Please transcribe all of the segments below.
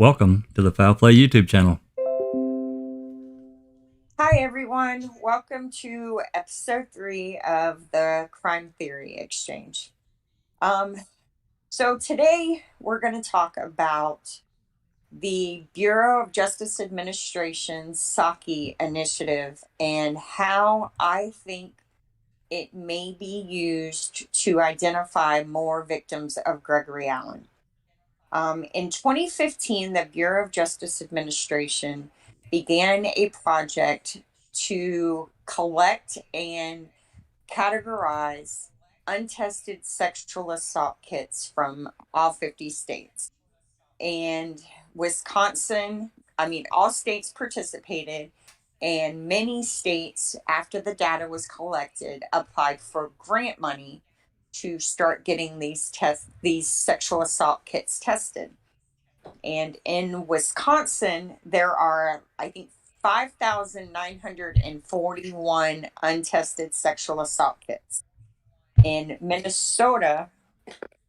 Welcome to the Foul Play YouTube channel. Hi, everyone. Welcome to episode 3 of the Crime Theory Exchange. So today we're going to talk about the Bureau of Justice Administration's Saki initiative and how I think it may be used to identify more victims of Gregory Allen. In 2015, the Bureau of Justice Administration began a project to collect and categorize untested sexual assault kits from all 50 states. And all states participated, and many states, after the data was collected, applied for grant money to start getting these sexual assault kits tested. And in Wisconsin, there are, I think, 5,941 untested sexual assault kits. In Minnesota,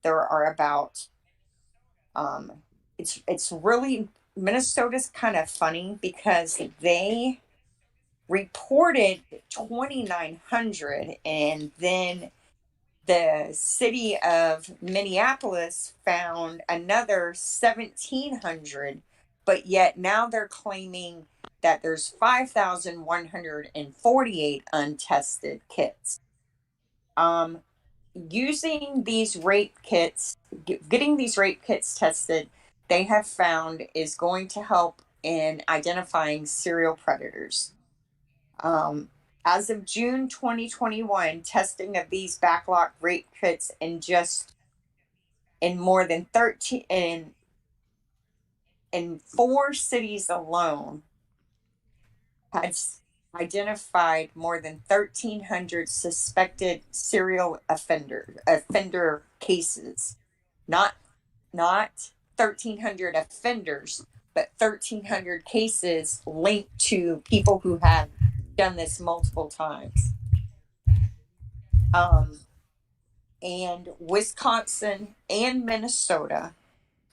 there are about, it's really, Minnesota's kind of funny because they reported 2,900, and then the city of Minneapolis found another 1,700, but yet now they're claiming that there's 5,148 untested kits. Using these rape kits, getting these rape kits tested, they have found is going to help in identifying serial predators. As of June 2021, testing of these backlog rape kits in more than 13 in 4 cities alone has identified more than 1,300 suspected serial offender cases. Not 1,300 offenders, but 1,300 cases linked to people who have done this multiple times. And Wisconsin and Minnesota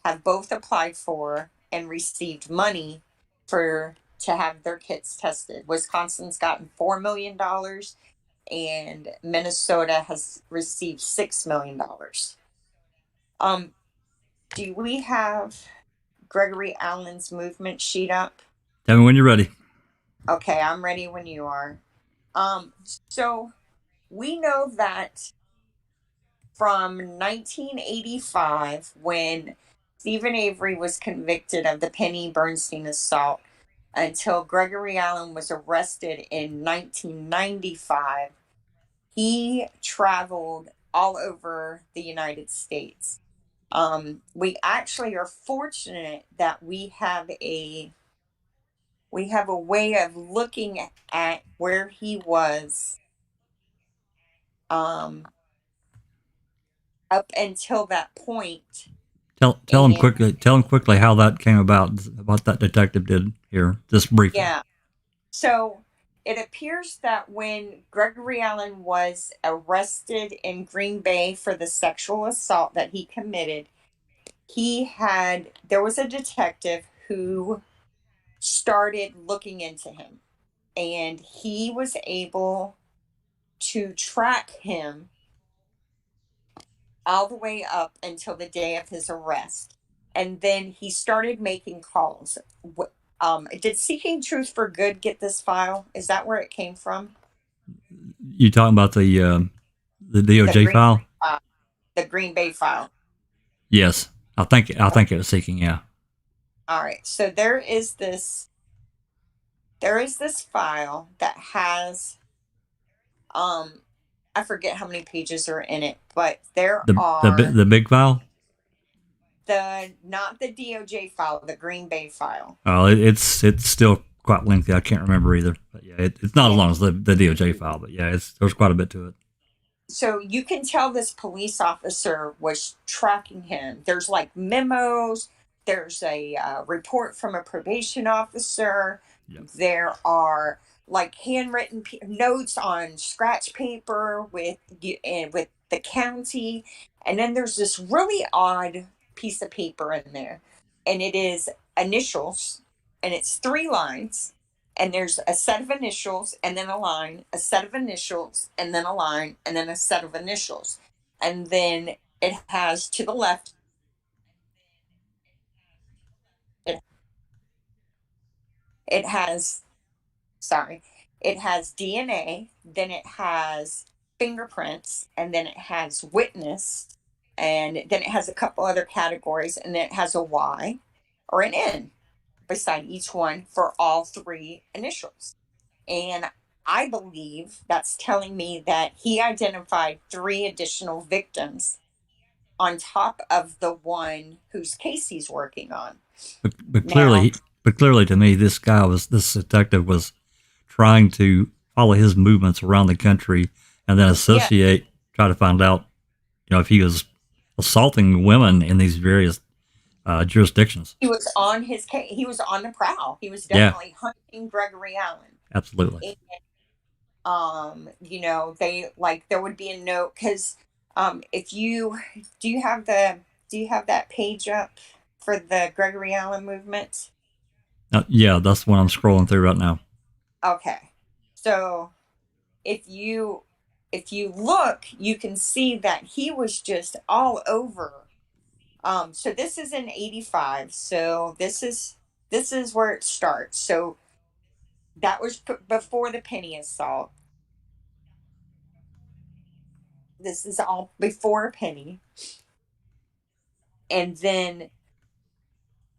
have both applied for and received money to have their kits tested. Wisconsin's gotten $4 million and Minnesota has received $6 million. Do we have Gregory Allen's movement sheet up? Tell me when you're ready. Okay, I'm ready when you are. So we know that from 1985, when Stephen Avery was convicted of the Penny Bernstein assault, until Gregory Allen was arrested in 1995, he traveled all over the United States. We actually are fortunate that we have a way of looking at where he was up until that point. Tell him quickly. Tell him quickly how that came about. What that detective did here, just briefly. Yeah. So it appears that when Gregory Allen was arrested in Green Bay for the sexual assault that he committed, there was a detective who started looking into him, and he was able to track him all the way up until the day of his arrest. And then he started making calls. Did Seeking Truth for Good get this file? Is that where it came from? You talking about the DOJ file? The Green Bay file. Yes, I think it was Seeking. Yeah. All right. So there is this file that has I forget how many pages are in it, but the big file. Not the DOJ file, the Green Bay file. Oh, it's still quite lengthy. I can't remember either. But yeah, it's not as long as the DOJ file, but yeah, there's quite a bit to it. So you can tell this police officer was tracking him. There's like memos. There's a report from a probation officer. Yep. There are like handwritten notes on scratch paper with the county, and then there's this really odd piece of paper in there, and it is initials, and it's 3 lines, and there's a set of initials and then a line, a set of initials and then a line, and then a set of initials. And then it has to the left, it, it has, sorry, it has DNA, then it has fingerprints, and then it has witness, and then it has a couple other categories, and then it has a Y or an N beside each one for all 3 initials. And I believe that's telling me that he identified 3 additional victims on top of the one whose case he's working on. But Now, clearly to me, this detective was trying to follow his movements around the country and then yeah, try to find out, if he was assaulting women in these various jurisdictions. he was on his case. He was on the prowl. He was Yeah, definitely hunting Gregory Allen. absolutely. And, they like there would be a note because if you do you have the do you have that page up for the Gregory Allen movement? Yeah, that's what I'm scrolling through right now. Okay. So if you look, you can see that he was just all over. So this is in 85. So this is where it starts. So that was before the penny assault. This is all before penny. And then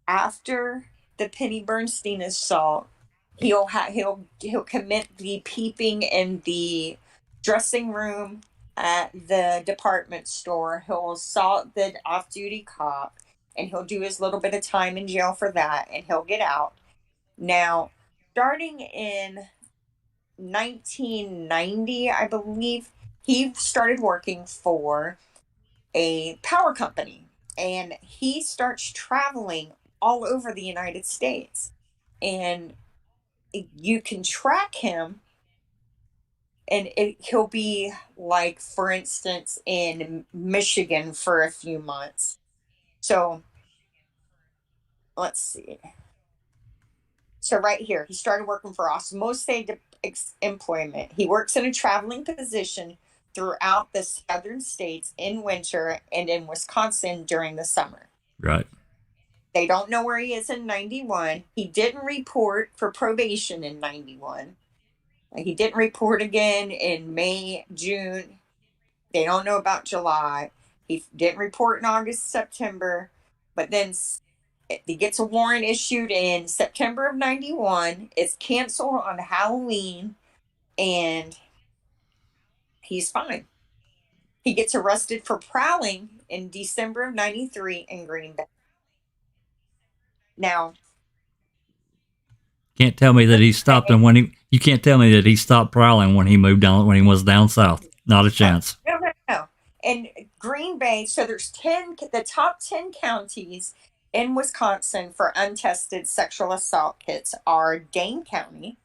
after the Penny Bernstein assault, he'll commit the peeping in the dressing room at the department store. He'll assault the off-duty cop, and he'll do his little bit of time in jail for that, and he'll get out. Now, starting in 1990, I believe, he started working for a power company, and he starts traveling all over the United States. And you can track him, and he'll be like, for instance, in Michigan for a few months. So let's see. So right here, he started working for Osmose Employment. He works in a traveling position throughout the southern states in winter and in Wisconsin during the summer. Right. They don't know where he is in 91. He didn't report for probation in 91. He didn't report again in May, June. They don't know about July. He didn't report in August, September. But then he gets a warrant issued in September of 91. It's canceled on Halloween, and he's fine. He gets arrested for prowling in December of 93 in Green Bay. Now, Can't tell me that he stopped, Bay, and you can't tell me that he stopped prowling when he was down south. Not a chance. no. And Green Bay, so there's the top 10 counties in Wisconsin for untested sexual assault kits are Dane County,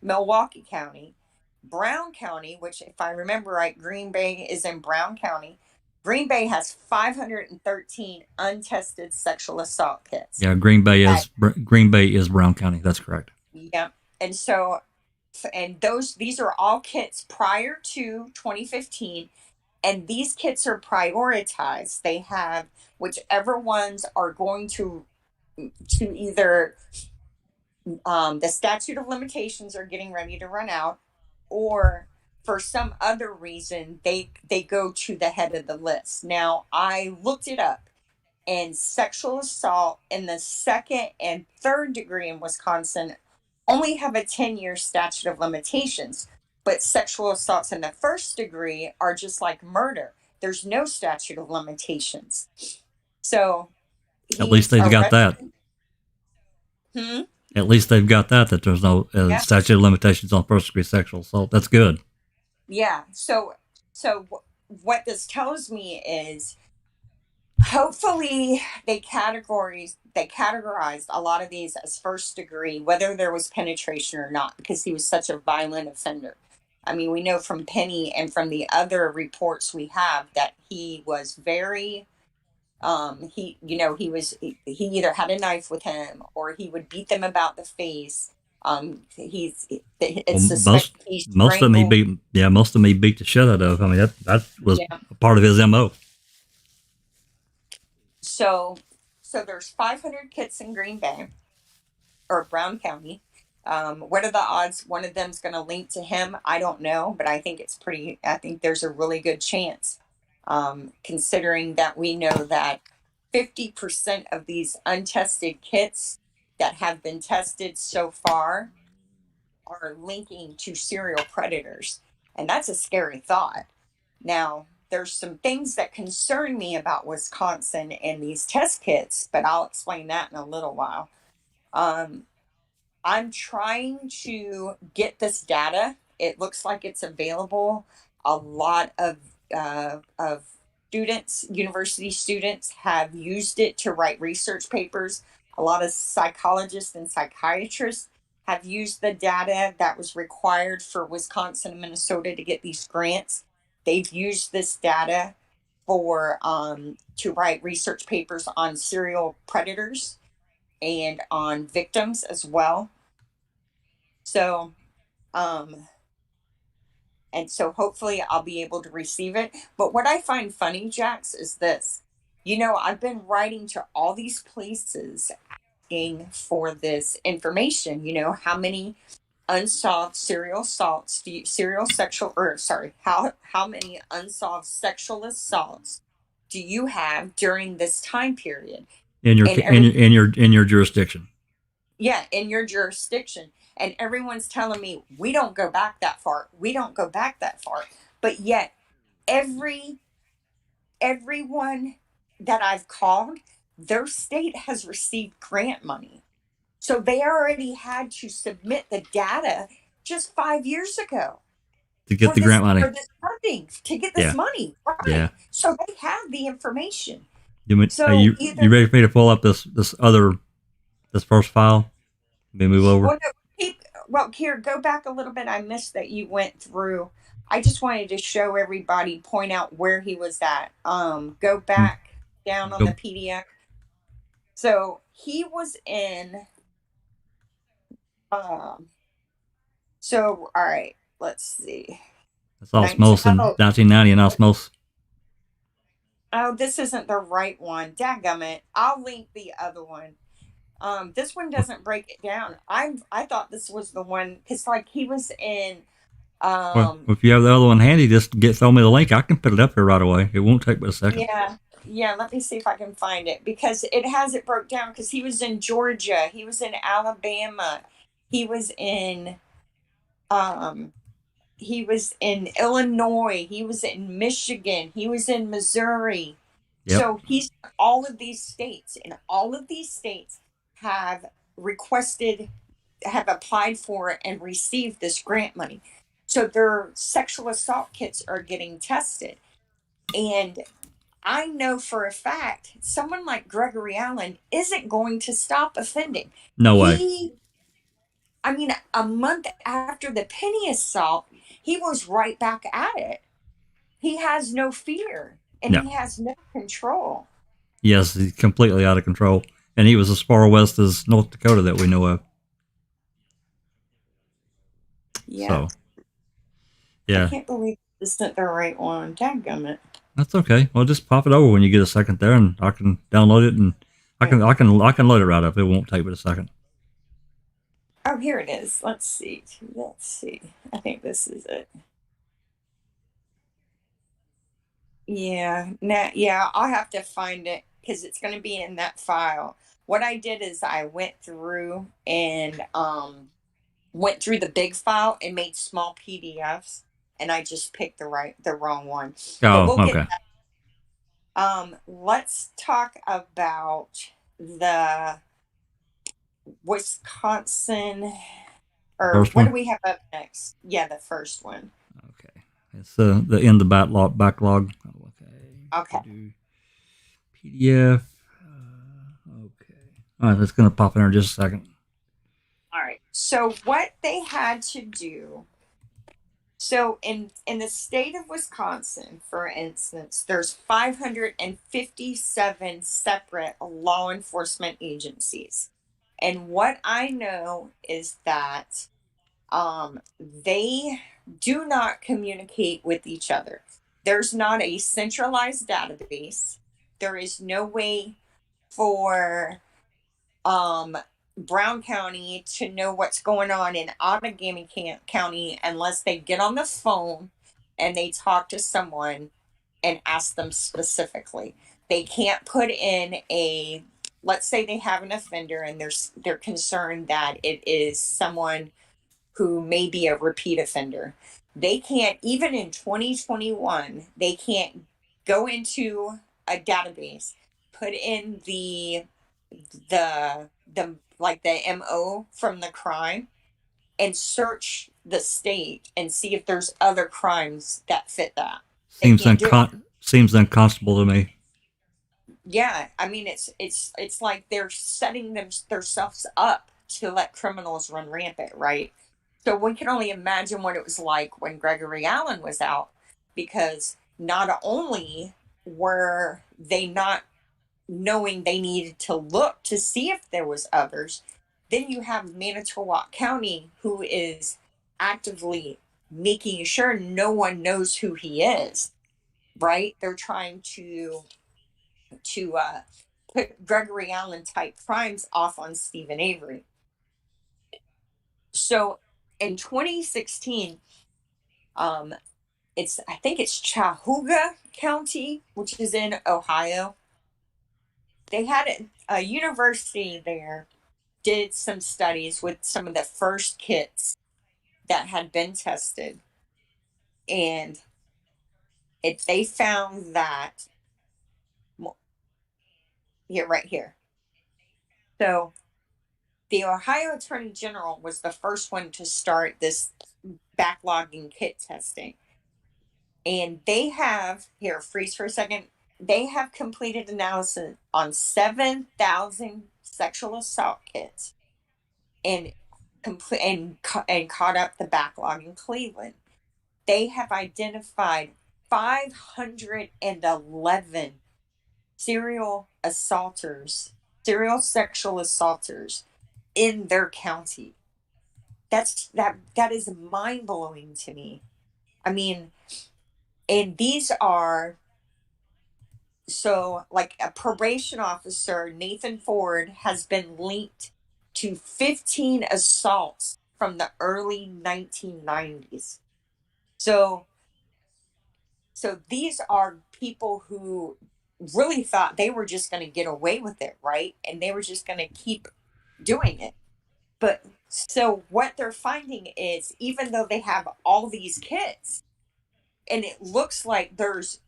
Milwaukee County, Brown County, which, if I remember right, Green Bay is in Brown County. Green Bay has 513 untested sexual assault kits. Yeah, Green Bay is Brown County. That's correct. Yeah. And so, and these are all kits prior to 2015. And these kits are prioritized. They have whichever ones are going to either the statute of limitations are getting ready to run out, or for some other reason they go to the head of the list. Now, I looked it up, and sexual assault in the second and third degree in Wisconsin only have a 10-year statute of limitations. But sexual assaults in the first degree are just like murder. There's no statute of limitations. So At least he's they've got that. arrested. Hmm? At least they've got that there's no Yeah. statute of limitations on first degree sexual assault. That's good. Yeah. So what this tells me is hopefully they categorized a lot of these as first degree, whether there was penetration or not, because he was such a violent offender. I mean, we know from Penny and from the other reports we have that he was very He either had a knife with him or he would beat them about the face. Well, It's suspected he most of them he strangled. beat. Yeah, most of them he beat the shit out of. I mean, that was Yeah. a part of his mo. So, so there's 500 kits in Green Bay or Brown County. What are the odds one of them's going to link to him? I don't know, but I think it's pretty. I think there's a really good chance, considering that we know that 50% of these untested kits that have been tested so far are linking to serial predators. And that's a scary thought. Now, there's some things that concern me about Wisconsin and these test kits, but I'll explain that in a little while. Um, I'm trying to get this data. It looks like it's available. A lot of students, university students, have used it to write research papers. A lot of psychologists and psychiatrists have used the data that was required for Wisconsin and Minnesota to get these grants. They've used this data for to write research papers on serial predators and on victims as well. So, um, and so hopefully I'll be able to receive it. But what I find funny, Jax, is this. I've been writing to all these places asking for this information. How many unsolved serial assaults do you, serial sexual, or sorry, how many unsolved sexual assaults do you have during this time period? In your And every in your jurisdiction. Yeah, in your jurisdiction. And everyone's telling me we don't go back that far. We don't go back that far. But yet every everyone that I've called, their state has received grant money. So they already had to submit the data just 5 years ago To get the grant money. for this funding to get this Yeah, money. yeah. Right. So they have the information. Are So you either ready for me to pull up this first file? Let me move over. Well, no, here, go back a little bit. I missed that you went through. I just wanted to show everybody, point out where he was at. Go Hmm. back down on the Go. PDF. So he was in. Um. So all right, let's see. That's 19. osmosis in 1990 and osmosis. Oh, this isn't the right one. Dadgummit. I'll link the other one. This one doesn't break it down. I thought this was the one because like he was in Well, um if you have the other one handy, just throw me the link. I can put it up here right away. It won't take but a second. Yeah, yeah. Let me see if I can find it because it has it broke down. Because he was in Georgia, he was in Alabama, he was in um, he was in Illinois, he was in Michigan, he was in Missouri. Yep. So he's all of these states, and all of these states have requested, have applied for and received this grant money. So their sexual assault kits are getting tested, and I know for a fact someone like Gregory Allen isn't going to stop offending. No way. I mean, a month after the Penny assault, he was right back at it. He has no fear and No. he has no control. Yes, he's completely out of control. And he was as far west as North Dakota that we know of. Yeah. So, I yeah. can't believe this isn't the right one. Dadgummit. That's okay. Well, just pop it over when you get a second there, and I can download it, and I can load it right up. It won't take but a second. Oh, here it is. Let's see. Let's see. I think this is it. Yeah, I'll have to find it because it's going to be in that file. What I did is I went through and went through the big file and made small PDFs, and I just picked the wrong one. But Oh, we'll get okay. let's talk about the Wisconsin, or First what do one. we have up next? Yeah, the first one. Okay. It's the end of backlog. Okay. Okay. PDF. Okay. All right, it's going to pop in there in just a second. All right. So what they had to do So in the state of Wisconsin, for instance, there's 557 separate law enforcement agencies. And what I know is that they do not communicate with each other. There's not a centralized database. There is no way for um, Brown County to know what's going on in Outagamie County unless they get on the phone and they talk to someone and ask them specifically. They can't put in a, let's say they have an offender and they're concerned that it is someone who may be a repeat offender. They can't, even in 2021, they can't go into a database, put in the like the MO from the crime and search the state and see if there's other crimes that fit that. They can't do it. Seems unconscionable to me. Yeah, I mean it's like they're setting themselves up to let criminals run rampant, right? So we can only imagine what it was like when Gregory Allen was out, because not only were they not knowing they needed to look to see if there was others, then you have Manitowoc County who is actively making sure no one knows who he is, right? They're trying to put Gregory Allen type crimes off on Stephen Avery. So in 2016, I think it's Chattahooga County, which is in Ohio. They had a university there did some studies with some of the first kits that had been tested, and they found that here, right here. So the Ohio Attorney General was the first one to start this backlogging kit testing. And they have, here, freeze for a second, they have completed analysis on 7,000 sexual assault kits and and caught up the backlog in Cleveland. They have identified 511 serial assaulters, serial sexual assaulters in their county. That is mind blowing to me. I mean, and these are, so like a probation officer, Nathan Ford, has been linked to 15 assaults from the early 1990s. So these are people who really thought they were just going to get away with it, right? And they were just going to keep doing it. But so what they're finding is, even though they have all these kits and it looks like there's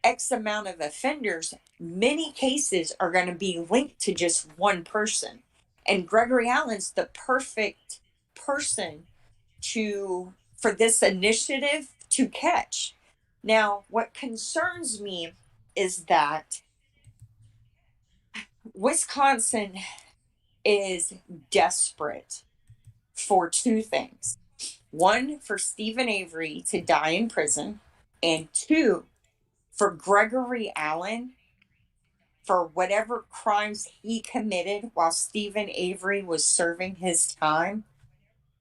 X amount of offenders, many cases are going to be linked to just one person. And Gregory Allen's the perfect person for this initiative to catch. Now, what concerns me is that Wisconsin is desperate for two things. One, for Stephen Avery to die in prison, and two, for Gregory Allen, for whatever crimes he committed while Stephen Avery was serving his time,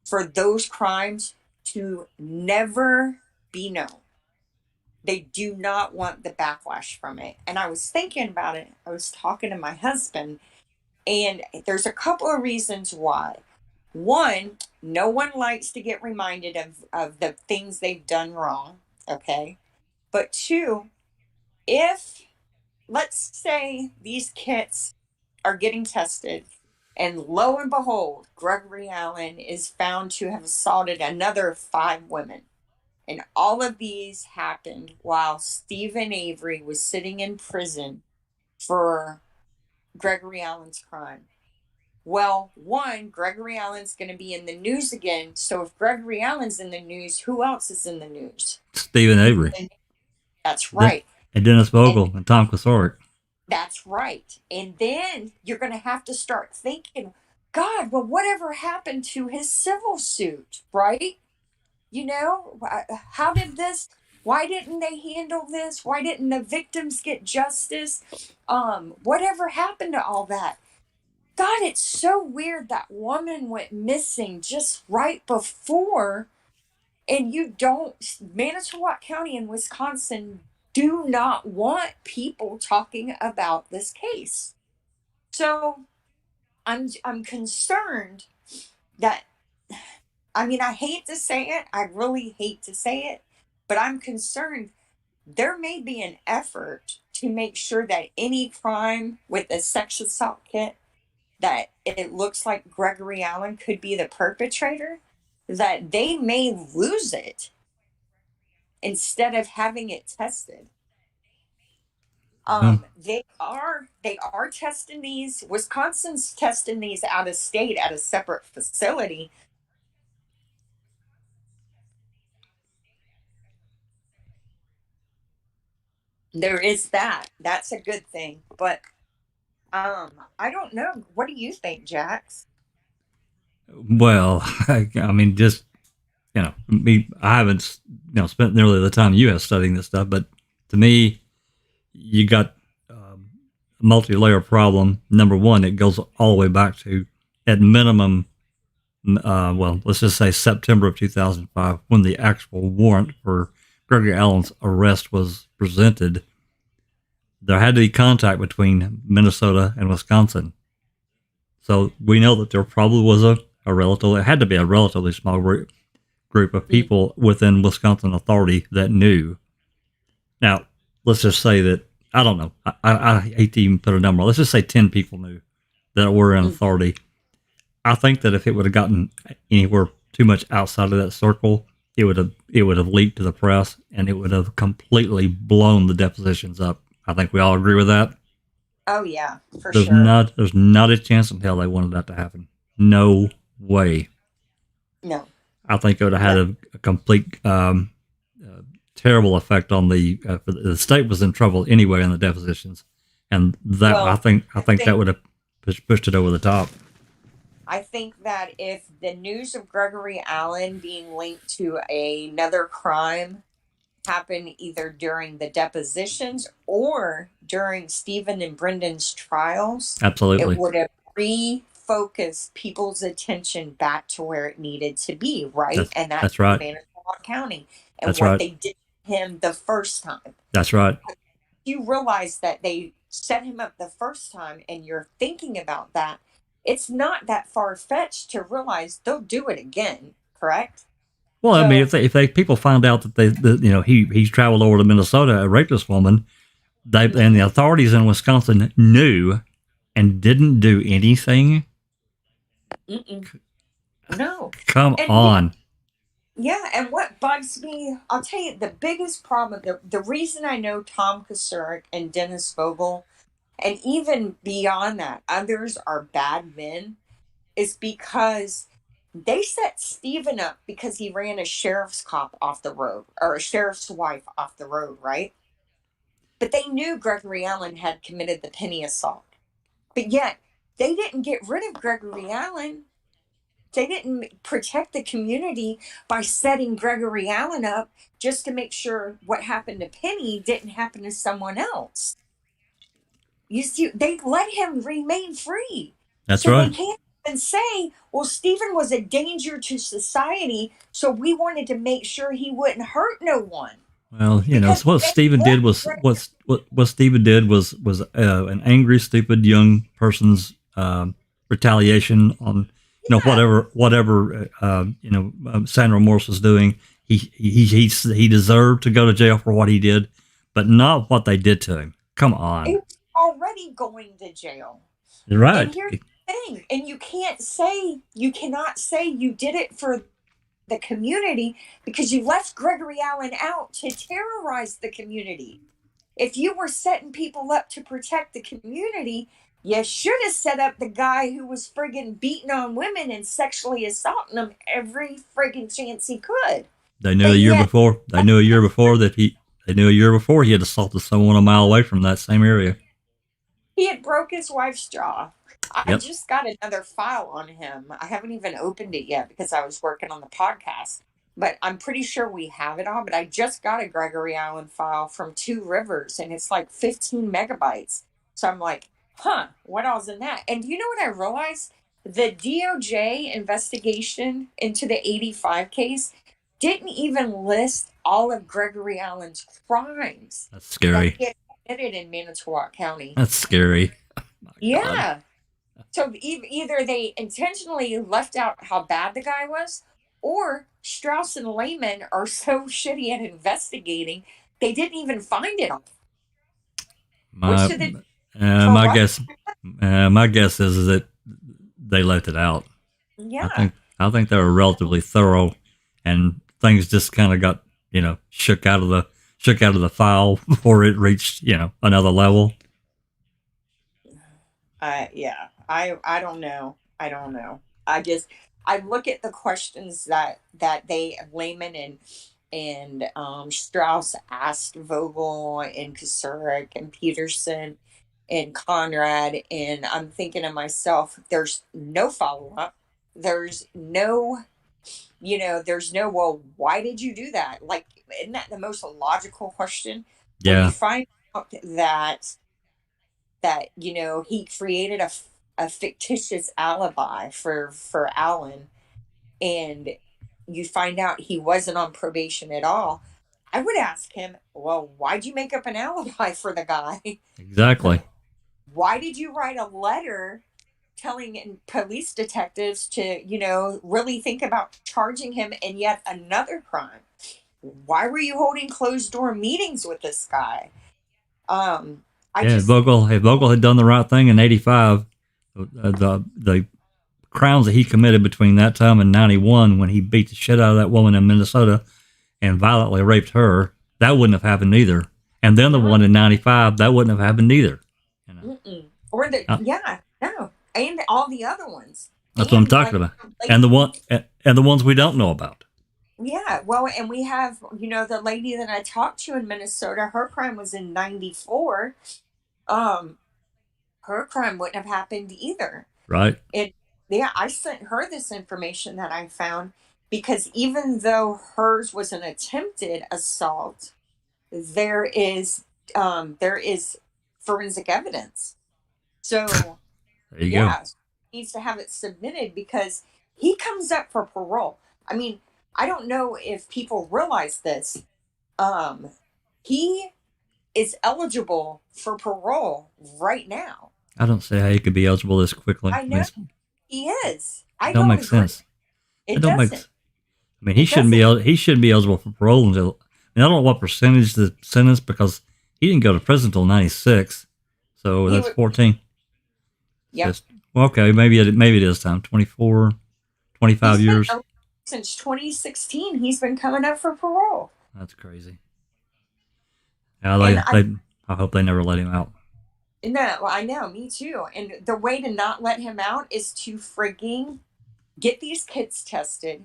for those crimes to never be known. They do not want the backlash from it. And I was thinking about it. I was talking to my husband, and there's a couple of reasons why. One, no one likes to get reminded of the things they've done wrong. Okay. But two, if, let's say, these kits are getting tested, and lo and behold, Gregory Allen is found to have assaulted another 5 women. And all of these happened while Stephen Avery was sitting in prison for Gregory Allen's crime. Well, one, Gregory Allen's going to be in the news again. So if Gregory Allen's in the news, who else is in the news? Stephen Avery. And that's right. And Dennis Vogel and Tom Kosarik. That's right. And then you're going to have to start thinking, God, well, whatever happened to his civil suit, right? How did this, why didn't they handle this? Why didn't the victims get justice? Whatever happened to all that? God, it's so weird that woman went missing just right before, and you don't, Manitowoc County in Wisconsin do not want people talking about this case. So I'm concerned that, I mean, I hate to say it, I really hate to say it, but I'm concerned there may be an effort to make sure that any crime with a sex assault kit that it looks like Gregory Allen could be the perpetrator, that they may lose it instead of having it tested. Yeah. They are testing these. Wisconsin's testing these out of state at a separate facility. There is that. That's a good thing. But I don't know. What do you think, Jax? Well, I mean, just me. I haven't spent nearly the time you have studying this stuff, but to me, you got a multi-layer problem. Number one, it goes all the way back to at minimum. Well, let's just say September of 2005, when the actual warrant for Gregory Allen's arrest was presented. There had to be contact between Minnesota and Wisconsin. So we know that there probably was it had to be a relatively small group of people within Wisconsin authority that knew. Now, let's just say that, I don't know, I hate to even put a number. Let's just say 10 people knew that were in authority. I think that if it would have gotten anywhere too much outside of that circle, it would have leaked to the press, and it would have completely blown the depositions up. I think we all agree with that. Oh yeah, for There's sure. not a chance in hell they wanted that to happen. No way. No. I think it would have had a complete terrible effect on the state was in trouble anyway in the depositions, and that Well, I think that would have pushed it over the top. I think that if the news of Gregory Allen being linked to another crime happened either during the depositions or during Stephen and Brendan's trials, it Absolutely, would have refocused people's attention back to where it needed to be, right? And that's that's right. Manitowoc County and That's what right. they did to him the first time. That's right. You realize that they set him up the first time and you're thinking about that, it's not that far fetched to realize they'll do it again, correct? Well, I mean, So, if they people find out that he's traveled over to Minnesota and raped this woman, and the authorities in Wisconsin knew and didn't do anything. no. Come And on. yeah, and what bugs me, I'll tell you the biggest problem, the reason I know Tom Kasurek and Dennis Vogel, and even beyond that, others are bad men, is because they set Stephen up because he ran a sheriff's cop off the road or a sheriff's wife off the road, right? But they knew Gregory Allen had committed the penny assault. But yet, they didn't get rid of Gregory Allen. They didn't protect the community by setting Gregory Allen up just to make sure what happened to Penny didn't happen to someone else. You see, they let him remain free. That's So they right. can't even say, well, Stephen was a danger to society, so we wanted to make sure he wouldn't hurt no one. Well, Because so what they Stephen let did was Greg, what Stephen did was an angry, stupid young person's retaliation on yeah, whatever Sandra Morse was doing. He deserved to go to jail for what he did, but not what they did to him. Come he on, was already going to jail. you're And right. here's the thing, and you cannot say you did it for the community because you left Gregory Allen out to terrorize the community. If you were setting people up to protect the community, you should have set up the guy who was friggin' beating on women and sexually assaulting them every friggin' chance he could. They knew a But year yet, before. They knew a year before he had assaulted someone a mile away from that same area. he had broke his wife's jaw. I Yep. just got another file on him. I haven't even opened it yet because I was working on the podcast. but I'm pretty sure we have it all. But I just got a Gregory Allen file from Two Rivers, and it's like 15 megabytes. So I'm like, huh, what all's in that? And you know what I realized? The DOJ investigation into the 85 case didn't even list all of Gregory Allen's crimes That's that scary. he had committed in Manitowoc County. That's scary. My God. Yeah. So either they intentionally left out how bad the guy was, or Strauss and Lehman are so shitty at investigating, they didn't even find it all. Which My did they uh, for my what? guess my guess is that they left it out. I Yeah. think I think they were relatively thorough, and things just kind of got shook out of the file before it reached another level. I don't know. I don't know. I just I look at the questions that they Lehman and Strauss asked Vogel and Kasurik and Peterson and Conrad, and I'm thinking to myself, there's no follow up. There's no, there's no, well, why did you do that? Like, isn't that the most logical question? When you Yeah, find out that he created a fictitious alibi for Allen, and you find out he wasn't on probation at all, I would ask him, well, why'd you make up an alibi for the guy? exactly. Why did you write a letter telling police detectives to, really think about charging him in yet another crime? Why were you holding closed door meetings with this guy? I Yeah, just, If Vogel had done the right thing in '85, the crimes that he committed between that time and '91, when he beat the shit out of that woman in Minnesota and violently raped her, that wouldn't have happened either. And then the one in '95, that wouldn't have happened either. You know, or Uh, yeah, no, and all the other ones, that's what I'm and talking about. like, And the ones we don't know about. yeah, well, and we have, the lady that I talked to in Minnesota, her crime was in 94. Um, her crime wouldn't have happened either. Right? And yeah, I sent her this information that I found, because even though hers was an attempted assault, there is there is forensic evidence. So There you go. yeah, needs to have it submitted because he comes up for parole. I mean, I don't know if people realize this. Um, he is eligible for parole right now. I don't see how you could be eligible this quickly. I I mean, know he is. it I don't don't make agree. sense. It It don't make. doesn't. I mean, It doesn't. he shouldn't be eligible for parole until. I don't know what percentage the sentence, because he didn't go to prison until '96, so He that's would. 14. Yep. Just well, okay, maybe it is time. 24, 25 He's been years. since 2016. He's been coming up for parole, That's crazy. Yeah, and I hope they never let him out. no, I know, me too. And the way to not let him out is to frigging get these kids tested.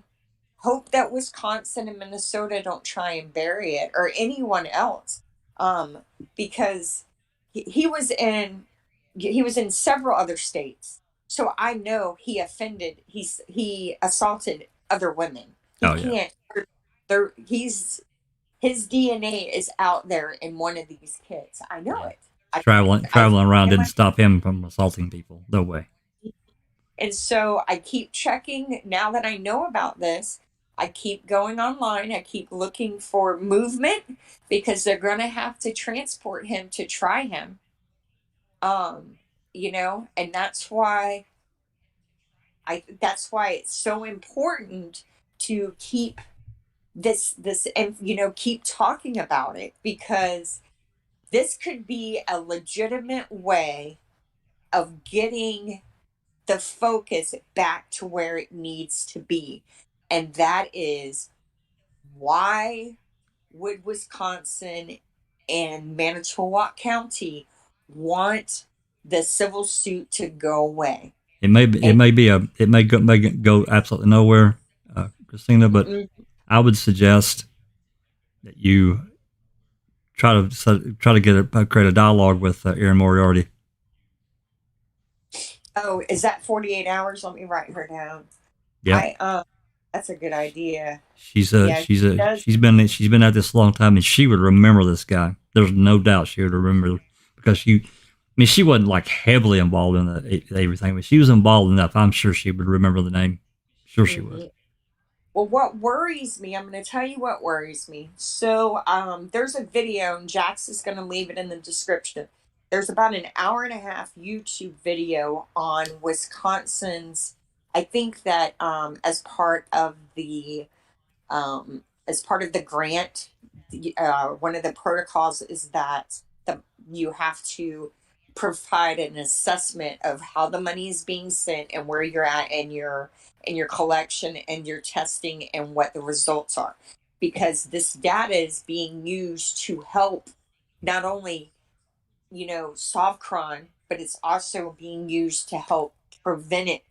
Hope that Wisconsin and Minnesota don't try and bury it, or anyone else, um, because he was in several other states. So I know he assaulted other women. He Oh yeah, can't. His DNA is out there in one of these kids. I know yeah. it. I I Traveling around didn't stop him from assaulting people. No way. And so I keep checking now that I know about this. I keep going online. I keep looking for movement, because they're going to have to transport him to try him. Um, and that's why it's so important to keep this and keep talking about it, because this could be a legitimate way of getting the focus back to where it needs to be. And that is, why would Wisconsin and Manitowoc County want the civil suit to go away? And It may go absolutely nowhere, Christina. But I would suggest that you try to create a dialogue with Erin Moriarty. oh, is that 48 hours? Let me write her down. Yep. I That's a good idea. She's Yeah, she does. she's been at this a long time, and she would remember this guy. There's no doubt she would remember because she wasn't like heavily involved in everything, but she was involved enough. I'm sure she would remember the name. Sure, she would. Mhm. Well, what worries me, I'm going to tell you what worries me. So, there's a video, and Jax is going to leave it in the description. There's about an hour and a half YouTube video on Wisconsin's. I think that as part of the grant, one of the protocols is that you have to provide an assessment of how the money is being sent and where you're at in your collection and your testing and what the results are, because this data is being used to help not only solve crime, but it's also being used to help prevent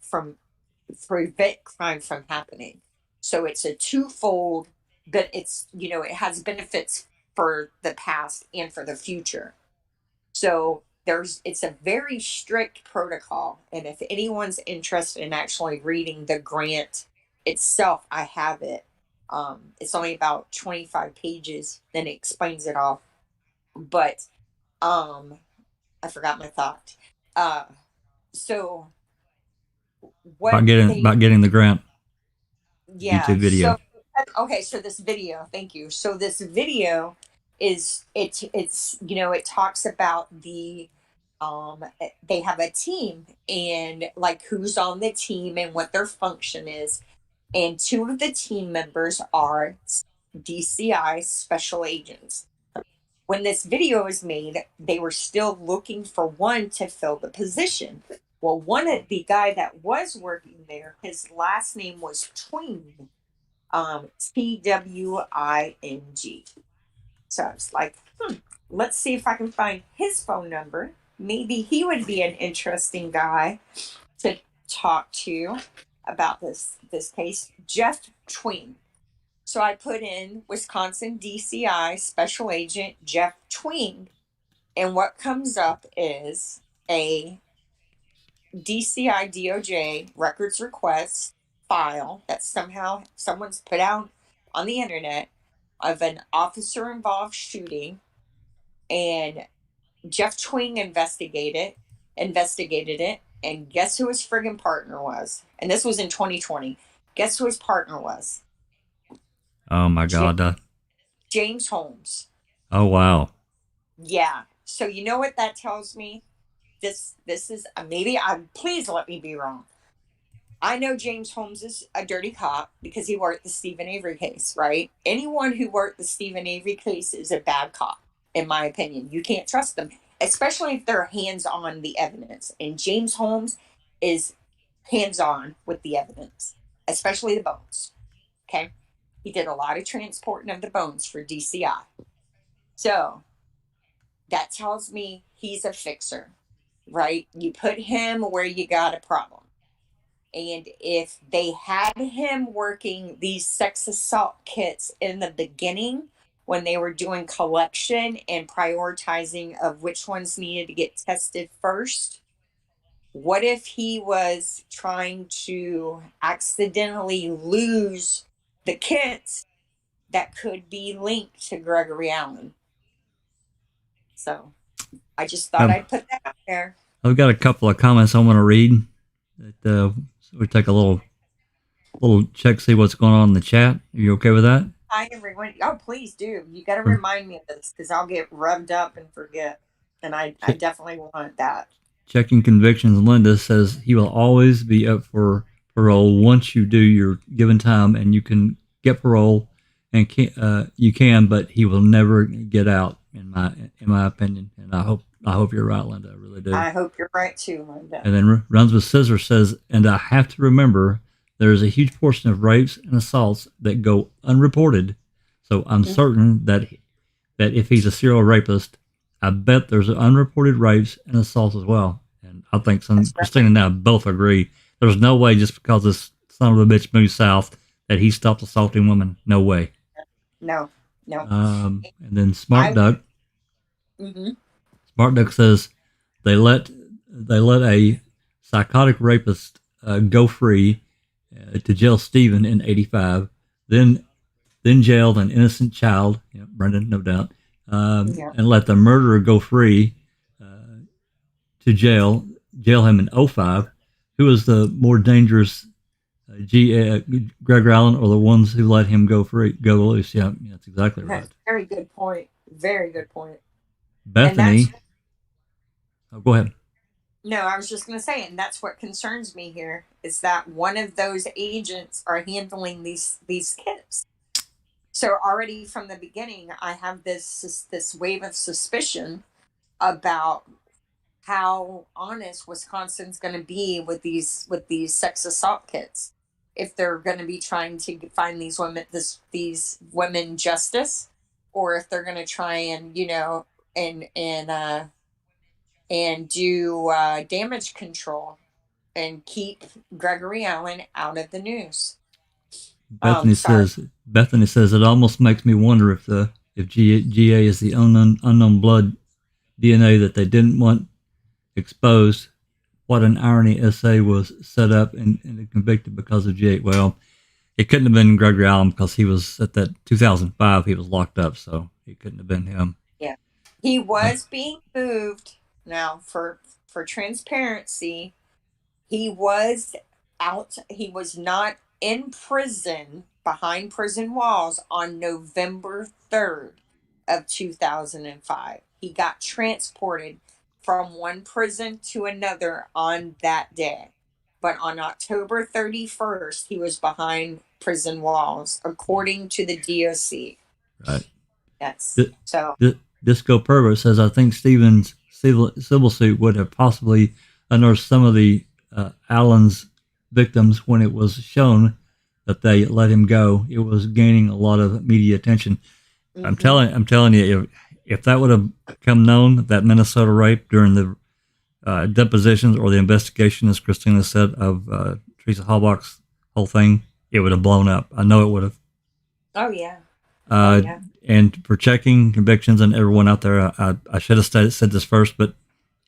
crime from happening. So it's a twofold, but it has benefits for the past and for the future. So it's a very strict protocol. And if anyone's interested in actually reading the grant itself, I have it. It's only about 25 pages, then it explains it all. But um, I forgot my thought. Uh, so what they About getting the grant. Yeah. YouTube video. Okay, so this video, thank you. So this video it talks about they have a team and like who's on the team and what their function is. And two of the team members are DCI special agents. When this video was made, they were still looking for one to fill the position. Well, one of the guy that was working there, his last name was Twing, Twing. So I was like, let's see if I can find his phone number. Maybe he would be an interesting guy to talk to about this case. Jeff Twing. So I put in Wisconsin DCI Special Agent Jeff Twing, and what comes up is a DCI DOJ records request file that somehow someone's put out on the internet of an officer involved shooting, and Jeff Twing investigated it, and guess who his friggin' partner was? And this was in 2020. Guess who his partner was? Oh my Ja- God. James Holmes. Oh wow. Yeah. So you know what that tells me? This is maybe I please let me be wrong. I know James Holmes is a dirty cop because he worked the Stephen Avery case, right? Anyone who worked the Stephen Avery case is a bad cop, in my opinion. You can't trust them, especially if they're hands on the evidence. And James Holmes is hands on with the evidence, especially the bones. Okay. He did a lot of transporting of the bones for DCI. So that tells me he's a fixer, right? You put him where you got a problem. And if they had him working these sex assault kits in the beginning, when they were doing collection and prioritizing of which ones needed to get tested first, what if he was trying to accidentally lose the kits that could be linked to Gregory Allen? So I just thought Um, I'd put that out there. I've got a couple of comments I want to read. So we take a little check, see what's going on in the chat. Are you okay with that? Hi, everyone. Oh, please do. You got to remind me of this because I'll get rubbed up and forget. And I definitely want that. Checking convictions. Linda says he will always be up for parole once you do your given time, and you can get parole, and you can, but he will never get out. In my opinion, and I hope you're right, Linda. I really do. I hope you're right too, Linda. And then Runs with Scissors says, and I have to remember there is a huge portion of rapes and assaults that go unreported. So I'm certain that if he's a serial rapist, I bet there's unreported rapes and assaults as well. And I think Christina and I both agree. There's no way just because this son of a bitch moved south that he stopped assaulting women. No way. No. And then Smart Duck. Mm-hmm. Smart Duck says they let a psychotic rapist go free, to jail Stephen in '85, then jailed an innocent child, Brendan, no doubt, Yeah. and let the murderer go free to jail him in '05. Who was the more dangerous, Gregory Allen, or the ones who let him go loose? Yeah, that's exactly right. Very good point. Very good point. And that's Bethany, oh, go ahead. no, I was just going to say, and that's what concerns me here is that one of those agents are handling these kids. So already from the beginning, I have this wave of suspicion about how honest Wisconsin's going to be with these sex assault kits. If they're going to be trying to find these women justice, or if they're going to try and and and uh, and do damage control and keep Gregory Allen out of the news. Sorry. Bethany says it almost makes me wonder if GA is the unknown blood DNA that they didn't want exposed. What an irony! SA was set up and convicted because of GA. Well, it couldn't have been Gregory Allen because he was at that 2005. He was locked up, so it couldn't have been him. Yeah, he Uh, was being moved. Now, for transparency, he was out. He was not in prison behind prison walls on November 3rd of 2005. He got transported from one prison to another on that day. But on October 31st, he was behind prison walls, according to the DOC. right. Yes. So, Disco Pervert says, I think Stevens' civil suit would have possibly unearthed some of the Allen's victims when it was shown that they let him go. It was gaining a lot of media attention. I'm telling you, if that would have become known, that Minnesota rape during the depositions or the investigation, as Christina said, of Teresa Halbach's whole thing, it would have blown up. I know it would have. oh, yeah. Oh, Uh, yeah. and for checking convictions and everyone out there, I should have said this first, but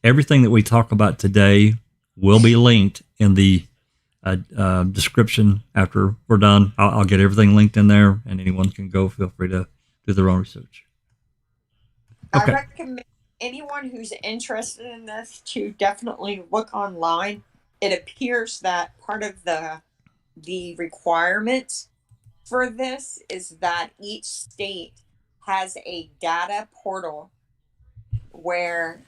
everything that we talk about today will be linked in the description after we're done. I'll get everything linked in there, and anyone can go. Feel free to do their own research. I Okay. recommend anyone who's interested in this to definitely look online. It appears that part of the requirements for this is that each state has a data portal where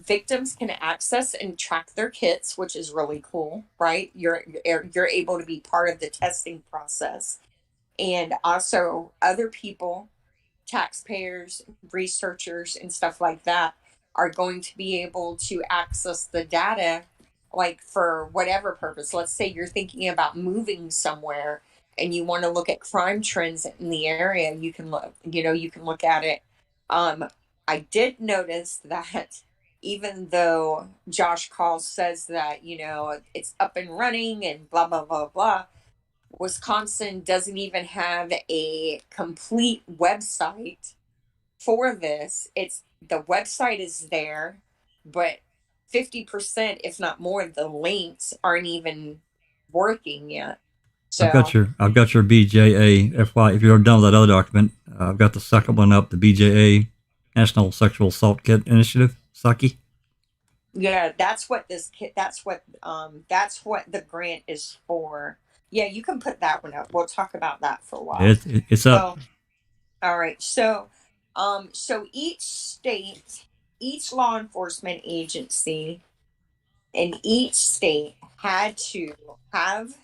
victims can access and track their kits, which is really cool, right? You're able to be part of the testing process, and also other people, taxpayers, researchers, and stuff like that are going to be able to access the data, like for whatever purpose. Let's say you're thinking about moving somewhere and you want to look at crime trends in the area. You can look at it. Um, I did notice that even though Josh Call says that, it's up and running and blah, blah, blah, blah, Wisconsin doesn't even have a complete website for this. It's the website is there, but 50%, if not more, of the links aren't even working yet. So I've got your BJA FY. If you're done with that other document, I've got the second one up, the BJA National Sexual Assault Kit Initiative, Saki. yeah, that's what the grant is for. Yeah, you can put that one up. We'll talk about that for a while. It's up. So, all right. So each state, each law enforcement agency in each state had to have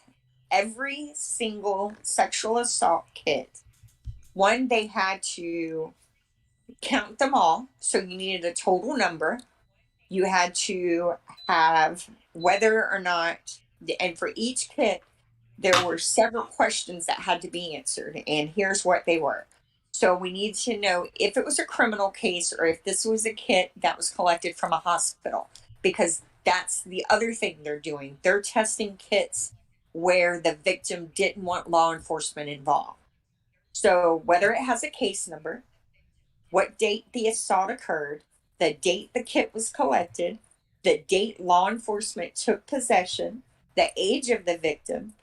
every single sexual assault kit. One, they had to count them all. So you needed a total number. You had to have whether or not, and for each kit, there were several questions that had to be answered. And here's what they were. So we need to know if it was a criminal case or if this was a kit that was collected from a hospital, because that's the other thing they're doing. They're testing kits where the victim didn't want law enforcement involved. So whether it has a case number, what date the assault occurred, the date the kit was collected, the date law enforcement took possession, the age of the victim,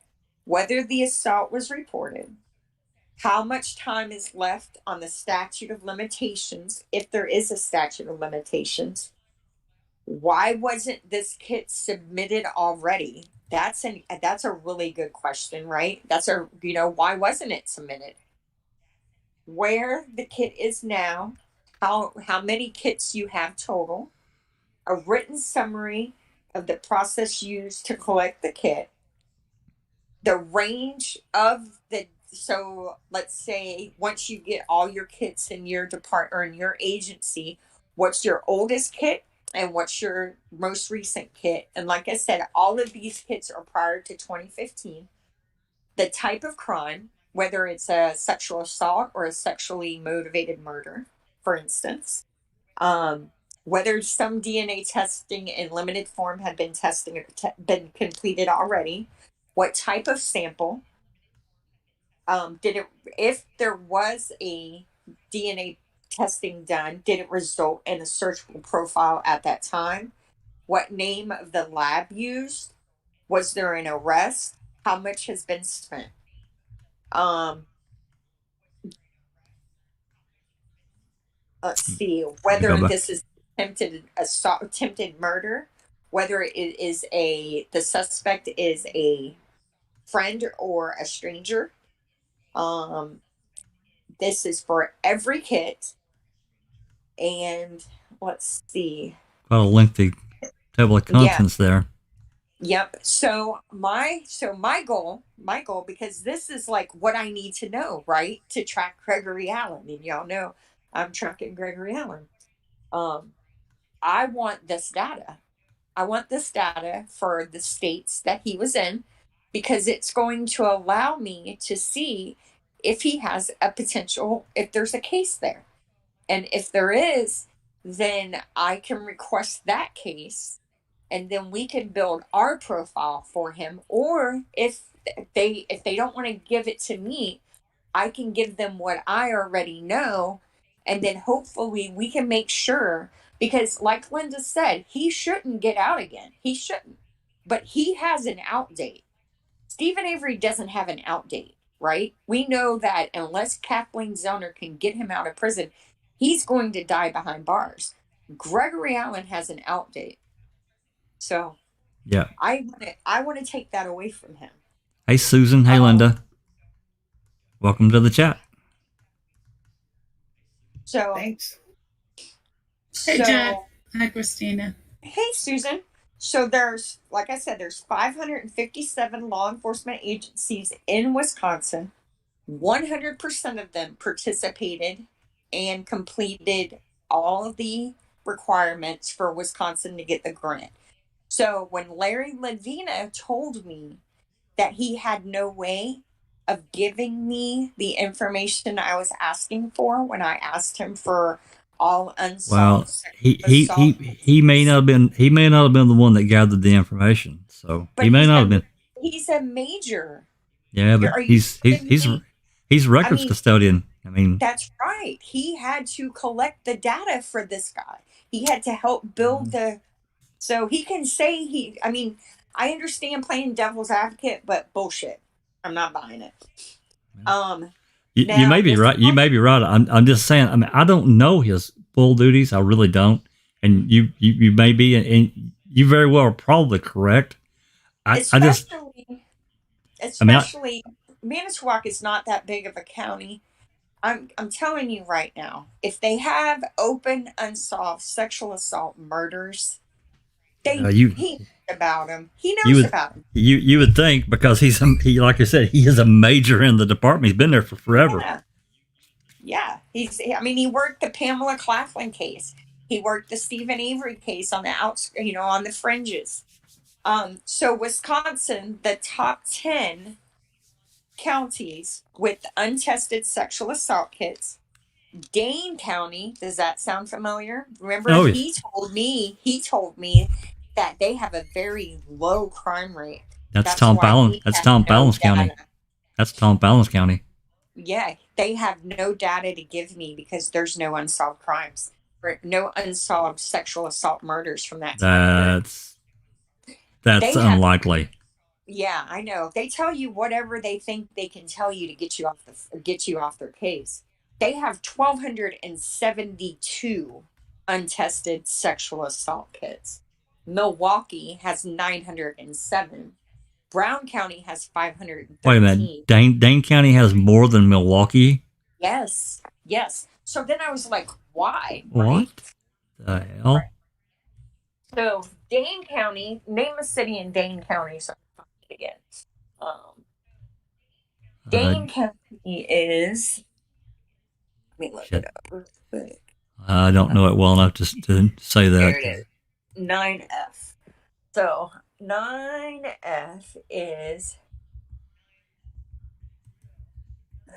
whether the assault was reported, how much time is left on the statute of limitations, if there is a statute of limitations. Why wasn't this kit submitted already? That's a really good question, right? Why wasn't it submitted? Where the kit is now, how many kits you have total, a written summary of the process used to collect the kit, the range of the so let's say once you get all your kits in your department or in your agency, what's your oldest kit and what's your most recent kit? And like I said, all of these kits are prior to 2015. The type of crime, whether it's a sexual assault or a sexually motivated murder, for instance, um, whether some DNA testing in limited form had been been completed already, what type of sample, did it, if there was a DNA testing done, did it result in a searchable profile at that time? What name of the lab used? Was there an arrest? How much has been spent? Um, let's see You go whether back. this is attempted assault, attempted murder, whether it is the suspect is a friend or a stranger. Um, this is for every kit, and let's see. Quite a lengthy table of Yeah, contents there. yep. So my goal, because this is like what I need to know, right, to track Gregory Allen, and y'all know I'm tracking Gregory Allen. Um, I want this data. I want this data for the states that he was in because it's going to allow me to see if he has a potential, if there's a case there. And if there is, then I can request that case and then we can build our profile for him. Or if they don't want to give it to me, I can give them what I already know, and then hopefully we can make sure, because like Linda said, he shouldn't get out again. He shouldn't. But he has an out date. Stephen Avery doesn't have an out date, right? We know that unless Kathleen Zellner can get him out of prison, he's going to die behind bars. Gregory Allen has an out date. So Yeah. I want to take that away from him. Hey, Susan. Hey, Um, Linda. Welcome to the chat. so Thanks. Hey, Jack. so Hi, Christina. Hey, Susan. So there's, like I said, there's 557 law enforcement agencies in Wisconsin. 100% of them participated and completed all of the requirements for Wisconsin to get the grant. So when Larry Ledvina told me that he had no way of giving me the information I was asking for when I asked him for all unsolved Well, sexual he he assault he he may cases, not have been the one that gathered the information. So he but may not have been. he's a major. Yeah, but Are you he's kidding he's me? he's I records mean, custodian. I mean, that's right. He had to collect the data for this guy. He had to help build the. So he can say he. I mean, I understand playing devil's advocate, but bullshit. I'm not buying it. Um. you Now, may be right. You may be right. I'm just saying. I mean, I don't know his full duties. I really don't. And you may be, and you very well are probably correct. I just, especially, I mean, especially, Manitowoc is not that big of a county. I'm telling you right now, if they have open unsolved sexual assault murders, you he knows about them. He you knows would about them. you would think because he like I said, he is a major in the department. He's been there for forever. Yeah, yeah. I mean, he worked the Pamela Claflin case. He worked the Stephen Avery case on the outs, on the fringes. So Wisconsin, the top 10 counties with untested sexual assault kits. Dane County, does that sound familiar? Remember, Oh, yeah. he told me that they have a very low crime rate. That's That's Tom why Fallon. he That's has Tom no Fallon's county. data. That's Tom Fallon's county. Yeah, they have no data to give me because there's no unsolved crimes, or no unsolved sexual assault murders from that time period. That's They have unlikely. Yeah, I know. They tell you whatever they think they can tell you to get you off their case. They have 1,272 untested sexual assault kits. Milwaukee has 907. Brown County has Wait a minute. 513. Dane County has more than Milwaukee? Yes, yes. So then I was like, why? Right? What the hell? Right. So Dane County, name a city in Dane County. So I'm it again. Um, Uh, Dane County is. Let me look it shit. up real quick. I don't know it well enough to say There that. it is. 9F. So 9F is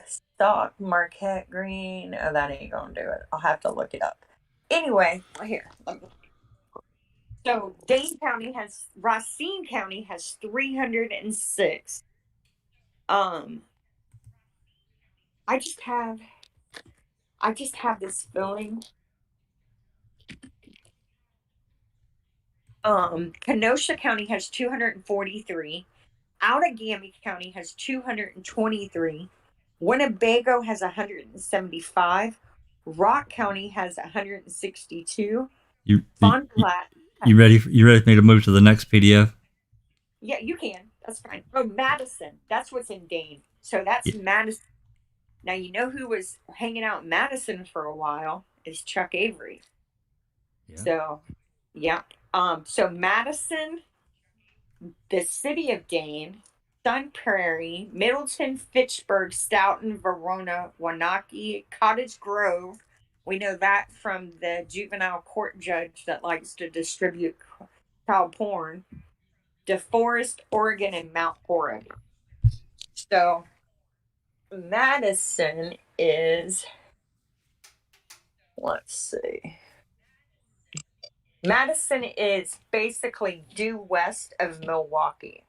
Stock Marquette Green. Oh, that ain't gonna do it. I'll have to look it up. Anyway, here. So Racine County has 306. I just have this feeling. Kenosha County has 243. Outagamie County has 223. Winnebago has 175. Rock County has 162. You, Fond du Lac. you ready? You ready for me to move to the next PDF? Yeah, you can. That's fine. Oh, Madison. That's what's in Dane. So that's Madison. Now, you know who was hanging out in Madison for a while is Chuck Avery. Yeah. So, yeah. So Madison, the city of Dane, Sun Prairie, Middleton, Fitchburg, Stoughton, Verona, Wanaki, Cottage Grove. We know that from the juvenile court judge that likes to distribute child porn. DeForest, Oregon, and Mount Horeb. So Madison is, let's see. Madison is basically due west of Milwaukee.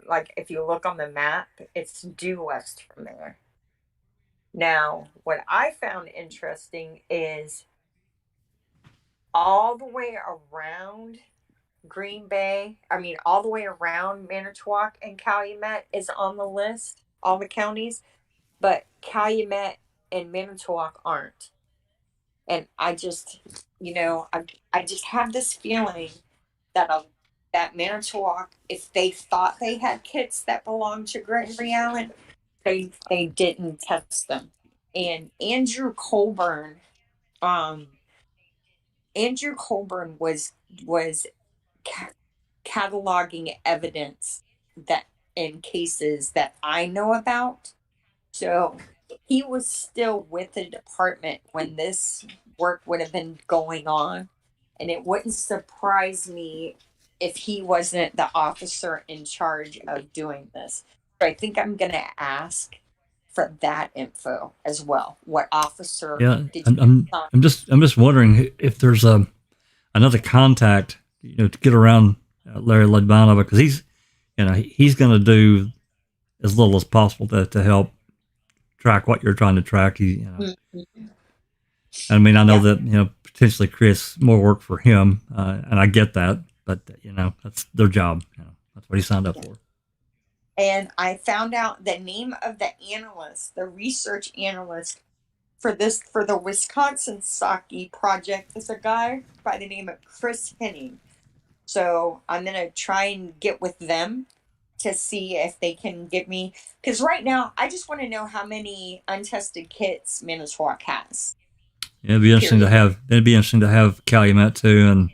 Like if you look on the map, it's due west from there. Now, what I found interesting is all the way around Green Bay, all the way around Manitowoc and Calumet is on the list, all the counties, but Calumet and Manitowoc aren't. And I just, I just have this feeling that that Manitowoc, if they thought they had kits that belonged to Gregory Allen, they didn't test them. And Andrew Colburn was cataloging evidence that in cases that I know about. So he was still with the department when this work would have been going on. And it wouldn't surprise me if he wasn't the officer in charge of doing this. So I think I'm going to ask for that info as well. What officer? Yeah, I'm just wondering if there's another contact, to get around Larry Ledvana, because he's going to do as little as possible to help track what you're trying to track. Mm-hmm. I know that potentially creates more work for him, and I get that, but that's their job. That's what he signed up for. And I found out the name of the analyst, the research analyst for the Wisconsin Sake project is a guy by the name of Chris Henning. So I'm gonna try and get with them to see if they can give me, because right now I just want to know how many untested kits Manitowoc has. Yeah, it'd be interesting to have. It'd be interesting to have Calumet too, and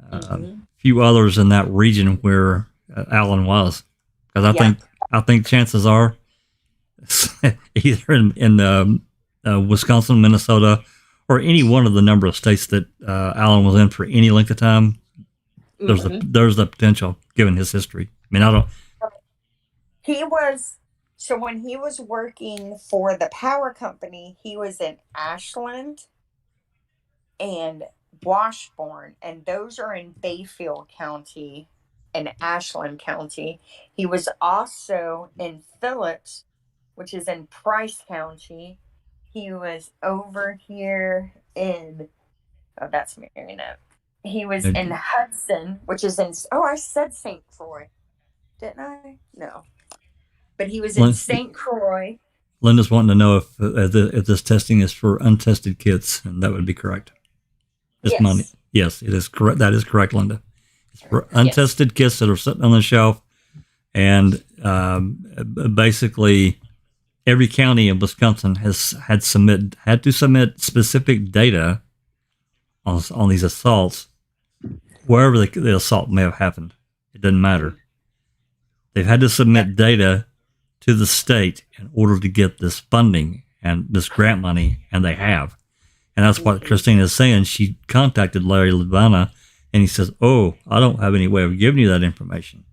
a few others in that region where Allen was, because I think chances are either in Wisconsin, Minnesota, or any one of the number of states that Allen was in for any length of time. There's the potential, given his history. I don't. So when he was working for the power company, he was in Ashland and Washburn, and those are in Bayfield County and Ashland County. He was also in Phillips, which is in Price County. He was over here in, that's Marionette. He was in Hudson, which is in, I said St. Croix. Didn't I? No. But he was in St. Croix. Linda's wanting to know if this testing is for untested kits, and that would be correct. Yes. Money. Yes, it is correct. That is correct, Linda. It's for untested kits that are sitting on the shelf, and basically every county in Wisconsin had to submit specific data on these assaults, wherever the assault may have happened. It doesn't matter. They've had to submit data to the state in order to get this funding and this grant money, and they have. And that's what Christina is saying. She contacted Larry Levana, and he says, "Oh, I don't have any way of giving you that information."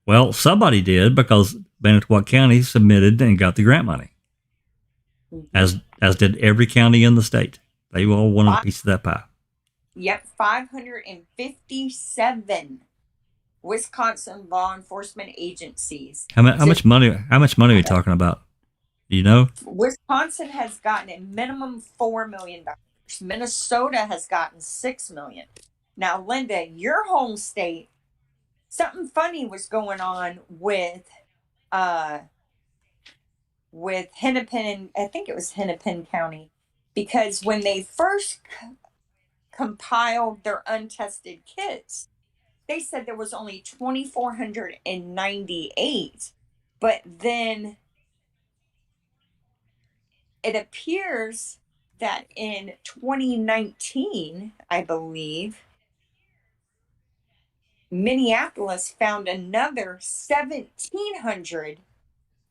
Well, somebody did, because Manitowoc County submitted and got the grant money, as did every county in the state. They all wanted a piece of that pie. Yep, 557 Wisconsin law enforcement agencies. How much money? How much money are we talking about? Do you know? Wisconsin has gotten a minimum $4 million. Minnesota has gotten $6 million. Now, Linda, your home state, something funny was going on with Hennepin. I think it was Hennepin County, because when they first compiled their untested kits, they said there was only 2,498, but then it appears that in 2019, I believe, Minneapolis found another 1,700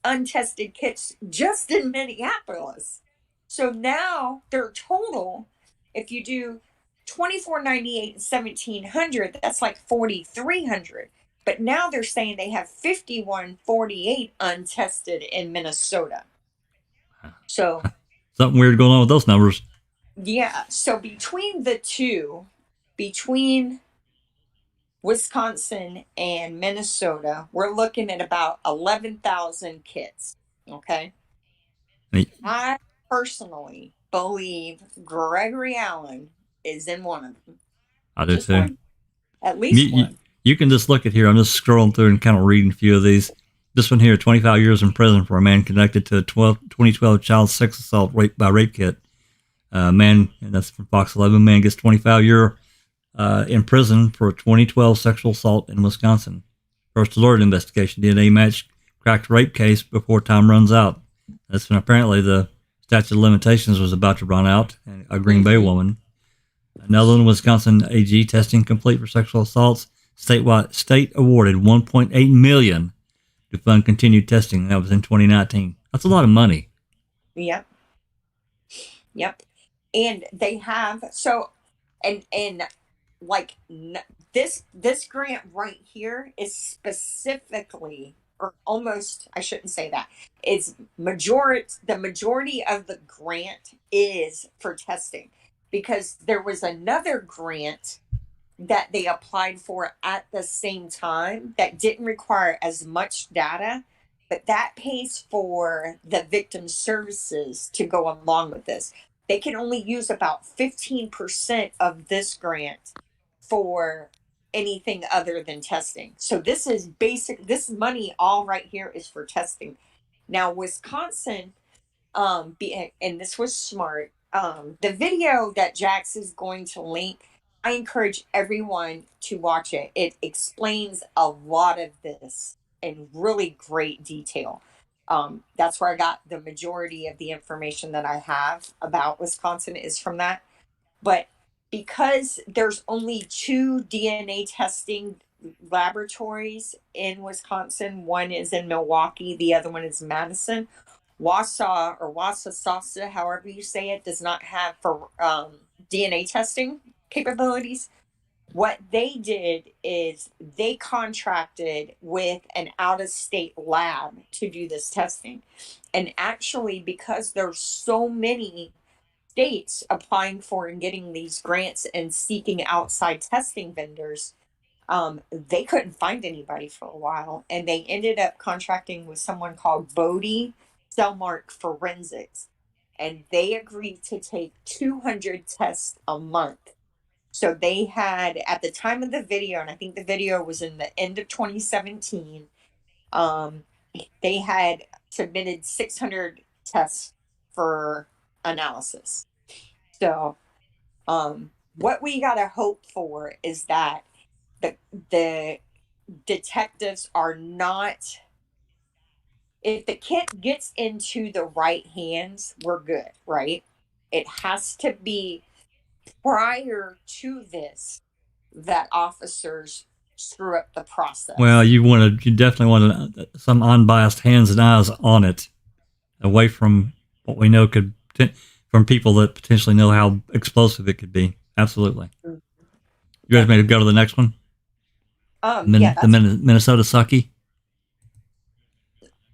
untested kits just in Minneapolis. So now their total, if you do 2,498 and 1,700, that's like 4,300. But now they're saying they have 5,148 untested in Minnesota. So something weird going on with those numbers. Yeah. So between the two, between Wisconsin and Minnesota, we're looking at about 11,000 kits. Okay. I personally believe Gregory Allen is in one of them. I do too. One. At least one. You can just look at here. I'm just scrolling through and kind of reading a few of these. This one here, 25 years in prison for a man connected to a 2012 child sex assault by rape kit. Man, and that's from Fox 11. Man gets 25 year in prison for a 2012 sexual assault in Wisconsin. First alert investigation, DNA match, cracked rape case before time runs out. That's when apparently the statute of limitations was about to run out. A Green Bay woman. Another one, Wisconsin AG testing complete for sexual assaults. State awarded $1.8 million to fund continued testing. That was in 2019. That's a lot of money. Yep. And they have, so, and like this grant right here is specifically, or almost, I shouldn't say that, it's the majority of the grant is for testing, because there was another grant that they applied for at the same time that didn't require as much data, but that pays for the victim services to go along with this. They can only use about 15% of this grant for anything other than testing. So this is this money all right here is for testing. Now, Wisconsin, and this was smart, the video that Jax is going to link, I encourage everyone to watch it. It explains a lot of this in really great detail. That's where I got the majority of the information that I have about Wisconsin is from that. But because there's only 2 DNA testing laboratories in Wisconsin, one is in Milwaukee, the other one is Madison. Wausau, however you say it, does not have for DNA testing capabilities. What they did is they contracted with an out-of-state lab to do this testing. And actually, because there's so many states applying for and getting these grants and seeking outside testing vendors, they couldn't find anybody for a while. And they ended up contracting with someone called Bodie Cellmark Forensics. And they agreed to take 200 tests a month. So they had, at the time of the video, and I think the video was in the end of 2017, they had submitted 600 tests for analysis. So what we got to hope for is that the detectives are not, if the kit gets into the right hands, we're good, right? It has to be prior to this that officers screw up the process. Well, you definitely want some unbiased hands and eyes on it, away from what we know from people that potentially know how explosive it could be. Absolutely. You guys may go to the next one. Yeah, the Minnesota sucky.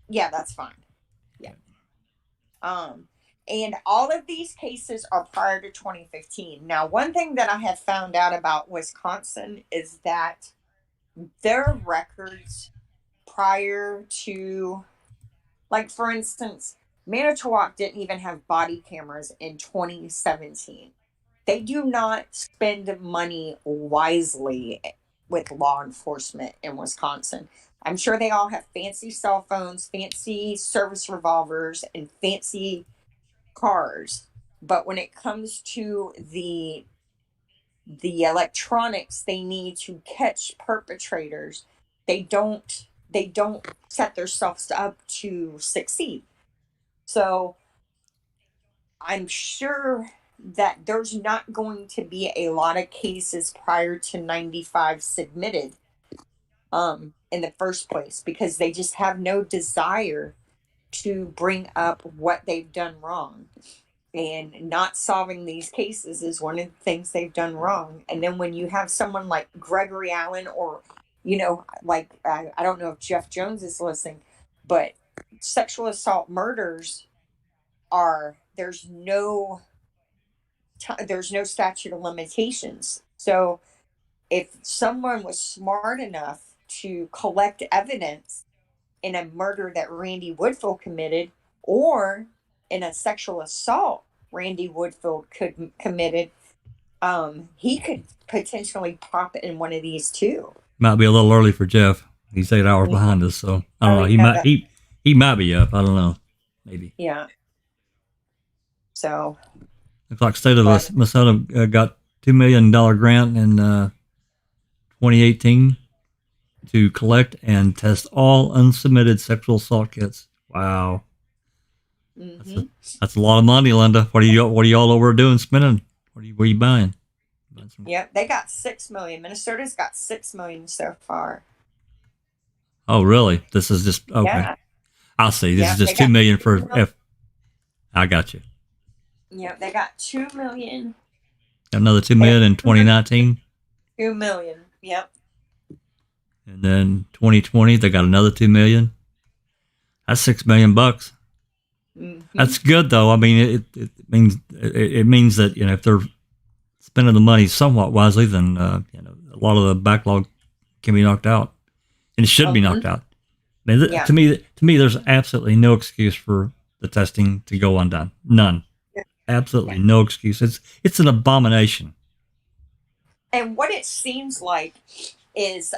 Yeah, that's fine. Yeah. And all of these cases are prior to 2015. Now, one thing that I have found out about Wisconsin is that their records prior to, like, for instance, Manitowoc didn't even have body cameras in 2017. They do not spend money wisely with law enforcement in Wisconsin. I'm sure they all have fancy cell phones, fancy service revolvers, and fancy cars. But when it comes to the electronics they need to catch perpetrators, they don't set themselves up to succeed. So I'm sure that there's not going to be a lot of cases prior to 95 submitted in the first place, because they just have no desire to bring up what they've done wrong. And not solving these cases is one of the things they've done wrong. And then when you have someone like Gregory Allen, or, like, I don't know if Jeff Jones is listening, but sexual assault murders there's no statute of limitations. So if someone was smart enough to collect evidence in a murder that Randy Woodfield committed, or in a sexual assault Randy Woodfield committed, he could potentially pop in one of these too. Might be a little early for Jeff. He's 8 hours behind us, so I don't know. He might be up. I don't know. Maybe. Yeah. So looks like state of Minnesota got $2 million grant in 2018 to collect and test all unsubmitted sexual assault kits. Wow. Mm-hmm. That's a lot of money, Linda. What are y'all over doing spending? What are you buying? Yep, they got 6 million. Minnesota's got 6 million so far. Oh, really? This is just okay. Yeah. I'll see. This is just 2 million for F. I got you. Yeah, they got 2 million. Got another 2 million in 2019. 2 million. Yep. And then 2020, they got another 2 million. That's $6 million. Mm-hmm. That's good, though. I mean, it means that, if they're spending the money somewhat wisely, then a lot of the backlog can be knocked out, and it should be knocked out. I mean, to me, there's absolutely no excuse for the testing to go undone. None. Yeah. Absolutely no excuse. It's an abomination. And what it seems like is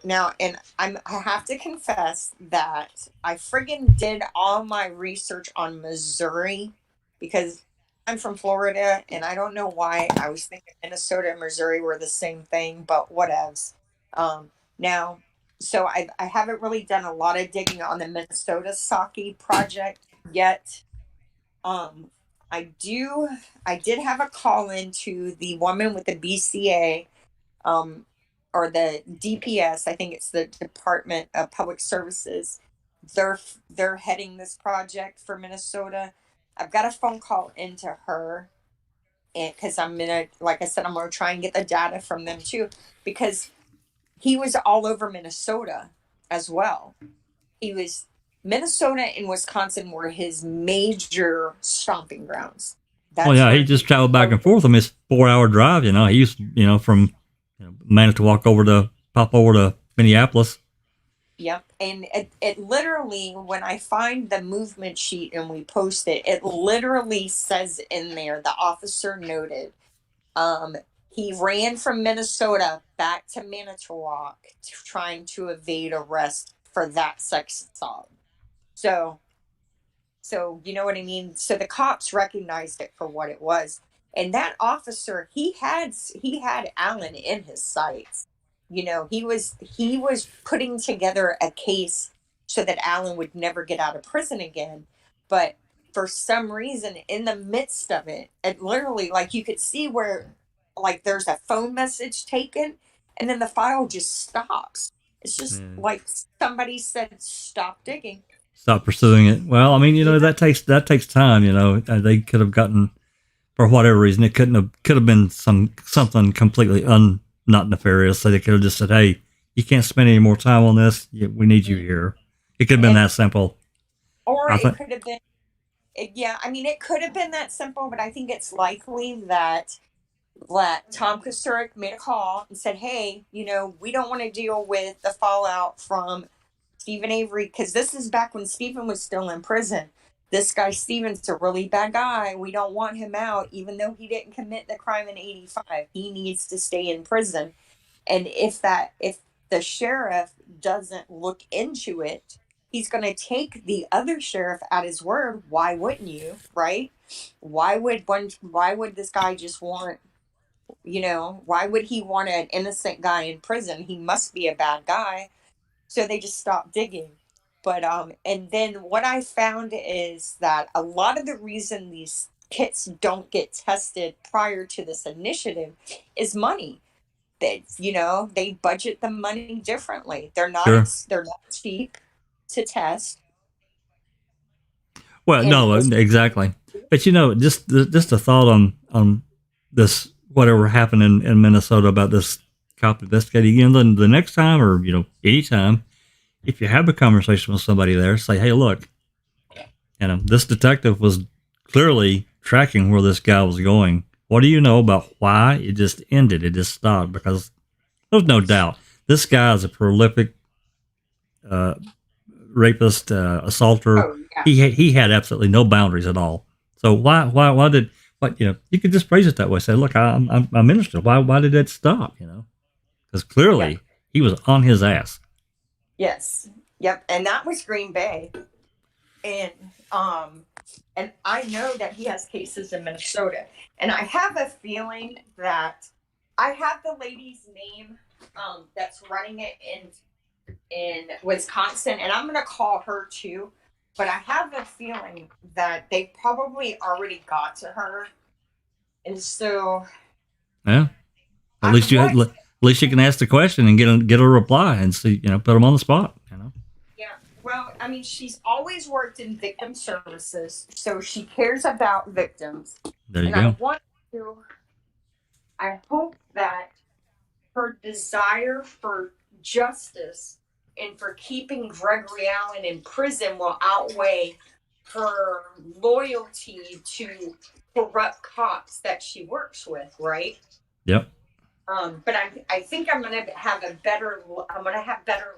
now, and I have to confess that I friggin' did all my research on Missouri, because I'm from Florida, and I don't know why I was thinking Minnesota and Missouri were the same thing, but whatevs. Now, so I haven't really done a lot of digging on the Minnesota Saki project yet. I did have a call into the woman with the BCA, or the DPS. I think it's the Department of Public Services. They're heading this project for Minnesota. I've got a phone call into her, and because like I said, I'm gonna try and get the data from them too, because he was all over Minnesota as well. Minnesota and Wisconsin were his major stomping grounds. He just traveled back and forth on his 4-hour drive. He used, from Manitowoc pop over to Minneapolis. Yep. And it literally, when I find the movement sheet and we post it, it literally says in there, the officer noted, He ran from Minnesota back to Manitowoc, trying to evade arrest for that sex assault. So, so you know what I mean? So the cops recognized it for what it was. And that officer, he had Allen in his sights. He was putting together a case so that Allen would never get out of prison again. But for some reason, in the midst of it, and literally, like, you could see where, like, there's a phone message taken, and then the file just stops. It's just Yeah. like somebody said, "Stop digging." Stop pursuing it. Well, I mean, Yeah. that takes time. They could have gotten, for whatever reason, it could have been something completely not nefarious. So they could have just said, "Hey, you can't spend any more time on this. We need you here." It could have been And that simple. or I it think. could have been, yeah. I mean, it could have been that simple, but I think it's likely that Tom Kosurik made a call and said, "Hey, we don't want to deal with the fallout from Stephen Avery, because this is back when Stephen was still in prison. This guy Stephen's a really bad guy. We don't want him out, even though he didn't commit the crime in '85. He needs to stay in prison." And if the sheriff doesn't look into it, he's going to take the other sheriff at his word. Why wouldn't you, right? Why would this guy just want, why would he want an innocent guy in prison? He must be a bad guy. So they just stopped digging. But and then what I found is that a lot of the reason these kits don't get tested prior to this initiative is money. They budget the money differently. They're not Sure. they're not cheap to test. Well, And no, exactly. But just a thought on this, whatever happened in Minnesota about this cop investigating. Then the next time, or anytime, if you have a conversation with somebody there, say, "Hey, look, this detective was clearly tracking where this guy was going. What do you know about why it just ended? It just stopped?" Because there's no doubt this guy is a prolific uh, rapist, assaulter. oh yeah. He had absolutely no boundaries at all. So why did what you could just phrase it that way? Say, "Look, I'm interested. Why did it stop?" Because Yeah. clearly he was on his ass. Yes. Yep. And that was Green Bay. And um and I know that he has cases in Minnesota. And I have a feeling that I have the lady's name that's running it in Wisconsin, and I'm gonna call her too. But I have a feeling that they probably already got to her. And so Yeah. At I'm least you what at least you can ask the question and get a reply and see, put them on the spot. Yeah. Well, I mean, she's always worked in victim services, so she cares about victims. There you And I go. want to, I hope that her desire for justice and for keeping Gregory Allen in prison will outweigh her loyalty to corrupt cops that she works with, right? Yep. But I think I'm gonna have better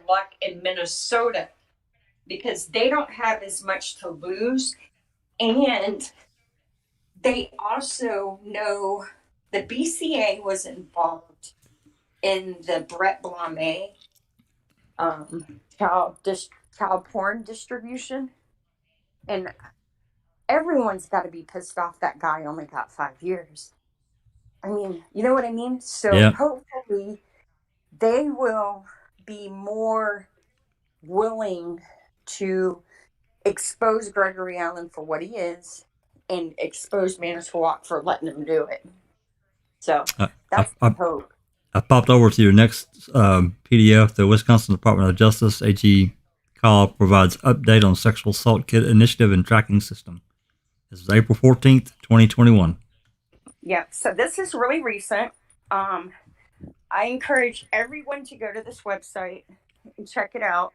luck in Minnesota, because they don't have as much to lose, and they also know the BCA was involved in the Brett Blame child porn distribution, and everyone's got to be pissed off that guy only got 5 years. I mean, you know what I mean? So Yeah. hopefully they will be more willing to expose Gregory Allen for what he is and expose Manitowoc for letting him do it. So I, I, that's my I, hope. I popped over to your next PDF. The Wisconsin Department of Justice AG call provides update on sexual assault kit initiative and tracking system. This is April 14th, 2021. Yeah, so this is really recent. I encourage everyone to go to this website and check it out.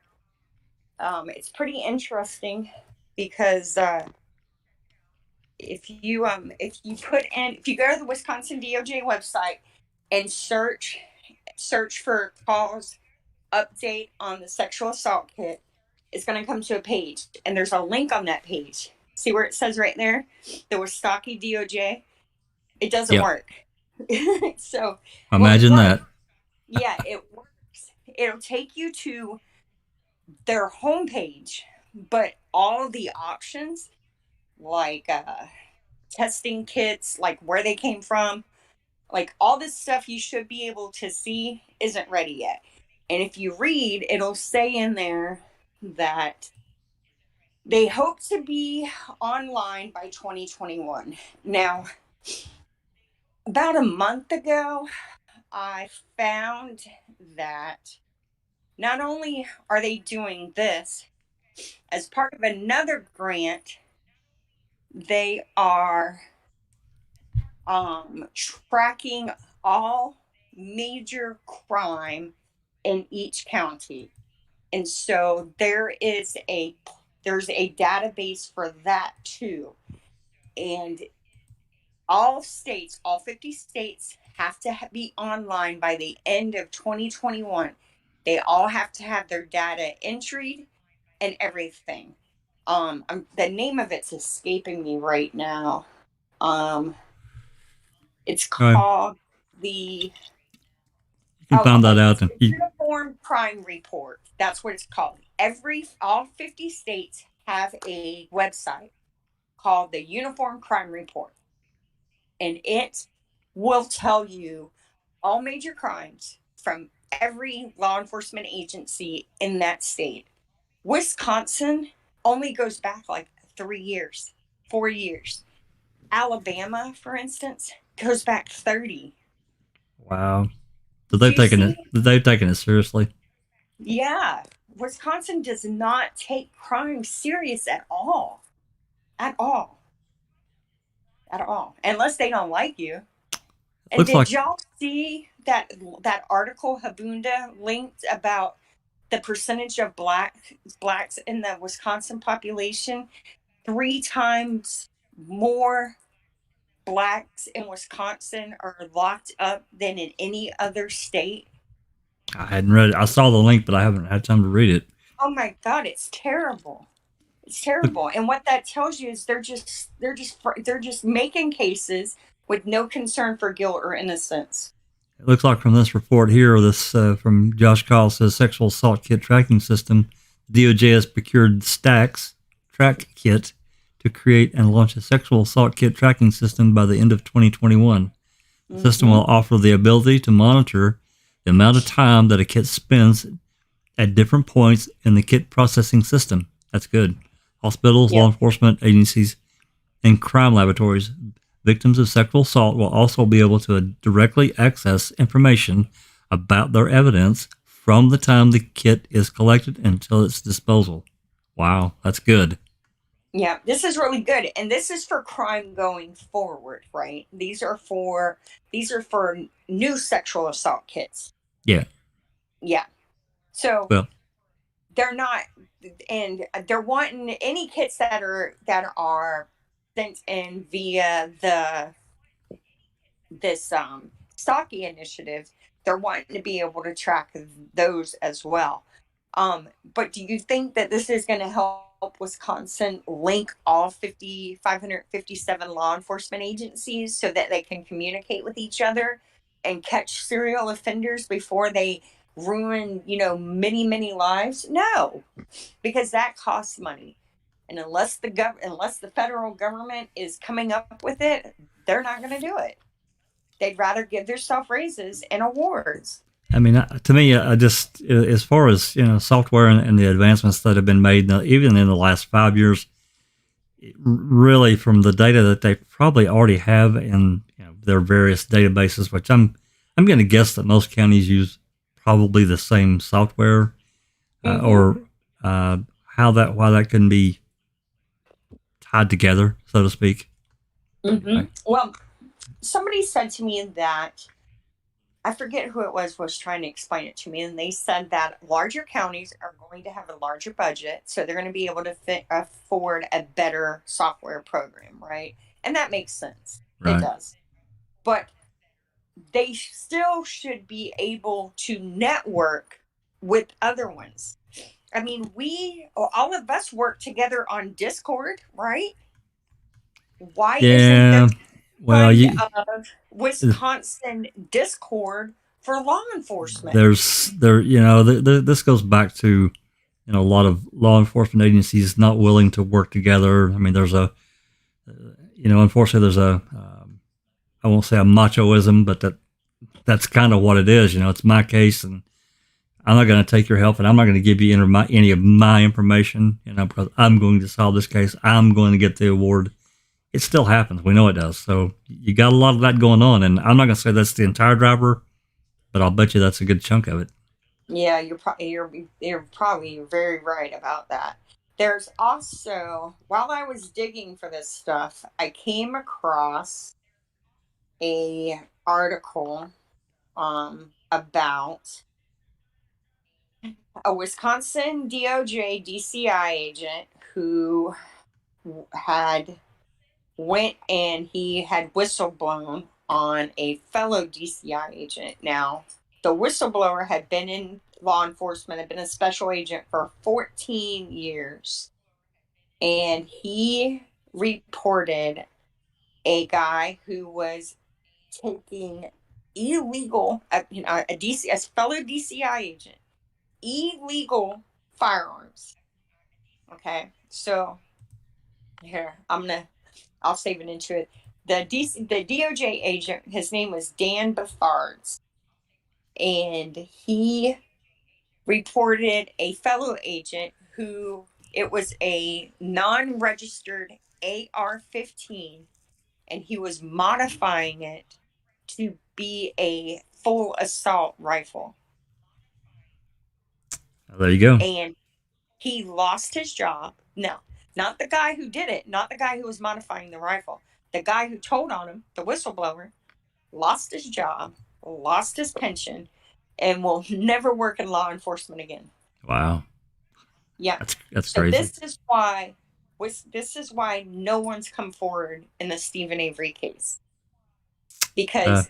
It's pretty interesting because if you go to the Wisconsin DOJ website and search for calls update on the sexual assault kit, it's going to come to a page, and there's a link on that page. See where it says right there, the Wistaki DOJ? It doesn't Yep. work. So, well, it Imagine works. that. Yeah, it works. It'll take you to their homepage, but all of the options, like testing kits, like where they came from, like all this stuff you should be able to see isn't ready yet. And if you read, it'll say in there that they hope to be online by 2021. Now, about a month ago, I found that not only are they doing this, as part of another grant, they are tracking all major crime in each county. And so there's a database for that too. And all 50 states have to be online by the end of 2021. They all have to have their data entered and everything. The name of it's escaping me right now. Um, it's All right. called the You can find that out. it's And the Uniform Crime Report. That's what it's called. All 50 states have a website called the Uniform Crime Report, and it will tell you all major crimes from every law enforcement agency in that state. Wisconsin only goes back like 3 years, 4 years. Alabama, for instance, goes back 30. wow. So Do you see? they've taken it seriously. Yeah. Wisconsin does not take crime serious at all. At all. At all. Unless they don't like you. And Looks did like y'all see that article Habunda linked about the percentage of blacks in the Wisconsin population? 3 times more blacks in Wisconsin are locked up than in any other state. I hadn't read it. I saw the link, but I haven't had time to read it. Oh my God, it's terrible. It's Look, terrible. And what that tells you is they're just making cases with no concern for guilt or innocence. it looks like from this report here, this from Josh Kyle says sexual assault kit tracking system. DOJ has procured Stacks Track Kit to create and launch a sexual assault kit tracking system by the end of 2021. The system will offer the ability to monitor the amount of time that a kit spends at different points in the kit processing system. That's good. Hospitals, law Yep. enforcement agencies, and crime laboratories. Victims of sexual assault will also be able to directly access information about their evidence from the time the kit is collected until its disposal. Wow, that's good. Yeah, this is really good. And this is for crime going forward, right? These are for new sexual assault kits. Yeah. Yeah. So Well, they're not, and they're wanting any kits that are sent in via this Stocky initiative. They're wanting to be able to track those as well. But do you think that this is going to help Wisconsin link all 557 law enforcement agencies so that they can communicate with each other and catch serial offenders before they ruin, many, many lives? No, because that costs money. And unless the federal government is coming up with it, they're not going to do it. They'd rather give themselves raises and awards. I mean, to me, I just as far as software and the advancements that have been made, even in the last 5 years, really from the data that they probably already have in their various databases, which I'm going to guess that most counties use probably the same software, or why that can be tied together, so to speak. Anyway. Well, somebody said to me that, I forget who it was trying to explain it to me, and they said that larger counties are going to have a larger budget, so they're going to be able to afford a better software program, right? And that makes sense. Right. It does. But they still should be able to network with other ones. I mean, all of us work together on Discord, right? Why isn't there Well, of Wisconsin discord for law enforcement. this goes back to a lot of law enforcement agencies not willing to work together. I mean, there's unfortunately, there's I won't say a machoism, but that's kind of what it is. It's my case, and I'm not going to take your help, and I'm not going to give you any of my information, because I'm going to solve this case. I'm going to get the award. It still happens. We know it does. So you got a lot of that going on, and I'm not going to say that's the entire driver, but I'll bet you that's a good chunk of it. Yeah, you're probably very right about that. There's also, while I was digging for this stuff, I came across a article about a Wisconsin DOJ DCI agent who had went and he had whistleblown on a fellow DCI agent. Now, the whistleblower had been in law enforcement, had been a special agent for 14 years. And he reported a guy who was taking illegal, a fellow DCI agent, illegal firearms. Okay, so here, I'll save it into it. The DOJ agent, his name was Dan Beffards, and he reported a fellow agent who, it was a non-registered AR-15, and he was modifying it to be a full assault rifle. There you go. And he lost his job. No, not the guy who did it, not the guy who was modifying the rifle. The guy who told on him, the whistleblower, lost his job, lost his pension, and will never work in law enforcement again. Wow. Yeah. That's crazy. This is why no one's come forward in the Stephen Avery case. Because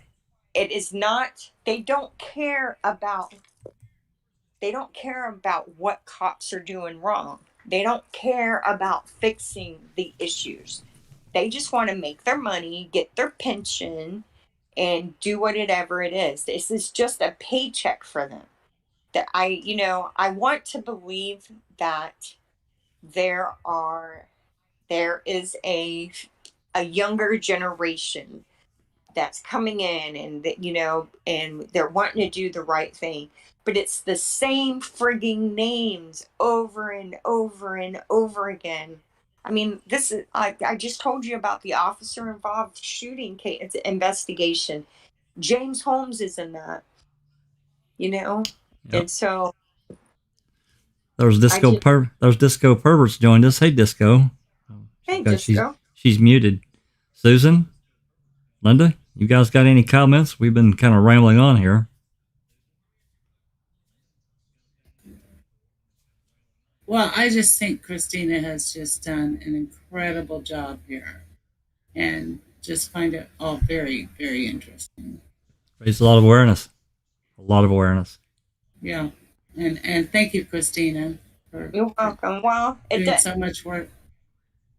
it is not, they don't care about what cops are doing wrong. They don't care about fixing the issues. They just want to make their money, get their pension, and do whatever it is. This is just a paycheck for them. That I want to believe that there is a younger generation that's coming in, and and they're wanting to do the right thing. But it's the same frigging names over and over and over again. I mean, this is, I just told you about the officer involved shooting case investigation. James Holmes is in that, Yep. And so there's disco perverts joined us. Hey, Disco. Hey, Disco. She's muted. Susan, Linda, you guys got any comments? We've been kind of rambling on here. Well, I just think Christina has just done an incredible job here, and just find it all very, very interesting. Raised a lot of awareness. Yeah, and thank you, Christina, for You're welcome. Well, doing so much work.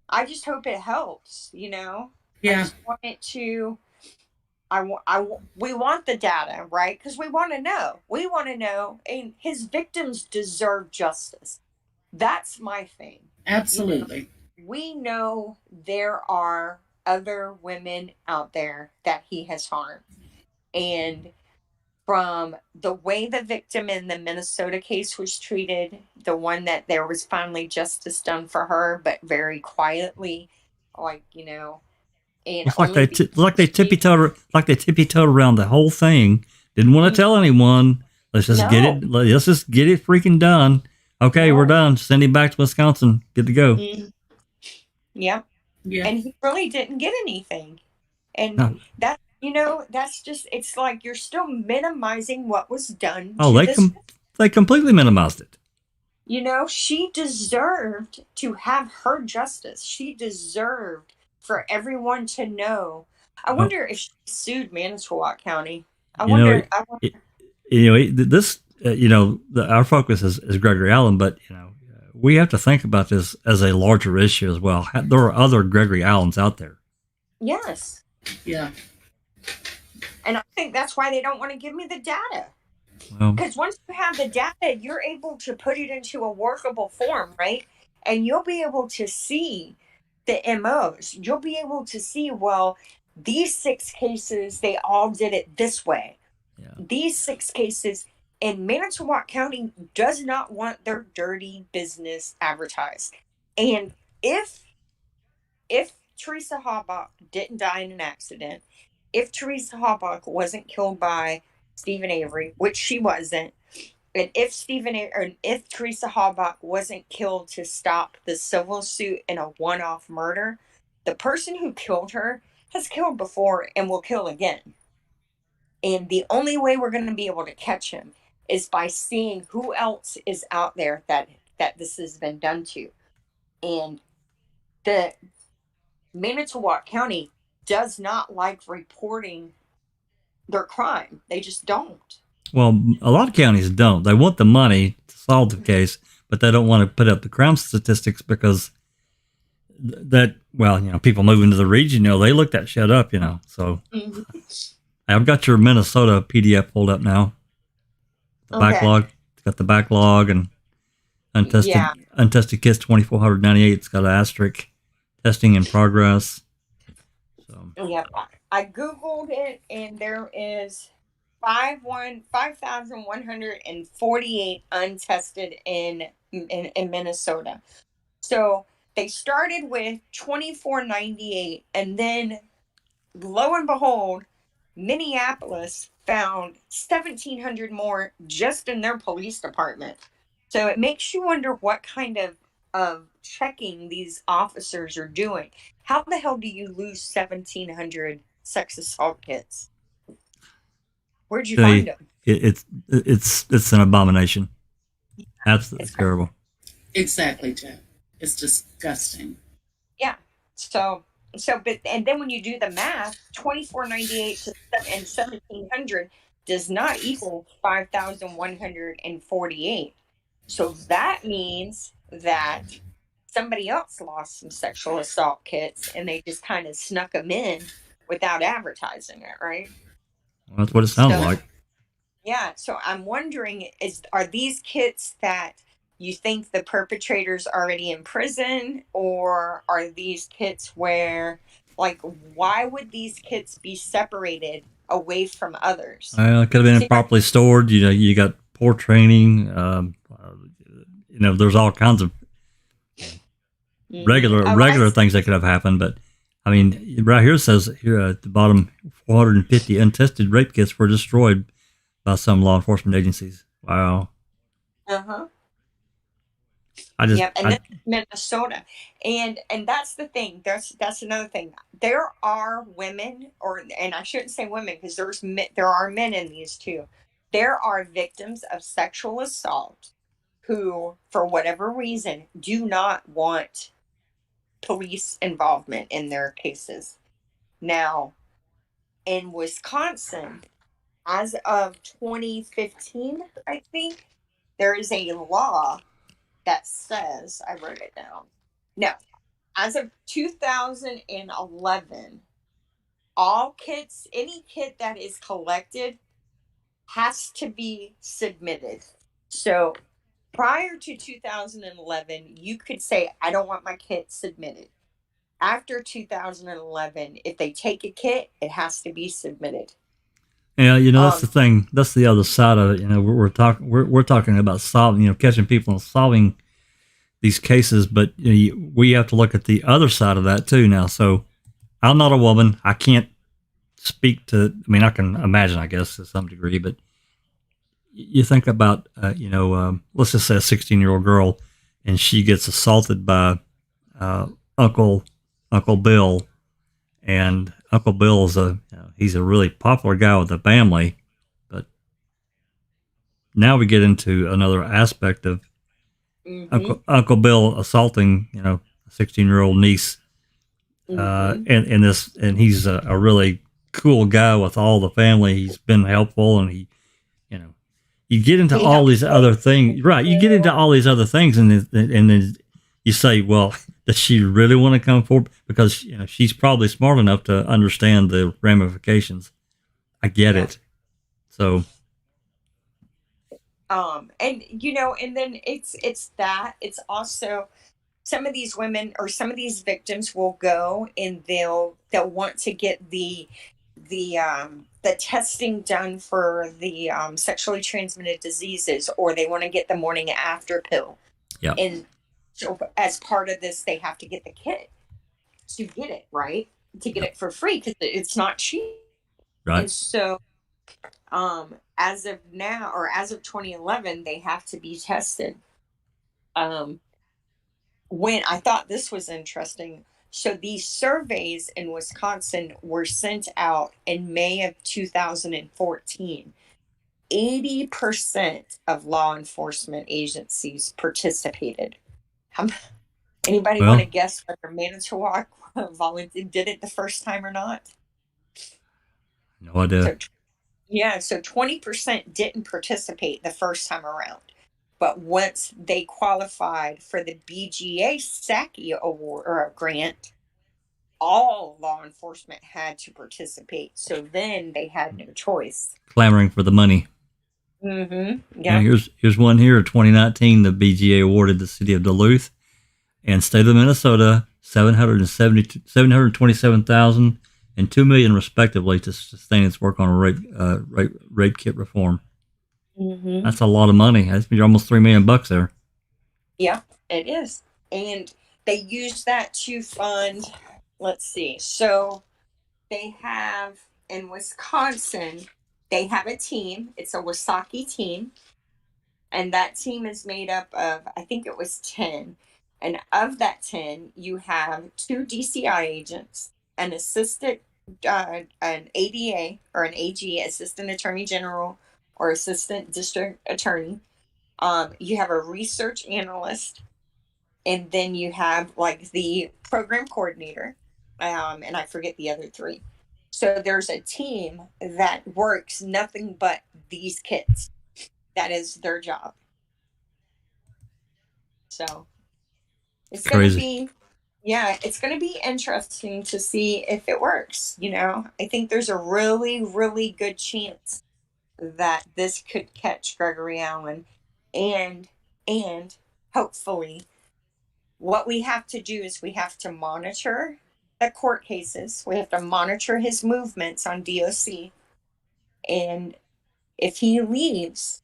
I just hope it helps. Yeah. I just want it to. We want the data, right? Because we want to know. We want to know, and his victims deserve justice. That's my thing. Absolutely. We know there are other women out there that he has harmed. And from the way the victim in the Minnesota case was treated, the one that there was finally justice done for her, but very quietly, and it's like they tippy-toed around the whole thing. Didn't want to tell anyone. Let's just get it. Let's just get it freaking done. Okay, we're done. Send him back to Wisconsin. Good to go. Mm-hmm. Yeah. And he really didn't get anything. And that's just, it's like you're still minimizing what was done. Oh, they completely minimized it. She deserved to have her justice. She deserved for everyone to know. I wonder if she sued Manitowoc County. Our focus is Gregory Allen, but we have to think about this as a larger issue as well. There are other Gregory Allens out there. Yes. Yeah. And I think that's why they don't want to give me the data. Well, Because once you have the data, you're able to put it into a workable form, right? And you'll be able to see the MOs. You'll be able to see, well, these 6 cases, they all did it this way. yeah. These 6 cases, and Manitowoc County does not want their dirty business advertised. And if Teresa Habach didn't die in an accident, if Teresa Habach wasn't killed by Stephen Avery, which she wasn't, and if Teresa Habach wasn't killed to stop the civil suit in a one-off murder, the person who killed her has killed before and will kill again. And the only way we're going to be able to catch him is by seeing who else is out there that this has been done to. And the Manitowoc County does not like reporting their crime. They just don't. Well, a lot of counties don't. They want the money to solve the case, but they don't want to put up the crime statistics because people moving to the region, they look that shit up, So I've got your Minnesota PDF pulled up now. The backlog. It's got the backlog and untested kits 2,498. It's got an asterisk. Testing in progress. So yeah, I googled it, and there is 5,148 untested in Minnesota. So they started with 2,498, and then lo and behold, Minneapolis found 1,700 more just in their police department. So it makes you wonder what kind of checking these officers are doing. How the hell do you lose 1,700 sex assault kits? Where'd you find them? It's an abomination. Absolutely terrible. Exactly, Jeff. It's disgusting. Yeah. And then when you do the math, 2,498 and 1,700 does not equal 5,148. So that means that somebody else lost some sexual assault kits and they just kind of snuck them in without advertising it, right? Well, that's what it sounds like. Yeah. So I'm wondering, are these kits that you think the perpetrator's already in prison, or are these kits where, why would these kits be separated away from others? It could have been improperly stored. You got poor training. There's all kinds of regular things that could have happened. But I mean, right here it says here at the bottom, 450 untested rape kits were destroyed by some law enforcement agencies. Wow. And this is Minnesota, and that's the thing. That's another thing. There are women, and I shouldn't say women because there are men in these too. There are victims of sexual assault who, for whatever reason, do not want police involvement in their cases. Now, in Wisconsin, as of 2015, I think, there is a law that says, I wrote it down. No, as of 2011, all kits, any kit that is collected has to be submitted. So prior to 2011, you could say, I don't want my kit submitted. After 2011, if they take a kit, it has to be submitted. Yeah, that's the thing. That's the other side of it. We're talking about solving, catching people and solving these cases, but we have to look at the other side of that too. Now, so I'm not a woman. I can't speak to. I mean, I can imagine, I guess, to some degree, but you think about, let's just say a 16-year-old girl, and she gets assaulted by Uncle Bill, and Uncle Bill is he's a really popular guy with the family, but now we get into another aspect of Uncle Bill assaulting, a 16-year-old niece, and he's a really cool guy with all the family. He's been helpful, and you get into all these other things, right? You get into all these other things, and then you say, well, does she really want to come forward? Because she's probably smart enough to understand the ramifications. I get Yeah. it. So, And and then it's also some of these women or some of these victims will go and they'll want to get the testing done for the sexually transmitted diseases, or they want to get the morning after pill. yeah, And so as part of this, they have to get the kit to get it, right? To get yeah, it for free because it's not cheap. right. And so as of now, or as of 2011, they have to be tested. When I thought this was interesting, so these surveys in Wisconsin were sent out in May of 2014. 80% of law enforcement agencies participated. Anybody want to Well, guess whether Manitowoc did it the first time or not? no idea. So yeah, so 20% didn't participate the first time around. But once they qualified for the BGA Saki Award or grant, all law enforcement had to participate. So then they had no choice. Clamoring for the money. Mm-hmm. Yeah, Yeah. here's one here. In 2019, the BGA awarded the city of Duluth and state of Minnesota 727,000 and $2 million respectively to sustain its work on rape kit reform. Mm-hmm. That's a lot of money. That's almost $3 million there. Yeah, it is. And they use that to fund, let's see. So they have in Wisconsin, they have a team. It's a Wasaki team. And that team is made up of, I think it was 10. And of that 10, you have 2 DCI agents, an assistant, an ADA or an AG, assistant attorney general or assistant district attorney. You have a research analyst, and then you have like the program coordinator, and I forget the other 3. So there's a team that works nothing but these kits. That is their job. So it's going to Crazy. be, yeah, it's going to be interesting to see if it works. I think there's a really, really good chance that this could catch Gregory Allen, and hopefully what we have to do is we have to monitor the court cases. We have to monitor his movements on DOC. And if he leaves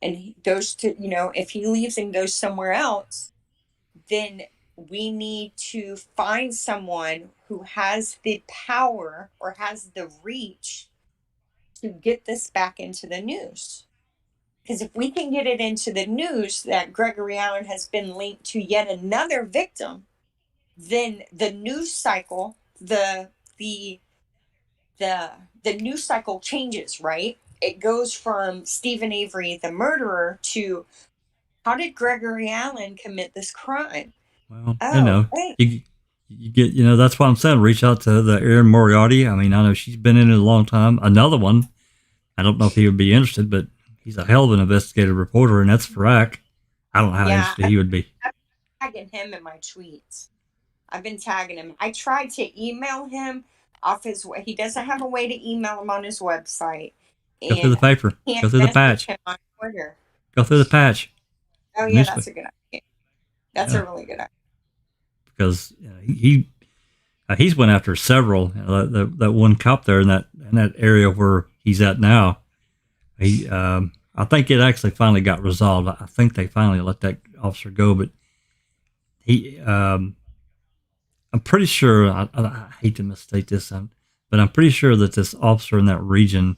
and he goes to, if he leaves and goes somewhere else, then we need to find someone who has the power or has the reach to get this back into the news. Because if we can get it into the news that Gregory Allen has been linked to yet another victim, then the news cycle, the news cycle changes, right? It goes from Stephen Avery, the murderer, to how did Gregory Allen commit this crime? Well, Oh, wait. you get, that's why I'm saying reach out to the Erin Moriarty. I mean, I know she's been in it a long time. Another one, I don't know if he would be interested, but he's a hell of an investigative reporter, and that's Frack. I don't know how interested he would be. I've been tagging him in my tweets. I've been tagging him. I tried to email him off he doesn't have a way to email him on his website. Go through the paper. Go through the patch. Him on Twitter. Go through the patch. Oh, yeah, that's a good idea. That's a really good idea. Because he's went after several. That one cop there in that area where he's at now. I think it actually finally got resolved. I think they finally let that officer go, but I'm pretty sure. I hate to mistake this, but I'm pretty sure that this officer in that region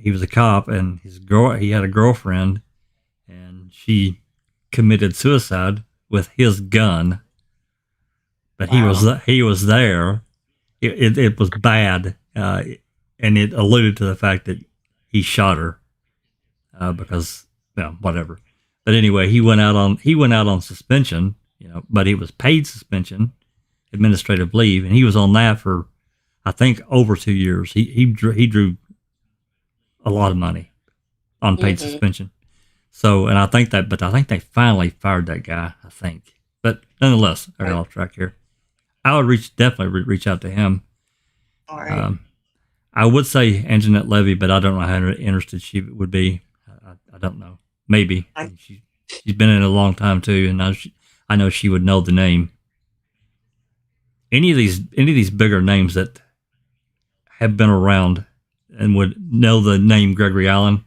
he was a cop, and he had a girlfriend, and she committed suicide with his gun. But wow. he was there. It was bad, and it alluded to the fact that he shot her because whatever. But anyway, he went out on suspension, but he was paid suspension, administrative leave, and he was on that for I think over 2 years. He drew a lot of money on paid suspension. So, and I think they finally fired that guy. I think But nonetheless, I got Oh, off track here. I would definitely reach out to him. all right. Um, I would say Anjanette Levy, but I don't know how interested she would be. I don't know. Maybe I, she's been in it a long time too, and I know she would know the name. Any of these bigger names that have been around and would know the name Gregory Allen,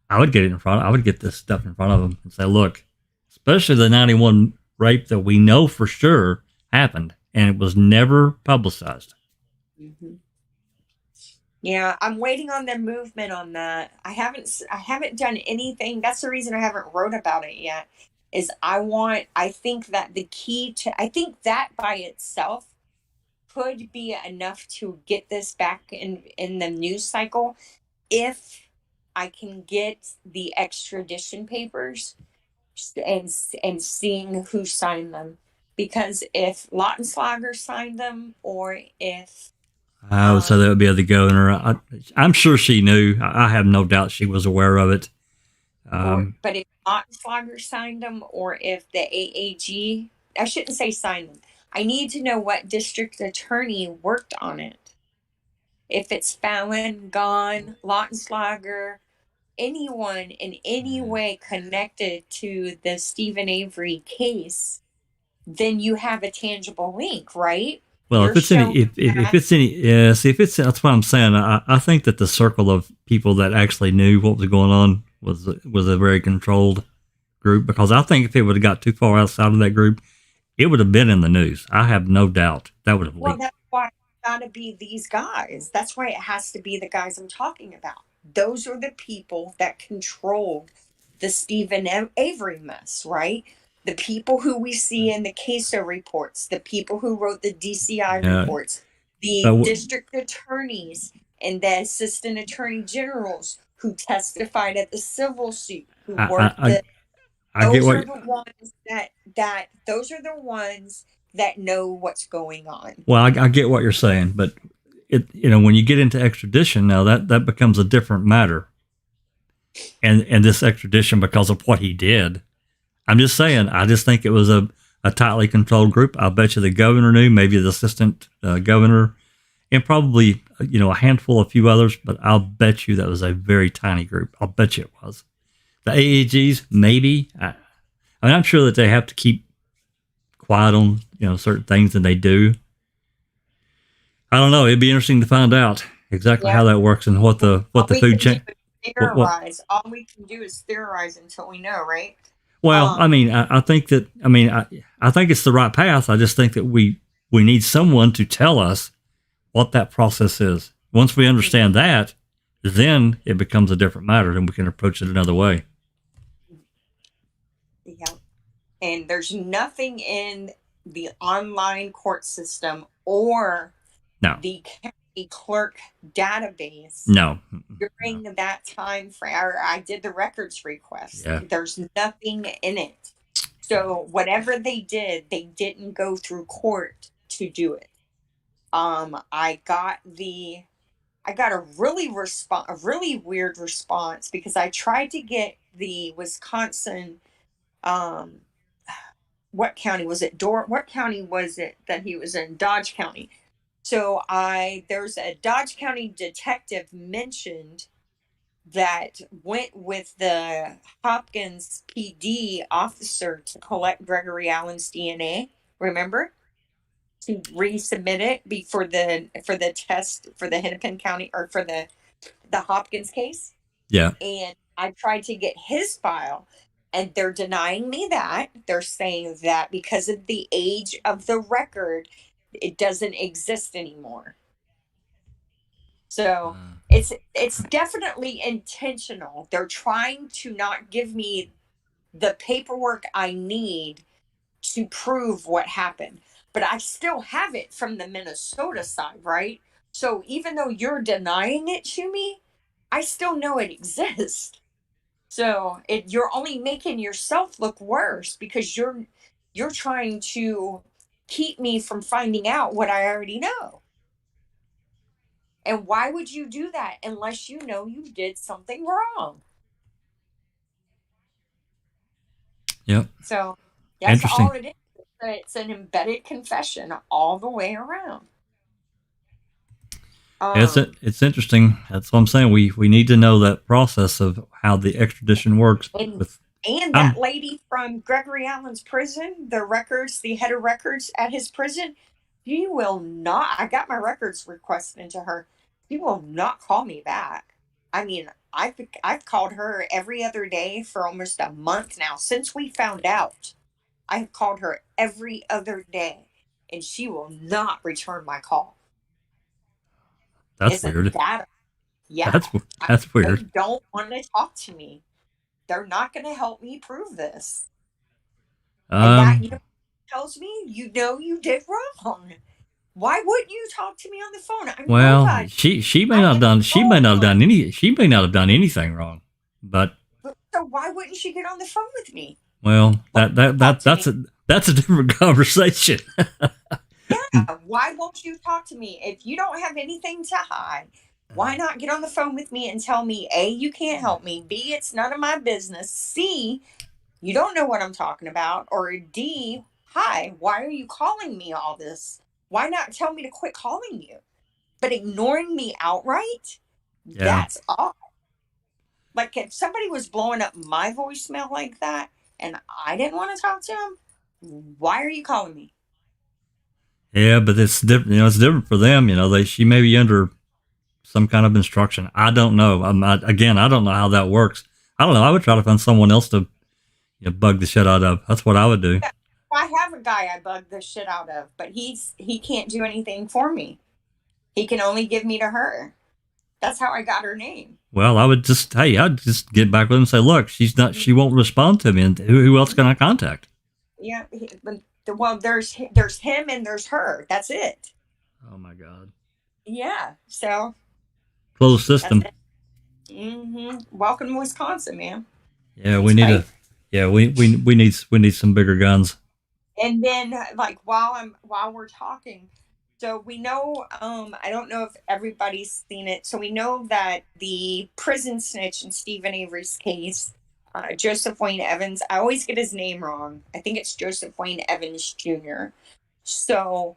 I would get it in front. I would get this stuff in front of them and say, look, especially the 91 rape that we know for sure happened and it was never publicized. mhm. Yeah, I'm waiting on the movement on that. I haven't done anything. That's the reason I haven't wrote about it yet. Is I think that the key to I think that by itself could be enough to get this back in the news cycle if I can get the extradition papers and seeing who signed them. Because if Lautenschlager signed them, or if I would say um that would be the governor. I'm sure she knew. I have no doubt she was aware of it. but if Lautenschlager signed them, or if the AAG, I shouldn't say signed them. I need to know what district attorney worked on it. If it's Fallon, Gahn, Lautenschlager, anyone in any way connected to the Stephen Avery case, then you have a tangible link, right? Well, You're if it's any, showing if that. it's any, yeah, see, if it's, that's what I'm saying. I think that the circle of people that actually knew what was going on was a very controlled group, because I think if it would have got too far outside of that group, it would have been in the news. I have no doubt that would have Well, leaked. that's why it's got to be these guys. That's why it has to be the guys I'm talking about. Those are the people that controlled the Stephen Avery mess, right? The people who we see in the CASO reports, the people who wrote the DCI Yeah, reports, the uh, district attorneys and the assistant attorney generals who testified at the civil suit, who I, worked I, I, the I get those what. are the ones that those are the ones that know what's going on. Well, I get what you're saying, but when you get into extradition now, that becomes a different matter, and this extradition because of what he did. I'm just saying. I just think it was a tightly controlled group. I bet you the governor knew, maybe the assistant governor, and probably a handful, a few others. But I'll bet you that was a very tiny group. I'll bet you it was. The AAGs, maybe. I mean, I'm sure that they have to keep quiet on certain things, and they do. I don't know. It'd be interesting to find out exactly Yeah. how that works and what All the we food can do chain. is What theorize. All we can do is theorize until we know, right? Well, I Um, mean, I think that I think it's the right path. I just think that we need someone to tell us what that process is. Once we understand that, then it becomes a different matter, and we can approach it another way. yeah. And there's nothing in the online court system or No, the county clerk database no, no. during that time frame. I did the records request. Yeah. There's nothing in it. So whatever they didn't go through court to do it. I got a really weird response because I tried to get the Wisconsin, um, what county was it? What county was it that he was in? Dodge County. So there's a Dodge County detective mentioned that went with the Hopkins PD officer to collect Gregory Allen's DNA. Remember? To resubmit it for the test for the Hennepin County, or for the Hopkins case. Yeah. And I tried to get his file, and they're denying me that. They're saying that because of the age of the record, it doesn't exist anymore. So it's definitely intentional. They're trying to not give me the paperwork I need to prove what happened. But I still have it from the Minnesota side, right? So even though you're denying it to me, I still know it exists. So you're only making yourself look worse because you're trying to keep me from finding out what I already know. And why would you do that unless you know you did something wrong? Yep. So That's all Interesting. it is. It's an embedded confession all the way around. It's Um, it's interesting. That's what I'm saying. We need to know that process of how the extradition works. and With and that I'm lady from Gregory Allen's prison, the head of records at his prison, she will not. I got my records requested into her. She will not call me back. I mean, I've called her every other day for almost a month now since we found out. I have called her every other day, and she will not return my call. that's Isn't weird. that? Yeah, That's that's they weird. don't want to talk to me. They're not going to help me prove this. And that, Um. tells me you did wrong. Why wouldn't you talk to me on the phone? I'm Well, nobody. she may I not have am done no one. she may not have done anything wrong, but So why wouldn't she get on the phone with me? well, Why talk to me? that's a different conversation. Yeah, why won't you talk to me? If you don't have anything to hide, why not get on the phone with me and tell me A, you can't help me, B, it's none of my business, C, you don't know what I'm talking about, or D, hi, why are you calling me all this? Why not tell me to quit calling you? But ignoring me outright, Yeah. that's odd. Like if somebody was blowing up my voicemail like that and I didn't want to talk to them, why are you calling me? Yeah, but it's different. It's different for them. She may be under some kind of instruction. I don't know. I'm not, again, I don't know how that works. I don't know. I would try to find someone else to bug the shit out of. That's what I would do. Yeah, I have a guy I bug the shit out of, but he can't do anything for me. He can only give me to her. That's how I got her name. Well, I'd just get back with him and say, look, she won't respond to me. And who else can I contact? Yeah, well, there's him and there's her. That's it. Oh my God. Yeah, so Closed that's system. it. Welcome to Wisconsin, man. Yeah, we It's need crazy. we need some bigger guns. And then like while we're talking, so we know, I don't know if everybody's seen it, so we know that the prison snitch in Stephen Avery's case, Joseph Wayne Evans, I always get his name wrong, I think it's Joseph Wayne Evans Jr. So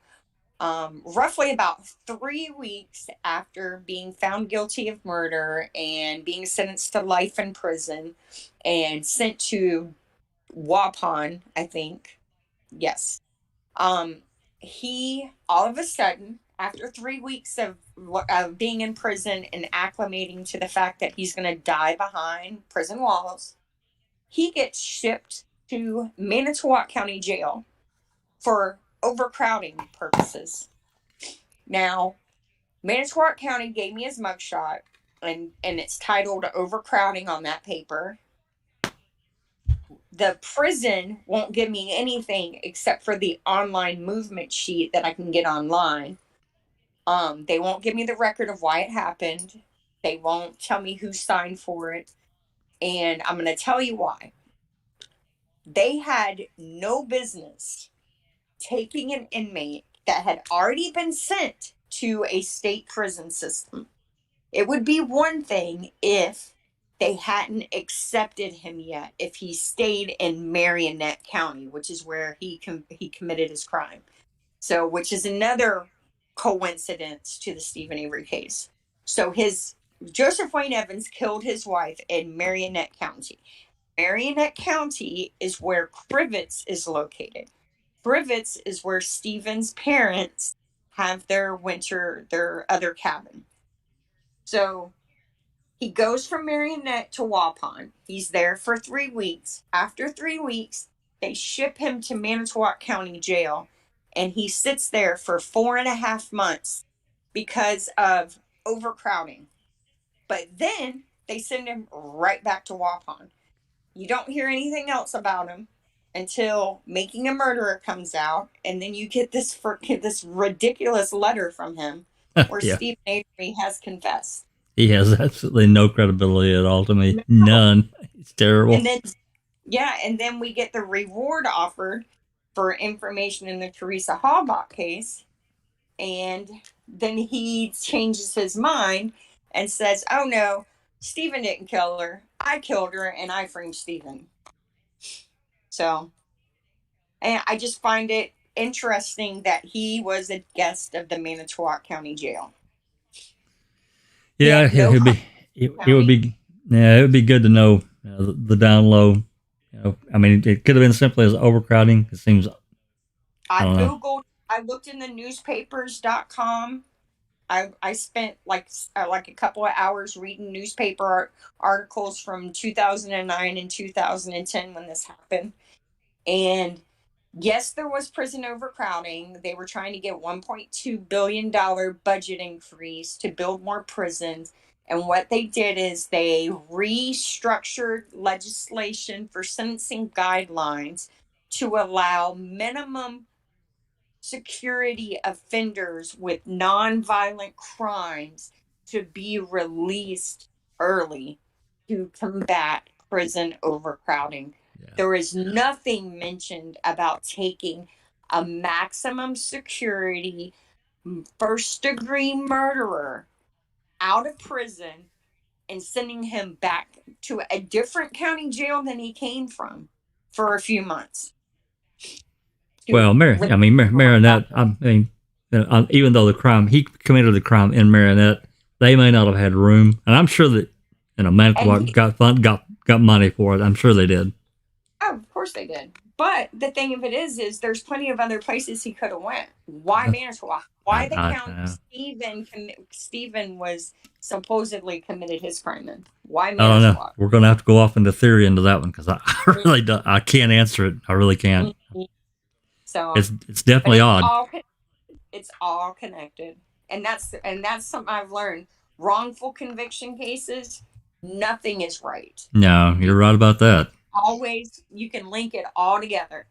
roughly about 3 weeks after being found guilty of murder and being sentenced to life in prison and sent to Waupun, I think, yes. Um, he all of a sudden, after 3 weeks of being in prison and acclimating to the fact that he's going to die behind prison walls, he gets shipped to Manitowoc County Jail for overcrowding purposes. Now, Manitowoc County gave me his mugshot, and it's titled "Overcrowding" on that paper. The prison won't give me anything except for the online movement sheet that I can get online. They won't give me the record of why it happened. They won't tell me who signed for it. And I'm going to tell you why. They had no business taking an inmate that had already been sent to a state prison system. It would be one thing if they hadn't accepted him yet, if he stayed in Marionette County, which is where he committed his crime. So, which is another coincidence to the Stephen Avery case. So, his Joseph Wayne Evans killed his wife in Marionette County. Marionette County is where Crivets is located. Crivets is where Stephen's parents have their other cabin. So he goes from Marionette to Waupun. He's there for 3 weeks. After 3 weeks, they ship him to Manitowoc County Jail, and he sits there for 4.5 months because of overcrowding. But then they send him right back to Waupun. You don't hear anything else about him until Making a Murderer comes out, and then you get this ridiculous letter from him where Yeah, Stephen Avery has confessed. he has absolutely no credibility at all to me. No. None. It's And terrible. then, yeah, and then we get the reward offered for information in the Teresa Halbach case. And then he changes his mind and says, oh no, Stephen didn't kill her. I killed her and I framed Stephen. So And I just find it interesting that he was a guest of the Manitowoc County Jail. Yeah, No it would be yeah, it would be good to know the down low. I mean, it could have been simply as overcrowding. It seems. I don't know. I looked in the newspapers.com. I spent like a couple of hours reading newspaper articles from 2009 and 2010 when this happened. And yes, there was prison overcrowding. They were trying to get $1.2 billion budget increase to build more prisons. And what they did is they restructured legislation for sentencing guidelines to allow minimum security offenders with nonviolent crimes to be released early to combat prison overcrowding. Yeah. There is nothing mentioned about taking a maximum security first degree murderer out of prison and sending him back to a different county jail than he came from for a few months. Well, Marinette, I mean, even though he committed the crime in Marinette, they may not have had room. And I'm sure that, Manitowoc got money for it. I'm sure they did. Oh, of course they did. But the thing of it is there's plenty of other places he could have went. Why Manitowoc? Why the county Stephen was supposedly committed his crime in? Why Manitowoc? I don't know. We're going to have to go off into theory into that one because I really don't. I can't answer it. I really can't. So it's definitely odd. It's all connected, and that's something I've learned. Wrongful conviction cases, nothing is right. No, you're right about that. Always, you can link it all together.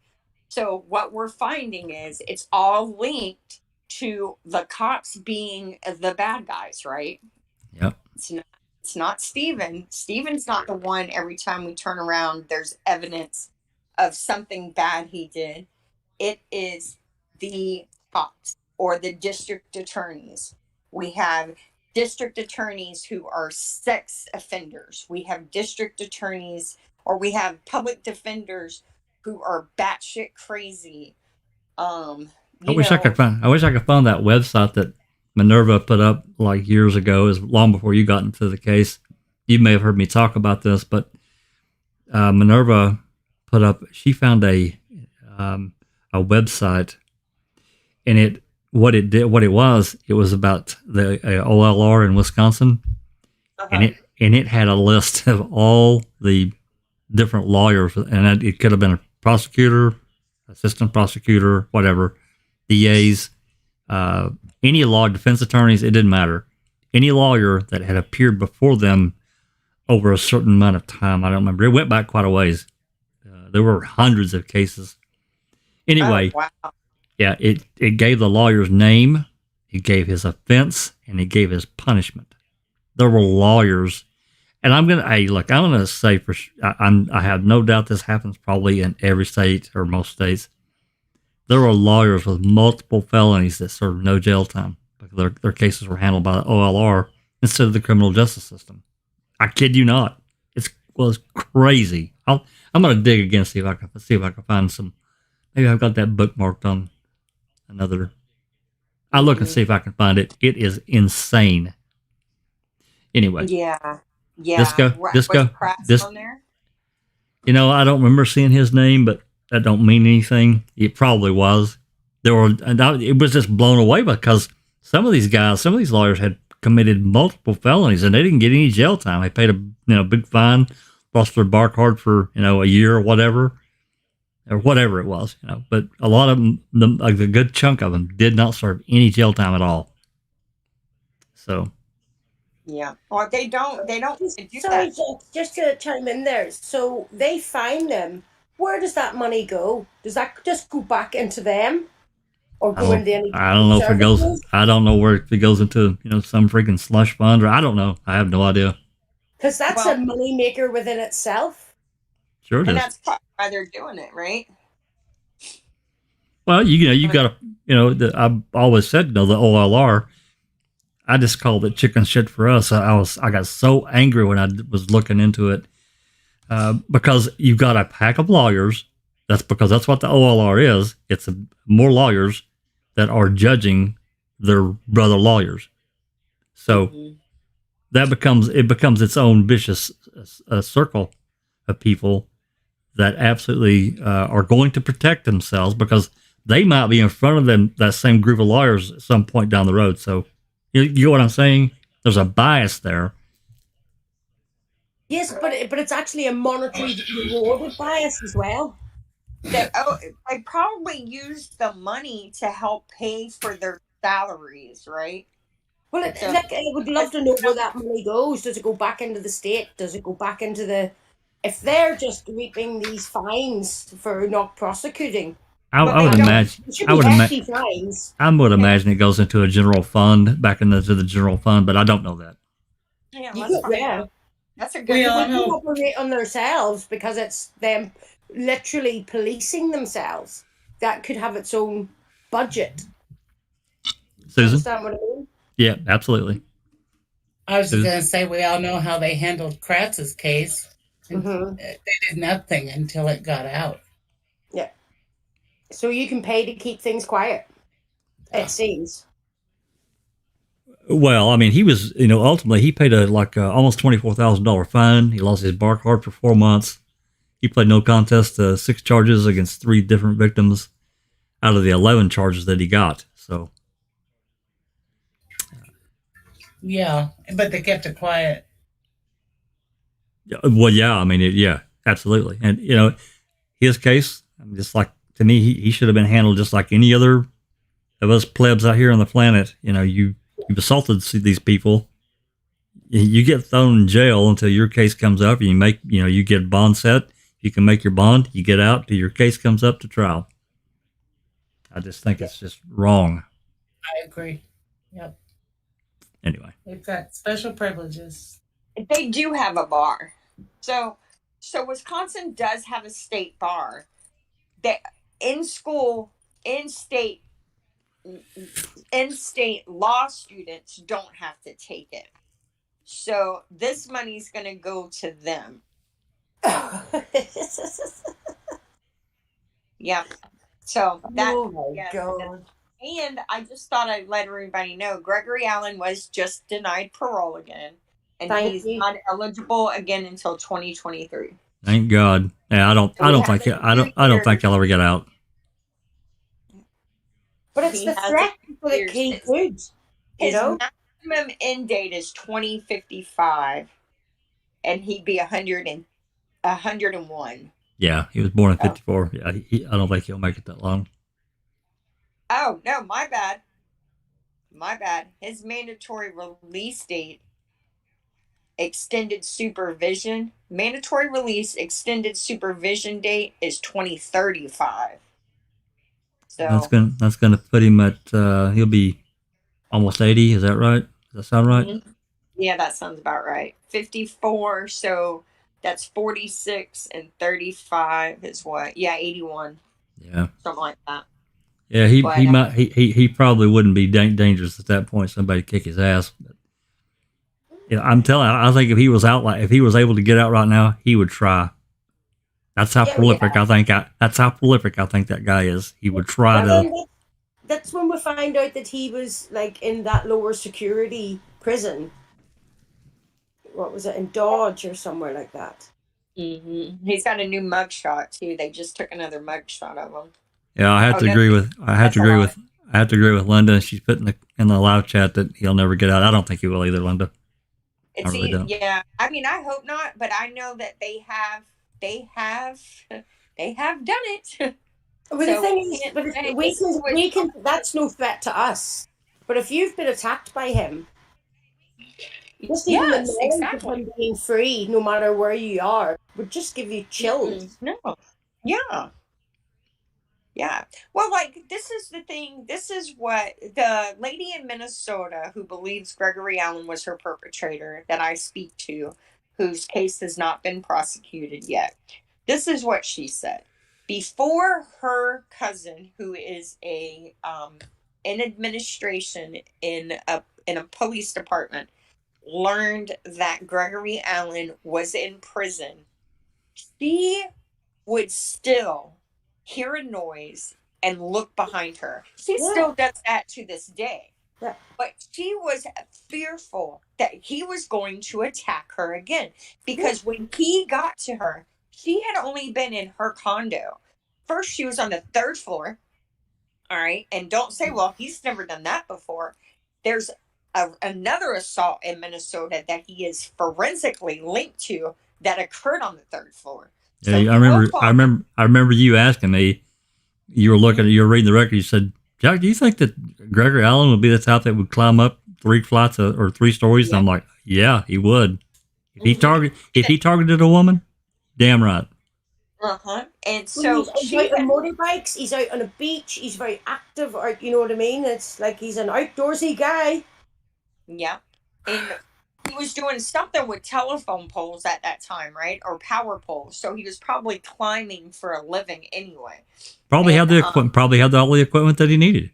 So what we're finding is it's all linked to the cops being the bad guys, right? Yep. It's not Stephen. Stephen's not the one. Every time we turn around, there's evidence of something bad he did. It is the cops or the district attorneys. We have district attorneys who are sex offenders. We have district attorneys, or we have public defenders who are batshit crazy. I wish I could find that website that Minerva put up like years ago, as long before you got into the case. You may have heard me talk about this, but Minerva put up. She found a website, and it was about the OLR in Wisconsin, and it had a list of all the different lawyers, and it could have been a prosecutor, assistant prosecutor, whatever, DAs, any law defense attorneys. It didn't matter. Any lawyer that had appeared before them over a certain amount of time. I don't remember. It went back quite a ways. There were hundreds of cases. Anyway, wow. Yeah, it gave the lawyer's name, it gave his offense, and it gave his punishment. There were lawyers, and I'm gonna say I have no doubt this happens probably in every state or most states. There were lawyers with multiple felonies that served no jail time because their cases were handled by the OLR instead of the criminal justice system. I kid you not. It's crazy. I'm gonna dig again, see if I can find some. Maybe I've got that bookmarked on another. I'll look and see if I can find it. It is insane. Anyway. Yeah. Disco. On there? I don't remember seeing his name, but that don't mean anything. It probably was. It was just blown away because some of these lawyers had committed multiple felonies and they didn't get any jail time. They paid a big fine, lost their bar card for a year or whatever it was. But a lot of them, a good chunk of them, did not serve any jail time at all. So. Yeah. Well, they don't. Sorry, just to chime in there. So they fine them. Where does that money go? Does that just go back into them, or go into any? I don't know if it goes. I don't know where it goes into. Some freaking slush fund, or I don't know. I have no idea. Because that's a money maker within itself. Sure it is. And that's probably why they're doing it, right? Well, you got to. I've always said the OLR. I just called it chicken shit for us. I got so angry when I was looking into it because you've got a pack of lawyers That's because that's what the OLR is. It's more lawyers that are judging their brother lawyers. So that becomes its own vicious circle of people that absolutely are going to protect themselves because they might be in front of them, that same group of lawyers at some point down the road. So you know what I'm saying? There's a bias there. Yes, but it's actually a monetary rewarded bias as well. They probably used the money to help pay for their salaries, right? Well, So, like, I would love to know where that money goes. Does it go back into the state? Does it go back into the? If they're just reaping these fines for not prosecuting, I would imagine. it should I be would hefty imagine. fines. I would imagine it goes into a general fund, back into the general fund, but I don't know that. yeah, You let's could, find yeah. out. That's a We good all They one. know. can operate on themselves because it's them literally policing themselves. That could have its own budget. Do you Susan? understand what I mean? Yeah, absolutely. I was just Susan? going to say, we all know how they handled Kratz's case. And they did nothing until it got out. Yeah. So you can pay to keep things quiet. It seems. Well, I mean, he was, ultimately he paid a almost $24,000 fine. He lost his bar card for 4 months. He pled no contest to 6 charges against 3 different victims out of the 11 charges that he got. So, Yeah, but they kept it quiet. well, yeah, I mean, yeah, absolutely. And, his case, just like, to me, he should have been handled just like any other of us plebs out here on the planet. You've assaulted these people. You get thrown in jail until your case comes up. You get bond set. You can make your bond. You get out till your case comes up to trial. I just think it's just wrong. I agree. Yep. Anyway, They've got special privileges. They do have a bar. So Wisconsin does have a state bar. That in school, in-state law students don't have to take it. So this money's going to go to them. Yeah. So that. Oh my yeah, God. And I just thought I'd let everybody know Gregory Allen was just denied parole again, and he's not eligible again until 2023. thank God. Yeah, I don't think he'll ever get out. But it's the threat for the key foods. His maximum end date is 2055, and he'd be 101. Yeah, he was born in 54. Yeah, I don't think he'll make it that long. Oh, no, my bad. His mandatory release date, mandatory release extended supervision date is 2035. So that's gonna put him at he'll be almost 80. Is that right? Does that sound right? Mm-hmm. Yeah, that sounds about right. 54, so that's 46, and 35 is what? Yeah, 81. Yeah, something like that. Yeah, he probably wouldn't be dangerous at that point. Somebody kick his ass. But, I'm telling you, I think if he was able to get out right now, he would try. That's how prolific I think. That's how prolific I think that guy is. He would try to. That's when we find out that he was like in that lower security prison. What was it, in Dodge or somewhere like that? Mm-hmm. He's got a new mugshot too. They just took another mugshot of him. Yeah, I have to agree with Linda. She's put in the live chat that he'll never get out. I don't think he will either, Linda. Yeah. I mean, I hope not, but I know that they have done it. Well, the thing is, we can. That's no threat to us. But if you've been attacked by him, just even the knowledge of him being free, no matter where you are, would just give you chills. No. Yeah. Yeah. Well, this is the thing. This is what the lady in Minnesota who believes Gregory Allen was her perpetrator that I speak to, whose case has not been prosecuted yet. This is what she said. Before her cousin, who is in administration in a police department, learned that Gregory Allen was in prison, she would still hear a noise, and look behind her. She still does that to this day. Yeah. But she was fearful that he was going to attack her again, because when he got to her, she had only been in her condo. First, she was on the 3rd floor. All right. And don't say, well, he's never done that before. There's another assault in Minnesota that he is forensically linked to that occurred on the 3rd floor. Yeah, I remember you asking me. You were reading the record. You said, "Jack, do you think that Gregory Allen would be the type that would climb up 3 flights or 3 stories?" And I'm like, "Yeah, he would. If he targeted a woman, damn right." And so he's out on motorbikes. He's out on a beach. He's very active. Or you know what I mean? It's like he's an outdoorsy guy. Yeah, and he was doing something with telephone poles at that time, right? Or power poles. So he was probably climbing for a living anyway. Probably had the equipment. Probably had all the equipment that he needed.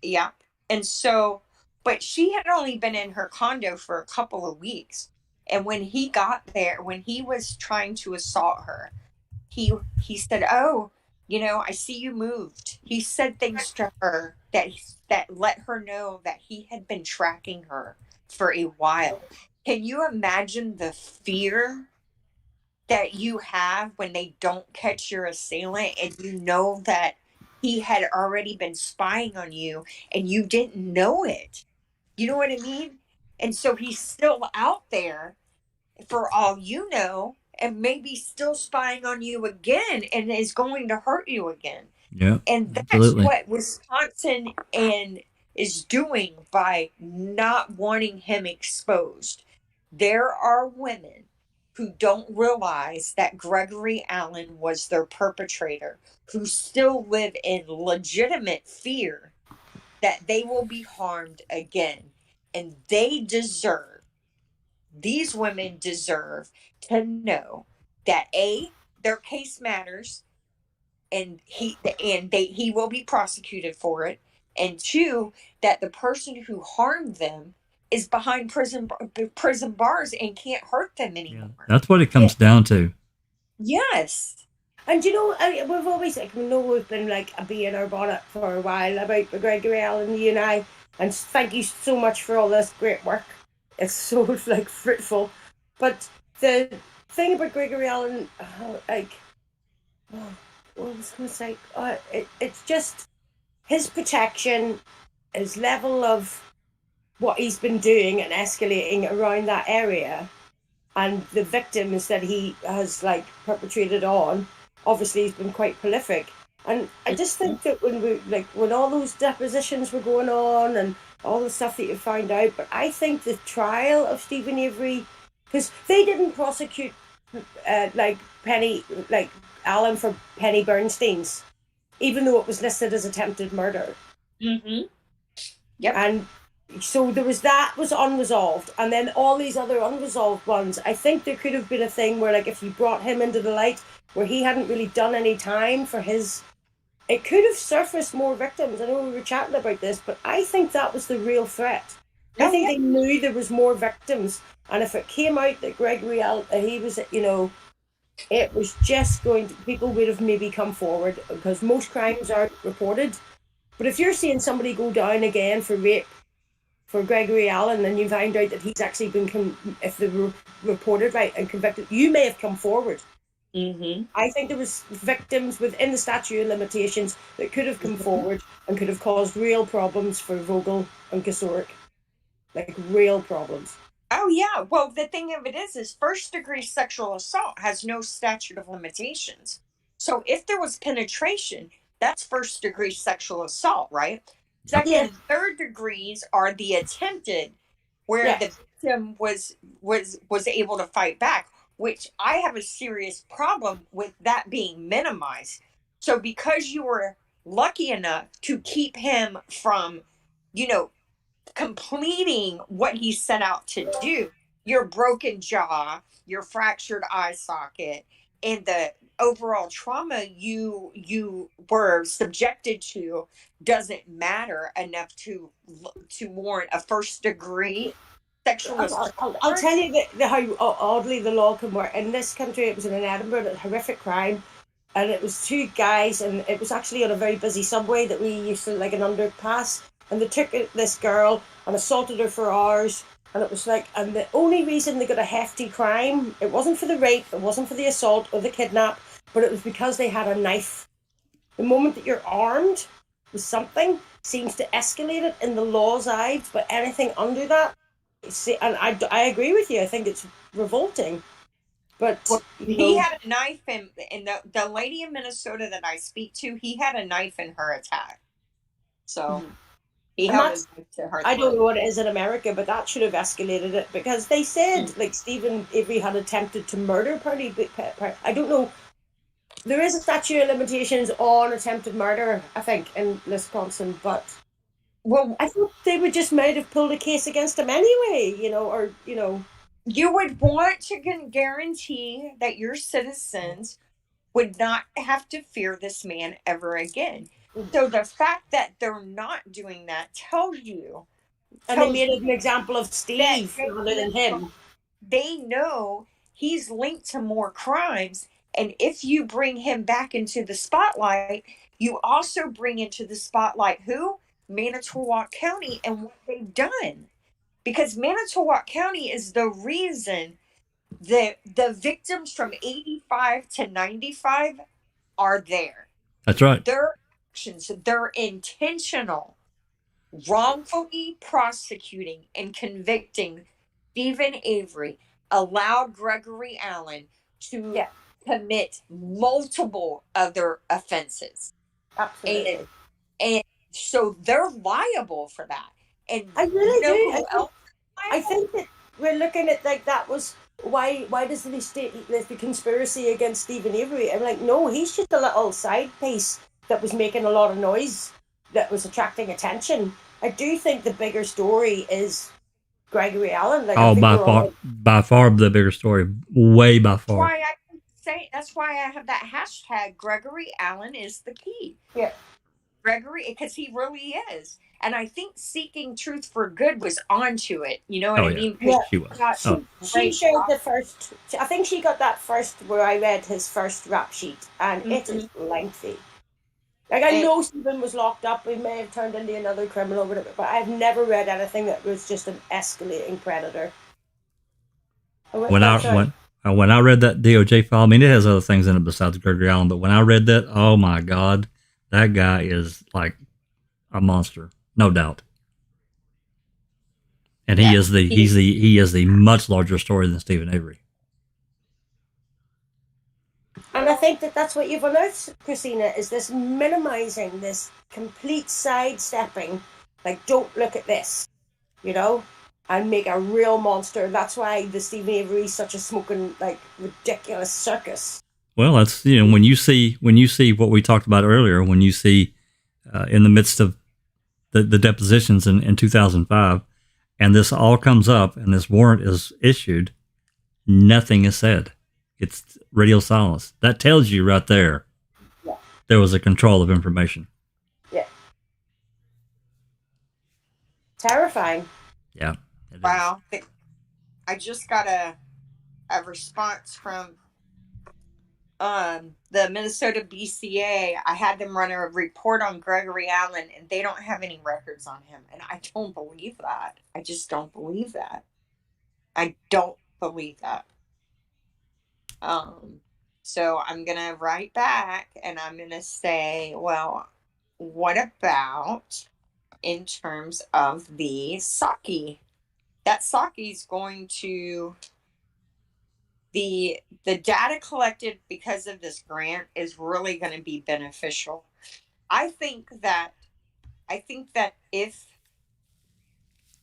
Yeah, and so, but she had only been in her condo for a couple of weeks, and when he got there, when he was trying to assault her, he said, "Oh, I see you moved." He said things to her that let her know that he had been tracking her for a while. Can you imagine the fear that you have when they don't catch your assailant, and you know that he had already been spying on you and you didn't know it? You know what I mean? And so he's still out there, for all you know, and maybe still spying on you again and is going to hurt you again. Yeah. And that's absolutely. what Wisconsin is doing by not wanting him exposed. There are women who don't realize that Gregory Allen was their perpetrator, who still live in legitimate fear that they will be harmed again. And these women deserve to know that their case matters, and he will be prosecuted for it, and 2, that the person who harmed them is behind prison bars and can't hurt them anymore. Yeah, that's what it comes down to. Yes. And we've always we've been like a bee in our bonnet for a while about Gregory Allen, you and I, and thank you so much for all this great work. It's so fruitful. But the thing about Gregory Allen, what was I going to say? It's just his protection, his level of what he's been doing and escalating around that area, and the victims that he has perpetrated on. Obviously, he's been quite prolific. And I just think that when all those depositions were going on and all the stuff that you found out, but I think the trial of Stephen Avery, because they didn't prosecute Allen for Penny Bernstein's, even though it was listed as attempted murder. Mm-hmm. Yep. And so there was unresolved, and then all these other unresolved ones. I think there could have been a thing where, if you brought him into the light, where he hadn't really done any time for his, it could have surfaced more victims. I know we were chatting about this, but I think that was the real threat. I think they knew there was more victims, and if it came out that Gregory Allen, he was, it was just people would have maybe come forward, because most crimes aren't reported. But if you're seeing somebody go down again for rape for Gregory Allen, and you find out that he's actually been, if they were reported right and convicted, you may have come forward. Mm-hmm. I think there was victims within the statute of limitations that could have come forward and could have caused real problems for Vogel and Kasorik. Real problems. Oh, yeah. Well, the thing of it is first-degree sexual assault has no statute of limitations. So if there was penetration, that's first-degree sexual assault, right? Second and third degrees are the attempted, where the victim was able to fight back, which I have a serious problem with that being minimized. So because you were lucky enough to keep him from, completing what he set out to do, your broken jaw, your fractured eye socket, and the overall trauma you were subjected to doesn't matter enough to warrant a first degree sexual assault. I'll tell you how oddly the law can work. In this country, it was in Edinburgh, a horrific crime. and it was two guys, and it was actually on a very busy subway that we used to, like an underpass, and they took this girl and assaulted her for hours. And it was like, and the only reason they got a hefty crime, it wasn't for the rape, it wasn't for the assault or the kidnap, but it was because they had a knife. The moment that you're armed with something seems to escalate it in the law's eyes, but anything under that, see, and I agree with you. I think it's revolting. But well, he had a knife, and the lady in Minnesota that I speak to, he had a knife in her attack. So he held a knife to her. I don't know what it is in America, but that should have escalated it, because they said like Stephen Avery had attempted to murder Party. I don't know. There is a statute of limitations on attempted murder, I think, in Wisconsin, but well, I thought they would just might have pulled a case against him anyway, or. You would want to guarantee that your citizens would not have to fear this man ever again. So the fact that they're not doing that tells you. And they made an example of Steve rather than him. They know he's linked to more crimes. And if you bring him back into the spotlight, you also bring into the spotlight who? Manitowoc County and what they've done. Because Manitowoc County is the reason that the victims from 85 to 95 are there. That's right. Their actions, they're intentional. Wrongfully prosecuting and convicting Stephen Avery allowed Gregory Allen to commit multiple other offenses. Absolutely. And so they're liable for that. And I really do. I think that we're looking at like that was why does the state there's the conspiracy against Stephen Avery? I'm like, no, he's just a little side piece that was making a lot of noise, that was attracting attention. I do think the bigger story is Gregory Allen. Like, by far the bigger story, way by far. That's why I have that hashtag. Gregory Allen is the key. Yeah, Gregory, because he really is. And I think Seeking Truth for Good was onto it. You know what I mean? Yeah, she was. She showed the first. I think she got that first where I read his first rap sheet, and it is lengthy. Like, I know Stephen was locked up. He may have turned into another criminal, but I've never read anything that was just an escalating predator. When I read that DOJ file, I mean, it has other things in it besides Gregory Allen, but when I read that, oh my God, that guy is like a monster, no doubt. And he is the much larger story than Stephen Avery. And I think that's what you've unearthed, Christina, is this minimizing, this complete sidestepping, like, don't look at this, and make a real monster. That's why the Stephen Avery is such a smoking, like, ridiculous circus. Well, that's, when you see what we talked about earlier, when you see in the midst of the depositions in 2005, and this all comes up and this warrant is issued, nothing is said. It's radio silence. That tells you right there there was a control of information. Yeah. Terrifying. Yeah. Wow. I just got a response from the Minnesota BCA. I had them run a report on Gregory Allen, and they don't have any records on him. And I don't believe that. I just don't believe that. I don't believe that. So I'm going to write back and I'm going to say, well, what about in terms of the sake? That sake is going to, the data collected because of this grant is really going to be beneficial. I think that if,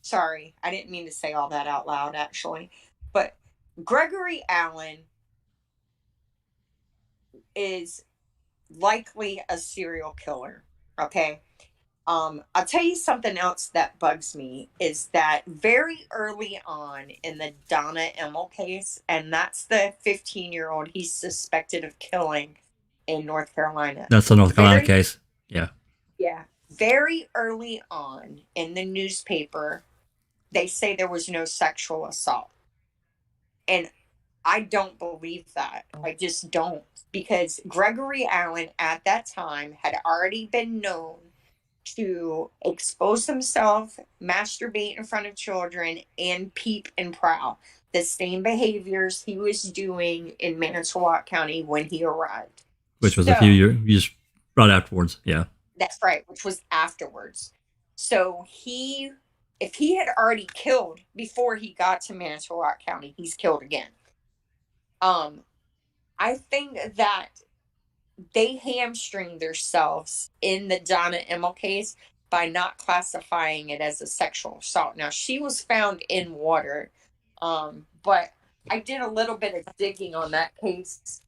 sorry, I didn't mean to say all that out loud actually, but Gregory Allen is likely a serial killer. Okay. I'll tell you something else that bugs me is that very early on in the Donna Emmel case, and that's the 15-year-old he's suspected of killing in North Carolina. That's the North Carolina case. Yeah. Yeah. Very early on in the newspaper, they say there was no sexual assault. And I don't believe that. I just don't. Because Gregory Allen at that time had already been known to expose himself, masturbate in front of children, and peep and prowl. The same behaviors he was doing in Manitowoc County when he arrived. Which was a few years right afterwards. Yeah. That's right, which was afterwards. So if he had already killed before he got to Manitowoc County, he's killed again. I think that they hamstringed themselves in the Donna Emmel case by not classifying it as a sexual assault. Now, she was found in water, but I did a little bit of digging on that case,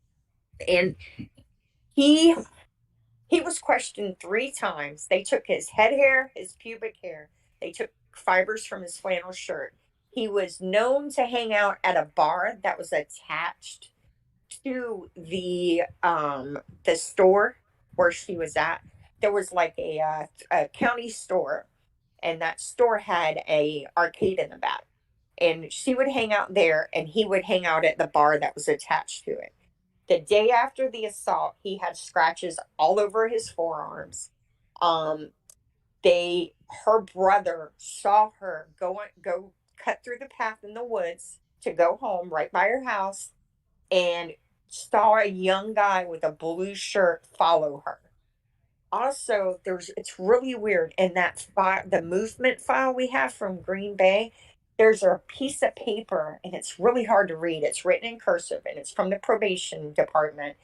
and he was questioned 3 times. They took his head hair, his pubic hair. They took fibers from his flannel shirt. He was known to hang out at a bar that was attached to the store where she was at. There was like a county store, and that store had a arcade in the back. And she would hang out there, and he would hang out at the bar that was attached to it. The day after the assault, he had scratches all over his forearms. Her brother saw her go cut through the path in the woods to go home right by her house, and saw a young guy with a blue shirt follow her. Also, it's really weird in that the movement file we have from Green Bay. There's a piece of paper, and it's really hard to read. It's written in cursive, and it's from the probation department.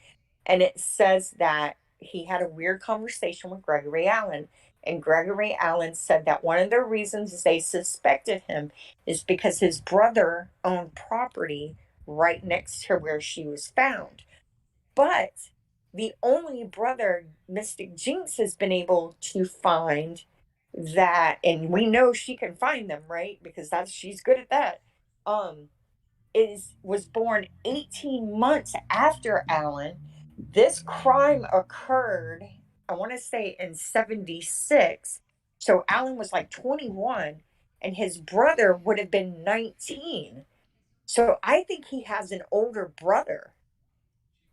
And it says that he had a weird conversation with Gregory Allen. And Gregory Allen said that one of the reasons they suspected him is because his brother owned property right next to where she was found. But the only brother Mystic Jinx has been able to find that, and we know she can find them, right? Because she's good at that. Was born 18 months after Allen. This crime occurred, I want to say, in 76. So Allen was like 21, and his brother would have been 19. So I think he has an older brother,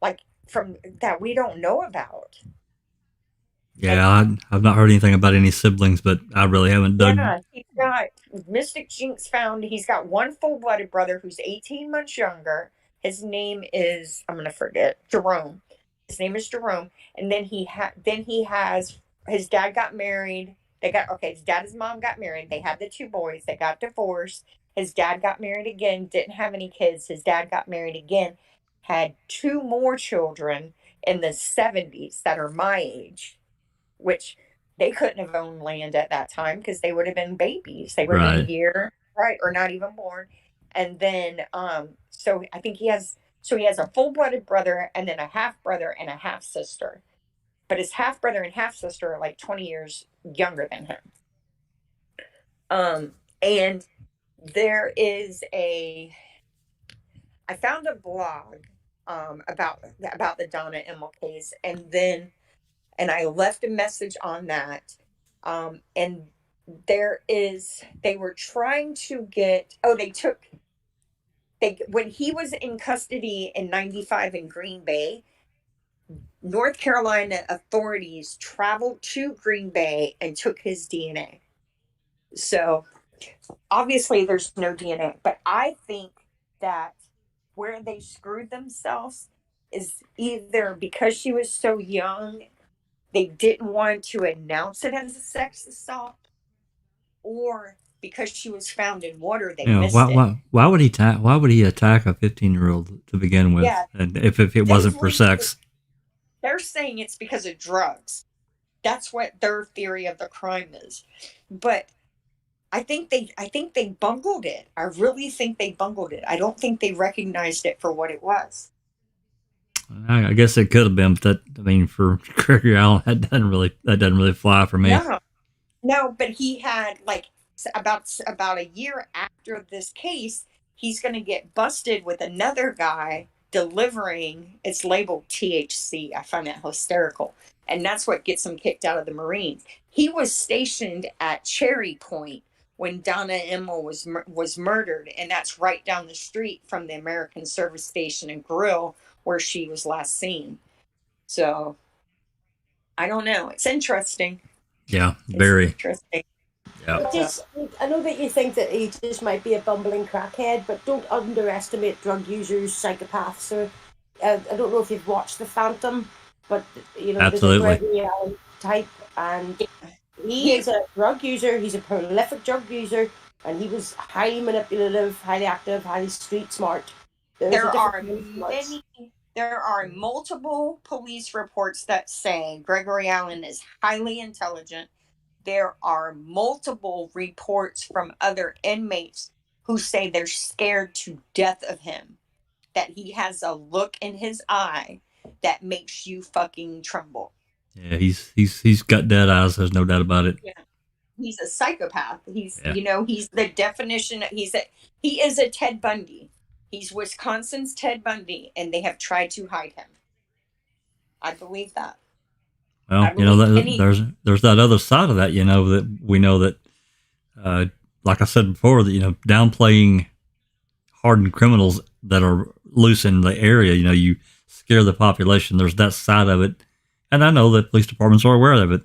like from that we don't know about. Yeah, I've not heard anything about any siblings, but I really haven't dug. Yeah, he's got Mystic Jinx found. He's got one full-blooded brother who's 18 months younger. His name is, I'm gonna forget, Jerome. His name is Jerome, and then he has his dad got married. His dad and his mom got married. They had the 2 boys. They got divorced. His dad got married again. Didn't have any kids. His dad got married again. Had 2 more children in the 70s that are my age, which they couldn't have owned land at that time because they would have been babies. They would have been a year, right, or not even born. And then, so I think he has a full-blooded brother and then a half-brother and a half-sister. But his half-brother and half-sister are like 20 years younger than him. And there is I found a blog about the Donna Emmel case, and I left a message on that. And they were trying to get, when he was in custody in 95 in Green Bay, North Carolina authorities traveled to Green Bay and took his DNA. So obviously there's no DNA, but I think that where they screwed themselves is either because she was so young, they didn't want to announce it as a sex assault, or because she was found in water, they missed it. Why would he attack a 15-year-old to begin with? Yeah, and if it wasn't for sex? They're saying it's because of drugs. That's what their theory of the crime is. But I think they bungled it. I really think they bungled it. I don't think they recognized it for what it was. I guess it could have been, but for Gregory Allen, that doesn't really fly for me. No, but he had about a year after this case, he's going to get busted with another guy delivering. It's labeled THC. I find that hysterical, and that's what gets him kicked out of the Marines. He was stationed at Cherry Point, when Donna Emma was murdered, and that's right down the street from the American Service Station and Grill where she was last seen. So I don't know. It's interesting. Yeah, very interesting. Yeah. I know that you think that he just might be a bumbling crackhead, but don't underestimate drug users, psychopaths. Or I don't know if you've watched The Phantom, but you know, Absolutely. there's a Gregory Allen type, and he is a drug user. He's a prolific drug user, and he was highly manipulative, highly active, highly street smart. There are multiple police reports that say Gregory Allen is highly intelligent. There are multiple reports from other inmates who say they're scared to death of him, that he has a look in his eye that makes you fucking tremble. Yeah, he's got dead eyes. There's no doubt about it. Yeah, he's a psychopath. He's he's the definition. He is a Ted Bundy. He's Wisconsin's Ted Bundy, and they have tried to hide him. I believe that. Well, there's that other side of that, that we know that, like I said before, that, downplaying hardened criminals that are loose in the area, you scare the population. There's that side of it. And I know that police departments are aware of it.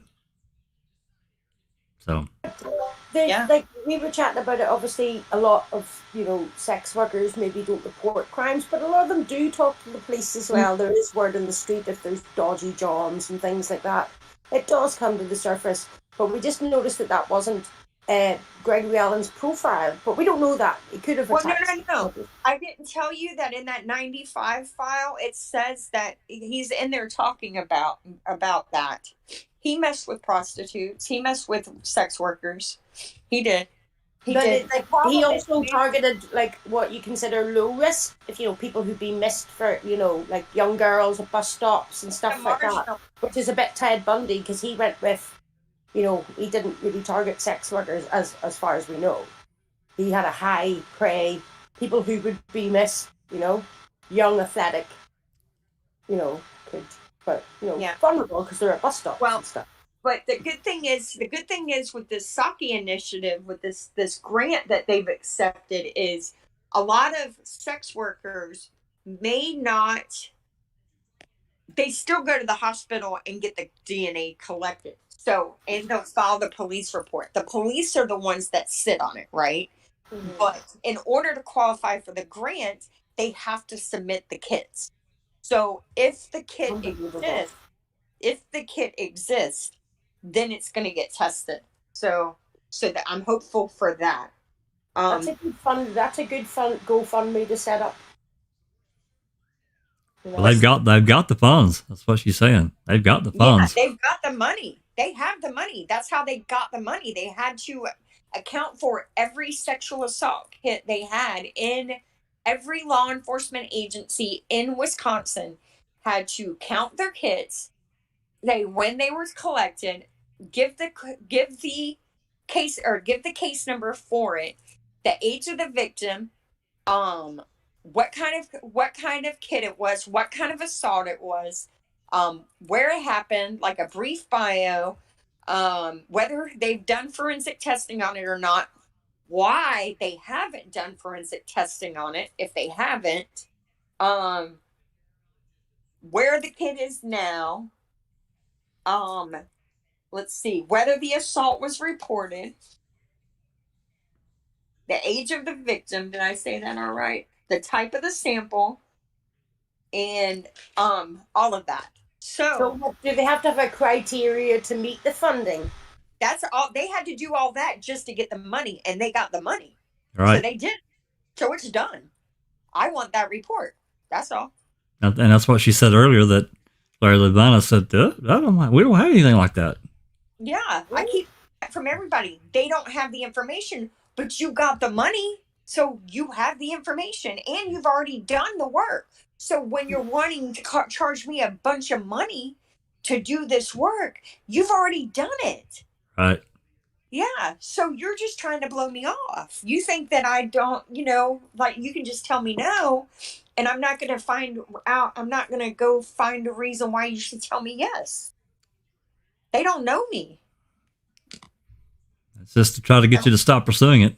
So. Like we were chatting about it, obviously a lot of, sex workers maybe don't report crimes, but a lot of them do talk to the police as well. There is word in the street if there's dodgy jobs and things like that. It does come to the surface, but we just noticed that wasn't Gregory Allen's profile, but we don't know that. He could have attacked. No. I didn't tell you that in that 95 file, it says that he's in there talking about that. He messed with prostitutes. He messed with sex workers. He did. He also targeted what you consider low risk, if people who've been missed for like young girls at bus stops and stuff like that, which is a bit Ted Bundy because he went with he didn't really target sex workers as far as we know. He had a high prey, people who would be missed, young, athletic, kids, but vulnerable because they're at bus stops and stuff. But the good thing is with this Saki initiative, with this grant that they've accepted, is a lot of sex workers may not. They still go to the hospital and get the DNA collected. So, and they'll file the police report. The police are the ones that sit on it, right? Mm-hmm. But in order to qualify for the grant, they have to submit the kits. So if the kit exists, then it's going to get tested. So that I'm hopeful for that. That's a good GoFundMe to set up. Well, they've got the funds. That's what she's saying. They've got the funds. Yeah, they've got the money. They have the money. That's how they got the money. They had to account for every sexual assault kit they had in every law enforcement agency in Wisconsin had to count their kits. When they were collected, give the case number for it, the age of the victim, what kind of kit it was, what kind of assault it was, where it happened, like a brief bio, whether they've done forensic testing on it or not, why they haven't done forensic testing on it if they haven't, where the kid is now, let's see, whether the assault was reported, the age of the victim, did I say that all right? The type of the sample, and all of that. So do they have to have a criteria to meet the funding? That's all. They had to do all that just to get the money, and they got the money. Right. So they did. So it's done. I want that report. That's all. And that's what she said earlier, that Larry Levana said, we don't have anything like that. Yeah, I keep that from everybody. They don't have the information, but you got the money, so you have the information, and you've already done the work. So when you're wanting to charge me a bunch of money to do this work, you've already done it. Right. Yeah, so you're just trying to blow me off. You think that I don't, you can just tell me no, and I'm not going to find out. I'm not going to go find a reason why you should tell me yes. They don't know me. It's just to try to get you to stop pursuing it.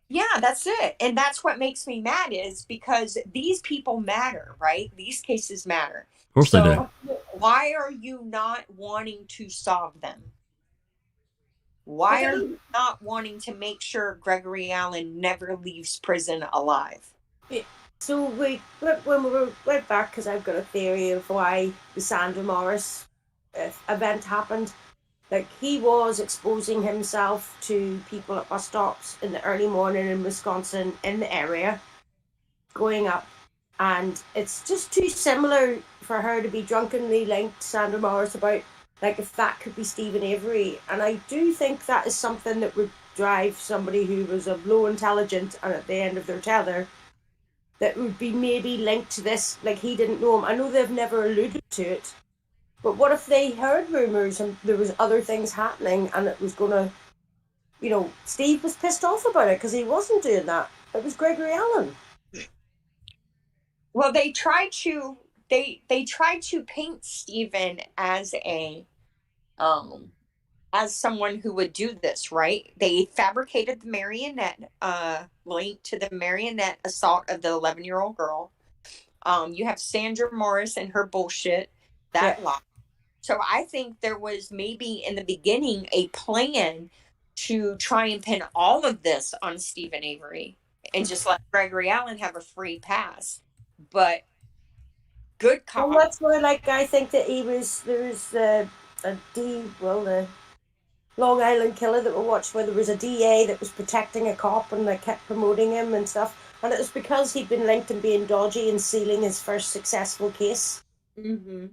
Yeah, that's it. And that's what makes me mad, is because these people matter, right? These cases matter. Of course they do. Why are you not wanting to solve them? Why are you not wanting to make sure Gregory Allen never leaves prison alive? So when we went back, because I've got a theory of why the Sandra Morris event happened. Like, he was exposing himself to people at bus stops in the early morning in Wisconsin, in the area, going up. And it's just too similar for her to be drunkenly linked to Sandra Morris about, like, if that could be Stephen Avery. And I do think that is something that would drive somebody who was of low intelligence and at the end of their tether, that would be maybe linked to this. Like, he didn't know him. I know they've never alluded to it, but what if they heard rumours and there was other things happening and it was going to, you know, Steve was pissed off about it because he wasn't doing that. It was Gregory Allen. Well, they tried to paint Stephen as as someone who would do this, right? They fabricated the marionette link to the marionette assault of the 11-year-old girl. You have Sandra Morris and her bullshit, that lie. So I think there was maybe in the beginning a plan to try and pin all of this on Stephen Avery and just let Gregory Allen have a free pass. But good cop. Well, that's why, like, I think that there was the Long Island Killer that we watched, where there was a DA that was protecting a cop and they kept promoting him and stuff. And it was because he'd been linked in being dodgy and sealing his first successful case. Mm-hmm.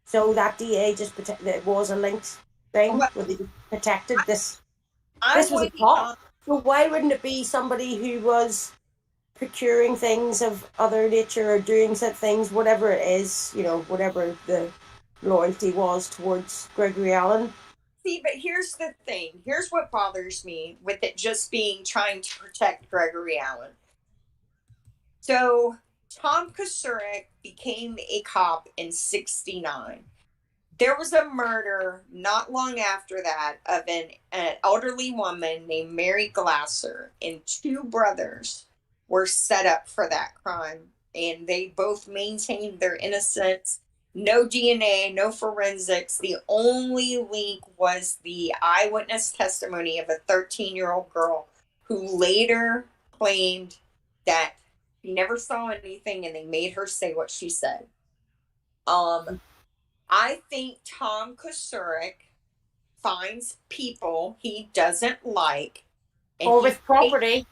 So that DA just it was a linked thing, where they protected this. This was a cop. So why wouldn't it be somebody who was procuring things of other nature or doing such things, whatever it is, you know, whatever the loyalty was towards Gregory Allen? See, but here's the thing. Here's what bothers me with it just being trying to protect Gregory Allen. So Tom Kosurik became a cop in 1969. There was a murder not long after that of an elderly woman named Mary Glasser, and two brothers were set up for that crime, and they both maintained their innocence. No DNA, no forensics. The only link was the eyewitness testimony of a 13-year-old girl who later claimed that she never saw anything and they made her say what she said. I think Tom Kosurik finds people he doesn't like, or with property.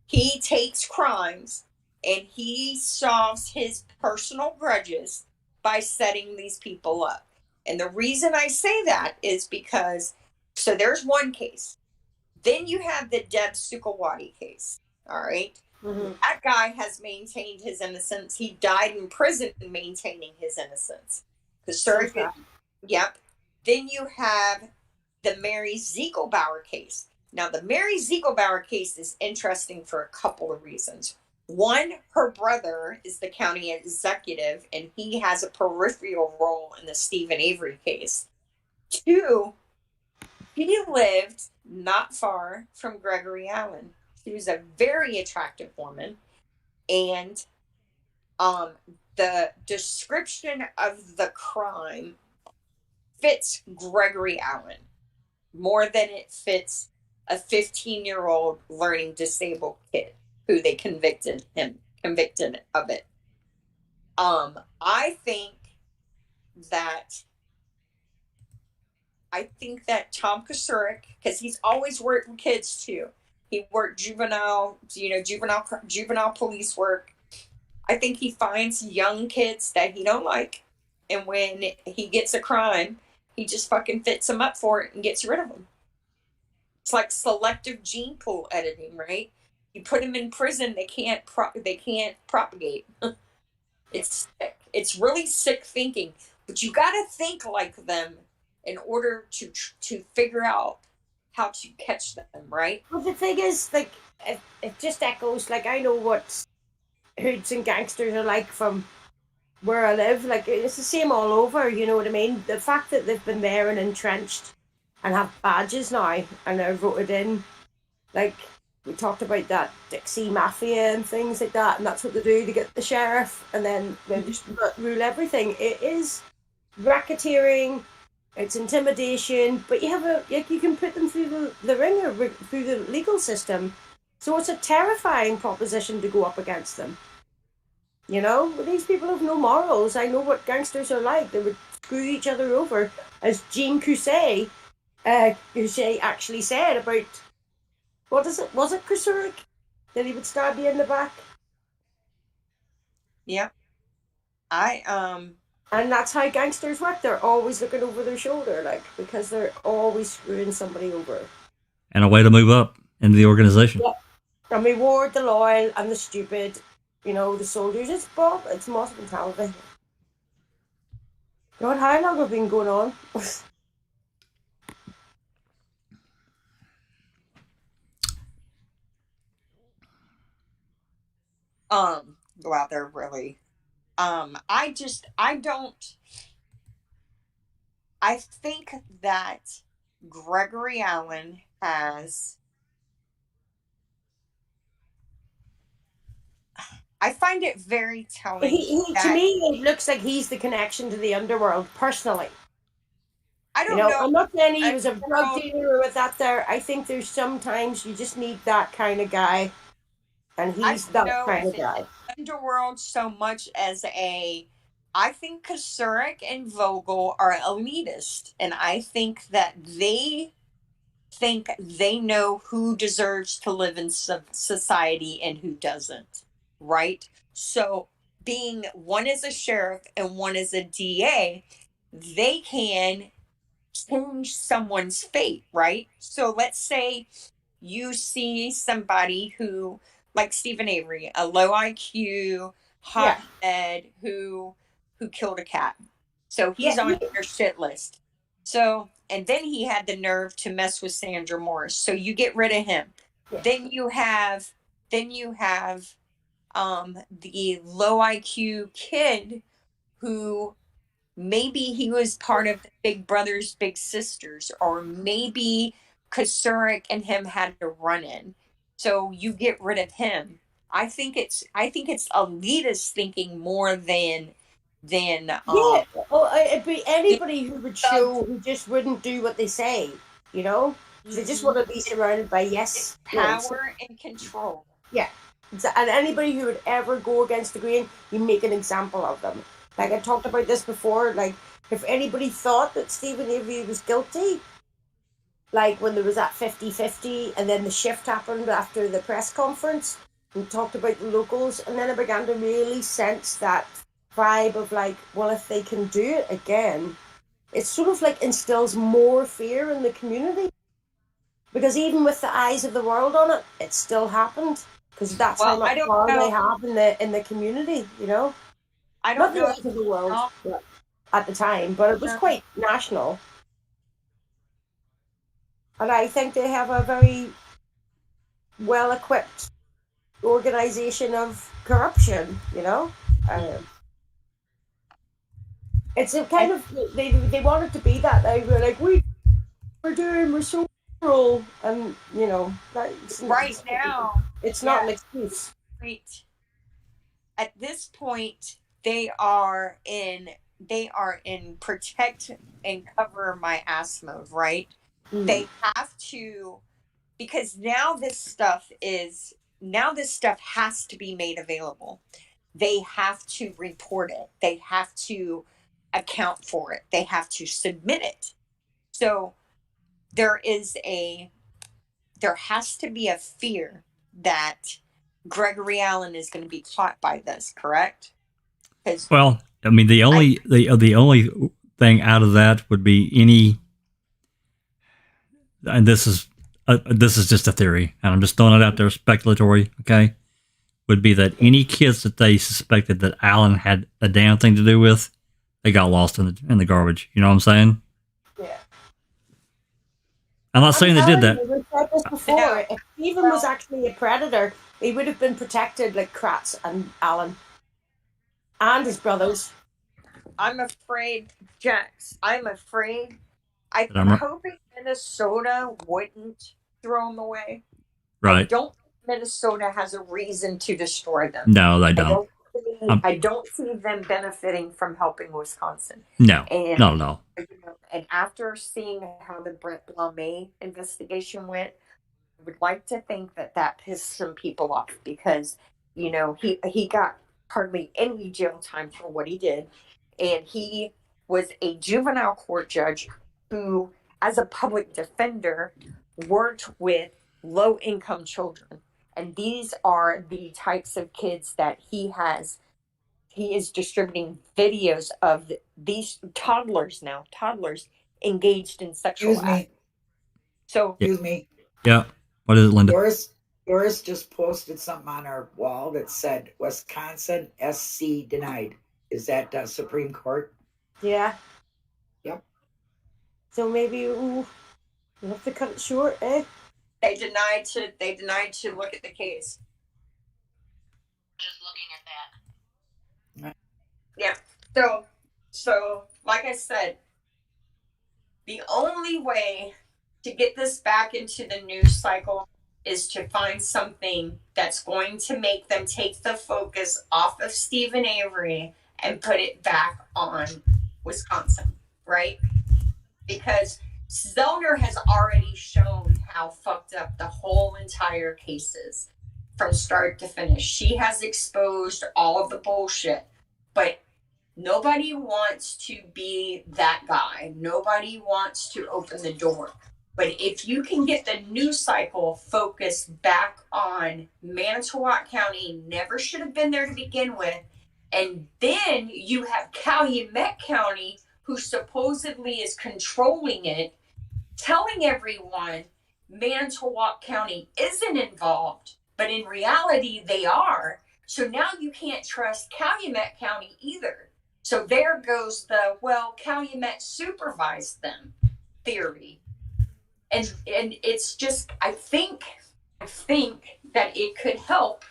He takes crimes and he solves his personal grudges by setting these people up. And the reason I say that is because, so there's one case. Then you have the Deb Sukawati case. All right. Mm-hmm. That guy has maintained his innocence. He died in prison maintaining his innocence. Yep. Then you have the Mary Ziegelbauer case. Now, the Mary Ziegelbauer case is interesting for a couple of reasons. One, her brother is the county executive, and he has a peripheral role in the Stephen Avery case. Two, he lived not far from Gregory Allen. She was a very attractive woman, and the description of the crime fits Gregory Allen more than it fits a 15-year-old learning disabled kid who they convicted of it. I think that Tom Kosurik, because he's always worked with kids too. He worked juvenile police work. I think he finds young kids that he don't like, and when he gets a crime, he just fucking fits them up for it and gets rid of them. It's like selective gene pool editing, right? You put them in prison, they can't propagate. It's sick. It's really sick thinking, but you got to think like them in order to figure out how to catch them, right? Well, the thing is, like, it just echoes, like, I know what hoods and gangsters are like from where I live. Like, it's the same all over, you know what I mean? The fact that they've been there and entrenched and have badges now, and they're voted in. Like, we talked about that Dixie Mafia and things like that, and that's what they do to get the sheriff, and then they just rule everything. It is racketeering, it's intimidation, but you can put them through the ringer, through the legal system. So it's a terrifying proposition to go up against them. You know, these people have no morals. I know what gangsters are like. They would screw each other over, as Jean Cousset, actually said about, what is it? Was it Kusurik? That he would stab you in the back? Yeah. And that's how gangsters work. They're always looking over their shoulder, like, because they're always screwing somebody over. And a way to move up into the organization. Yeah. And reward the loyal and the stupid, you know, the soldiers. It's most mentality. God, how long have we been going on? Well, they're really, I think that Gregory Allen has, I find it very telling. To me, it looks like he's the connection to the underworld, personally. I don't know. I'm not saying he was a drug dealer or with that there. I think there's sometimes you just need that kind of guy, and he's that kind of guy. Underworld so much as I think Kusurik and Vogel are elitist, and I think that they think they know who deserves to live in society and who doesn't, right? So being one is a sheriff and one is a DA, they can change someone's fate, right? So let's say you see somebody who, like Stephen Avery, a low IQ, hothead who killed a cat. So he's on your shit list. So, and then he had the nerve to mess with Sandra Morris. So you get rid of him. Yeah. Then you have the low IQ kid who maybe he was part of the Big Brothers Big Sisters, or maybe Kusurik and him had to run in. So you get rid of him. I think it's elitist thinking more than well, it'd be anybody who would show who just wouldn't do what they say, you know? They just want to be surrounded by power and control. Yeah. And anybody who would ever go against the grain, you make an example of them. Like, I talked about this before, like, if anybody thought that Stephen Avery was guilty, like when there was that 50-50 and then the shift happened after the press conference, we talked about the locals, and then I began to really sense that vibe of like, well, if they can do it again, it sort of like instills more fear in the community. Because even with the eyes of the world on it, it still happened. Because that's how much power they have in the community, you know? I don't know if the world at the time, but it was quite national. And I think they have a very well-equipped organization of corruption, you know? It's a kind of, they want it to be that. They were like, we're so rural, and, you know, that's right now. It's not an excuse. Right. At this point, they are in protect and cover my ass mode, right? Mm-hmm. They have to, because now this stuff has to be made available. They have to report it. They have to account for it. They have to submit it. So there has to be a fear that Gregory Allen is going to be caught by this, correct? Well, I mean, the only thing out of that would be any, and this is just a theory, and I'm just throwing it out there, speculatory. Okay, would be that any kids that they suspected that Allen had a damn thing to do with, they got lost in the garbage. You know what I'm saying? Yeah. I'm not saying they did that. We've said this before. If Stephen was actually a predator, he would have been protected like Kratz and Allen. And his brothers. I'm afraid, Jax, I'm afraid I'm hoping Minnesota wouldn't throw them away. Right. I don't think Minnesota has a reason to destroy them. No, they don't. I don't see them benefiting from helping Wisconsin. No, and, not at all. And after seeing how the Brett Blamé investigation went, I would like to think that pissed some people off because, you know, he got hardly any jail time for what he did. And he was a juvenile court judge who, as a public defender, worked with low-income children. And these are the types of kids that he is distributing videos of these toddlers engaged in sexual acts. So, Excuse me. Yeah. What is it, Linda? Doris just posted something on our wall that said Wisconsin SC denied. Is that Supreme Court? Yeah. Yep. So maybe we'll have to cut it short, eh? They denied to look at the case. Just looking at that. Yeah. So like I said, the only way to get this back into the news cycle is to find something that's going to make them take the focus off of Stephen Avery and put it back on Wisconsin, right? Because Zellner has already shown how fucked up the whole entire case is from start to finish. She has exposed all of the bullshit, but nobody wants to be that guy. Nobody wants to open the door. But if you can get the news cycle focused back on Manitowoc County, never should have been there to begin with, and then you have Calumet County, who supposedly is controlling it, telling everyone Manitowoc County isn't involved, but in reality they are. So now you can't trust Calumet County either. So there goes the, well, Calumet supervised them theory. And it's just, I think that it could help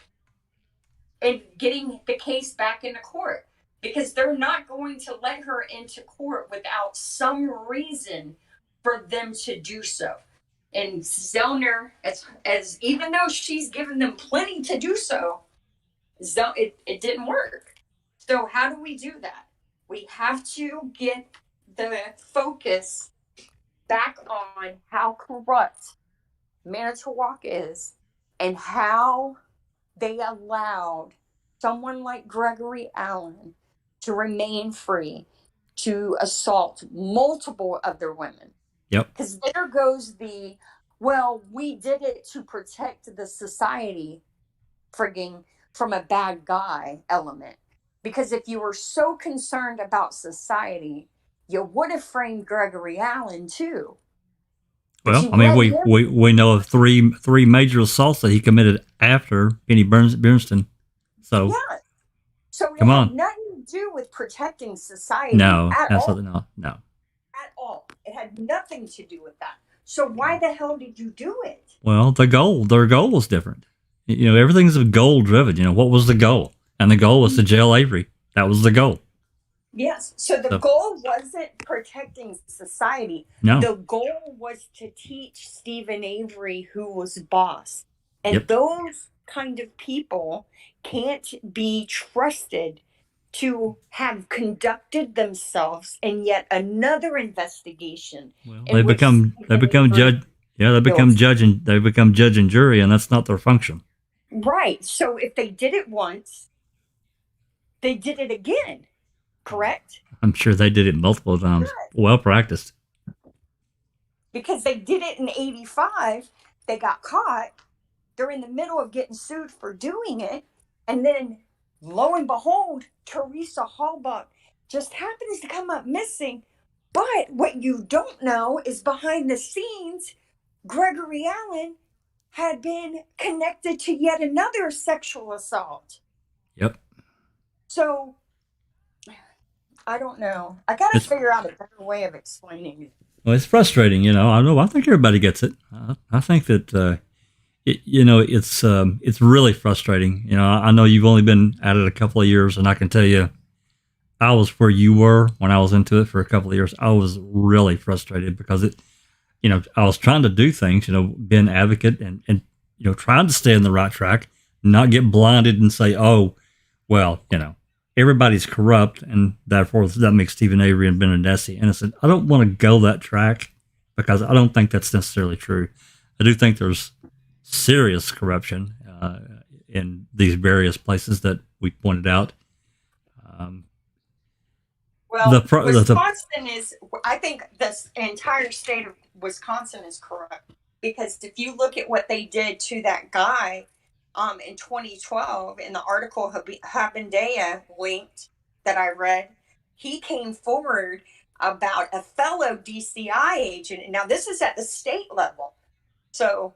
in getting the case back into court, because they're not going to let her into court without some reason for them to do so. And Zellner, as even though she's given them plenty to do so, it didn't work. So how do we do that? We have to get the focus back on how corrupt Manitowoc is and how they allowed someone like Gregory Allen to remain free to assault multiple other women. Yep. Because there goes the, well, we did it to protect the society frigging from a bad guy element. Because if you were so concerned about society, you would have framed Gregory Allen too. Well, I mean, we know of three major assaults that he committed after Penny Bernstein. So yeah. So it come had on. nothing to do with protecting society. No, at absolutely all. not. No. At all. It had nothing to do with that. So why the hell did you do it? Well, their goal was different. You know, everything's goal driven. You know, what was the goal? And the goal was to jail Avery. That was the goal. Yes. So the goal wasn't protecting society. No. The goal was to teach Stephen Avery who was boss. And those kind of people can't be trusted to have conducted themselves in yet another investigation. Well, they become judge. Yeah, they become judge and jury, and that's not their function. Right. So if they did it once, they did it again. Correct? I'm sure they did it multiple times. Well practiced. Because they did it in 85. They got caught. They're in the middle of getting sued for doing it. And then, lo and behold, Teresa Halbach just happens to come up missing. But what you don't know is behind the scenes, Gregory Allen had been connected to yet another sexual assault. Yep. So, I don't know. I got to figure out a better way of explaining it. Well, it's frustrating, you know. I think everybody gets it. I think that, it's really frustrating. You know, I know you've only been at it a couple of years, and I can tell you, I was where you were when I was into it for a couple of years. I was really frustrated because I was trying to do things, be an advocate and trying to stay on the right track, not get blinded and say, oh, well, everybody's corrupt and therefore that makes Stephen Avery and Ben and Dassey innocent. I don't want to go that track because I don't think that's necessarily true. I do think there's serious corruption in these various places that we pointed out. Well, Wisconsin is, I think this entire state of Wisconsin is corrupt because if you look at what they did to that guy in 2012 in the article Habendea linked that I read, he came forward about a fellow DCI agent. Now, this is at the state level. So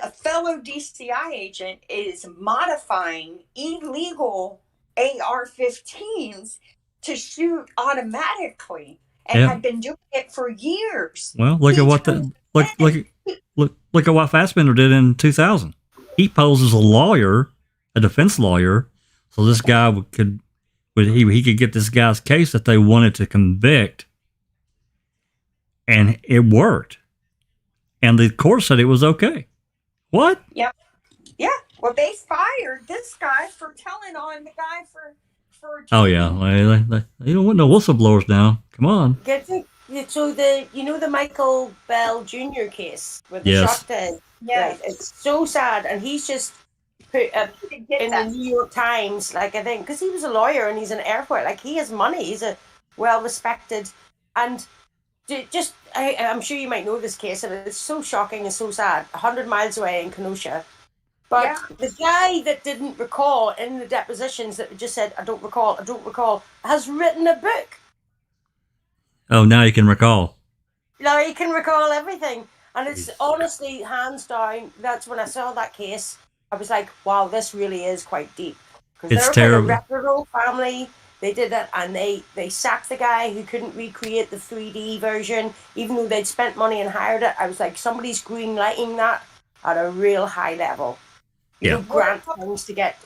a fellow DCI agent is modifying illegal AR-15s to shoot automatically and had been doing it for years. Well, look at what Fassbender did in 2000. He posed as a lawyer, a defense lawyer, so this guy could get this guy's case that they wanted to convict, and it worked. And the court said it was okay. What? Yeah. Well, they fired this guy for telling on the guy for. Oh yeah, they don't want no whistleblowers now. Come on. So the Michael Bell Jr. case with the shot dead. Yeah, right? It's so sad, and he's just put in the New York Times, I think, because he was a lawyer and he's an airport, he has money, he's a well-respected, and I'm sure you might know this case, and it's so shocking and so sad. 100 miles away in Kenosha. But the guy that didn't recall in the depositions, that just said, I don't recall, has written a book. Oh, now you can recall. Now he can recall everything. And it's honestly, hands down, that's when I saw that case, I was like, wow, this really is quite deep. Because it's terrible. A reputable family. They did it, and they sacked the guy who couldn't recreate the 3D version, even though they'd spent money and hired it. I was like, somebody's green lighting that at a real high level. Grant things to get,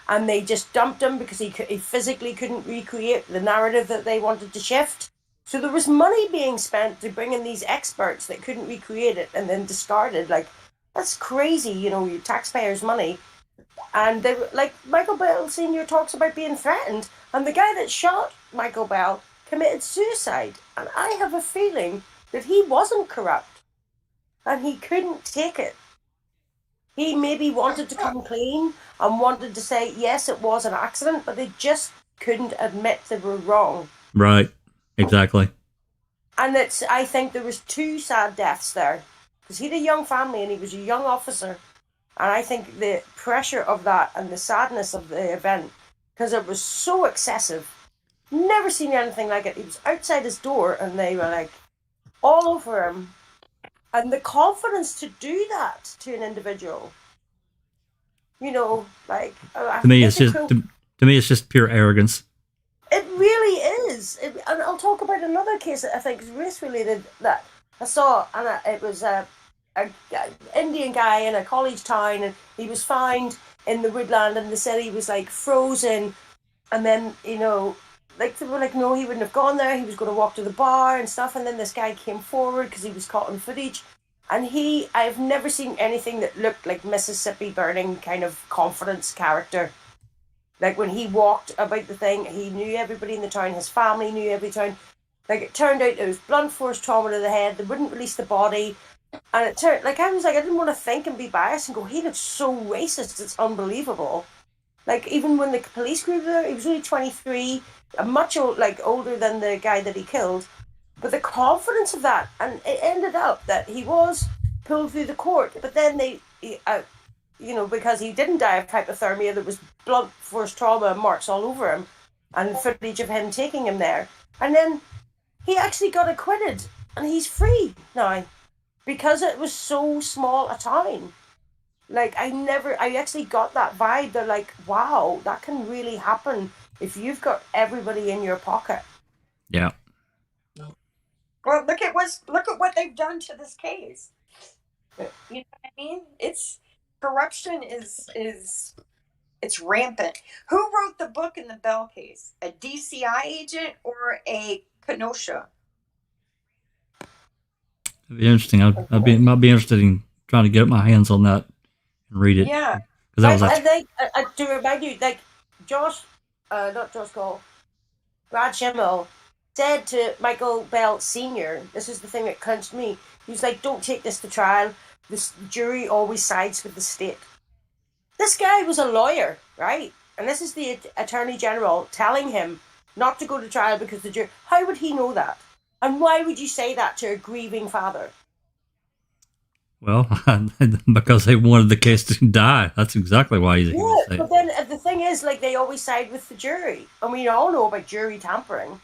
and they just dumped him because he physically couldn't recreate the narrative that they wanted to shift. So there was money being spent to bring in these experts that couldn't recreate it and then discarded. That's crazy, your taxpayers' money. And they were Michael Bell Sr. talks about being threatened, and the guy that shot Michael Bell committed suicide. And I have a feeling that he wasn't corrupt and he couldn't take it. He maybe wanted to come clean and wanted to say, yes, it was an accident, but they just couldn't admit they were wrong. Right. Exactly. And I think there was 2 sad deaths there. Because he had a young family and he was a young officer. And I think the pressure of that and the sadness of the event, because it was so excessive. Never seen anything like it. He was outside his door and they were all over him. And the confidence to do that to an individual, to me, it's just pure arrogance. It really is. And I'll talk about another case that I think is race-related that I saw, and it was a Indian guy in a college town, and he was found in the woodland, and they said he was frozen, and then they were no, he wouldn't have gone there. He was going to walk to the bar and stuff, and then this guy came forward because he was caught on footage, and I've never seen anything that looked like Mississippi Burning kind of confidence character. When he walked about the thing, he knew everybody in the town. His family knew every town. It turned out it was blunt force trauma to the head. They wouldn't release the body. And it turned, I was I didn't want to think and be biased and go, he looks so racist, it's unbelievable. Even when the police group there, he was only 23, much older than the guy that he killed. But the confidence of that, and it ended up that he was pulled through the court, but then because he didn't die of hypothermia, there was blunt force trauma marks all over him and footage of him taking him there. And then he actually got acquitted and he's free now because it was so small a town. I actually got that vibe. They're wow, that can really happen if you've got everybody in your pocket. Yeah. Well, look at what they've done to this case. You know what I mean? It's corruption is It's rampant. Who wrote the book in the Bell case? A DCI agent or a Kenosha? It'd be interesting. Might be interested in trying to get my hands on that and read it. Yeah. Because that was to remind you, like not Josh Cole, Brad Schimmel said to Michael Bell Sr., this is the thing that clinched me. He was like, don't take this to trial. The jury always sides with the state. This guy was a lawyer, right? And this is the Attorney General telling him not to go to trial because the jury... How would he know that? And why would you say that to a grieving father? Well, because they wanted the case to die. That's exactly why he was saying. But then the thing is, like, they always side with the jury. And we all know about jury tampering.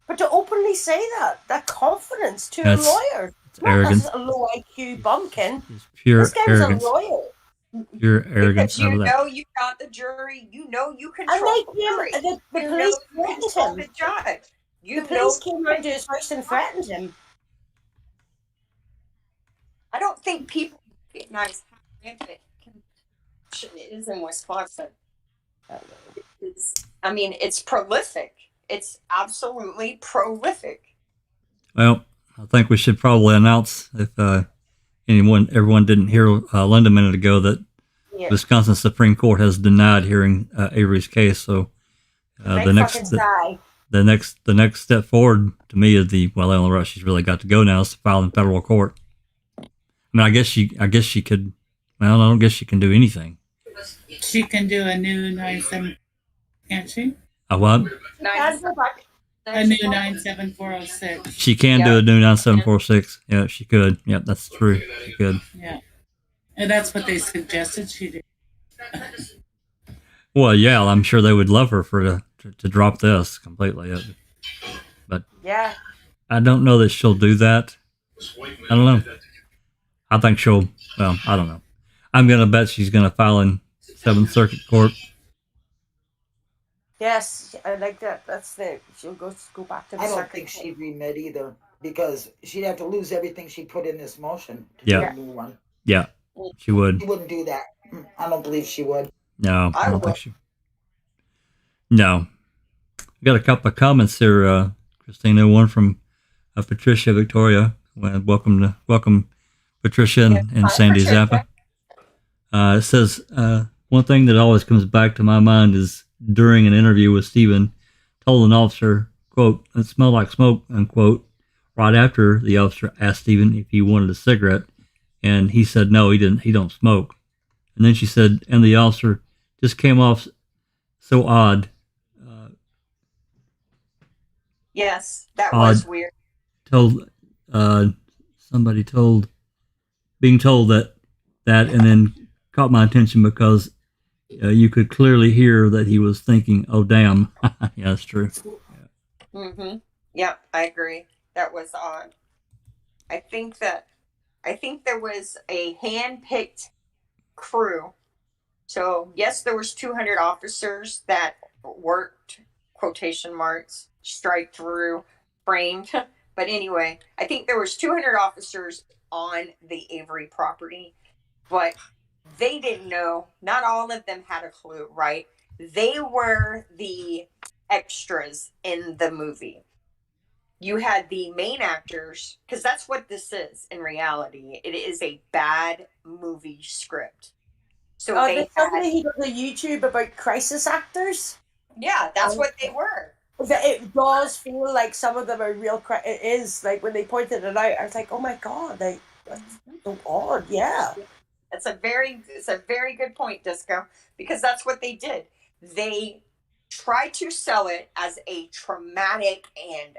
But to openly say that confidence to a lawyer, it's arrogance. A low IQ bumpkin. It's pure this guy arrogance. was a lawyer. Pure arrogance. Because you know you got the jury. You know you control the jury. The police threatened him. The judge. The police came round to his house and threatened him. I don't think people recognize how rampant corruption is in Wisconsin. It's prolific. It's absolutely prolific. Well, I think we should probably announce, if everyone didn't hear Linda a minute ago, that Wisconsin Supreme Court has denied hearing Avery's case. So the next step forward to me is the only route she's really got to go now is to file in federal court. I mean, I guess she could. Well, I don't guess she can do anything. She can do a new 97, can't she? A what? A new 97406. She can do a new 9746. Yeah, she could. Yeah, that's true. She could. Yeah, and that's what they suggested she do. Well, yeah, I'm sure they would love her to drop this completely. But yeah, I don't know that she'll do that. I don't know. I think she'll. Well, I don't know. I'm gonna bet she's gonna file in 7th Circuit Court. Yes, I like that. She'll go back to the circuit. I don't think she'd remit either, because she'd have to lose everything she put in this motion to do a new one. Yeah, she would. She wouldn't do that. I don't believe she would. No, I don't think she. No. We got a couple of comments here, Christina. One from Patricia Victoria. Welcome, Patricia and Sandy Zappa. It says, one thing that always comes back to my mind is during an interview with Stephen, told an officer, quote, "It smelled like smoke," unquote, right after the officer asked Stephen if he wanted a cigarette, and he said no, he didn't. He don't smoke. And then she said, and the officer just came off so odd. Yes, that was weird. Being told that, and then caught my attention because you could clearly hear that he was thinking, "Oh, damn." Yeah, that's true. Yeah. Mm-hmm. Yep, I agree. That was odd. I think there was a hand-picked crew. So, yes, there was 200 officers that worked, quotation marks, strike through, framed. But anyway, I think there was 200 officers on the Avery property, but they didn't know. Not all of them had a clue, right? They were the extras in the movie. You had the main actors, because that's what this is in reality. It is a bad movie script. So there's somebody on YouTube about crisis actors. Yeah, that's what they were. It does feel like some of them are real. It is like when they pointed it out, I was like, "Oh my god, that's so odd." Yeah, it's a very good point, Disco, because that's what they did. They tried to sell it as a traumatic and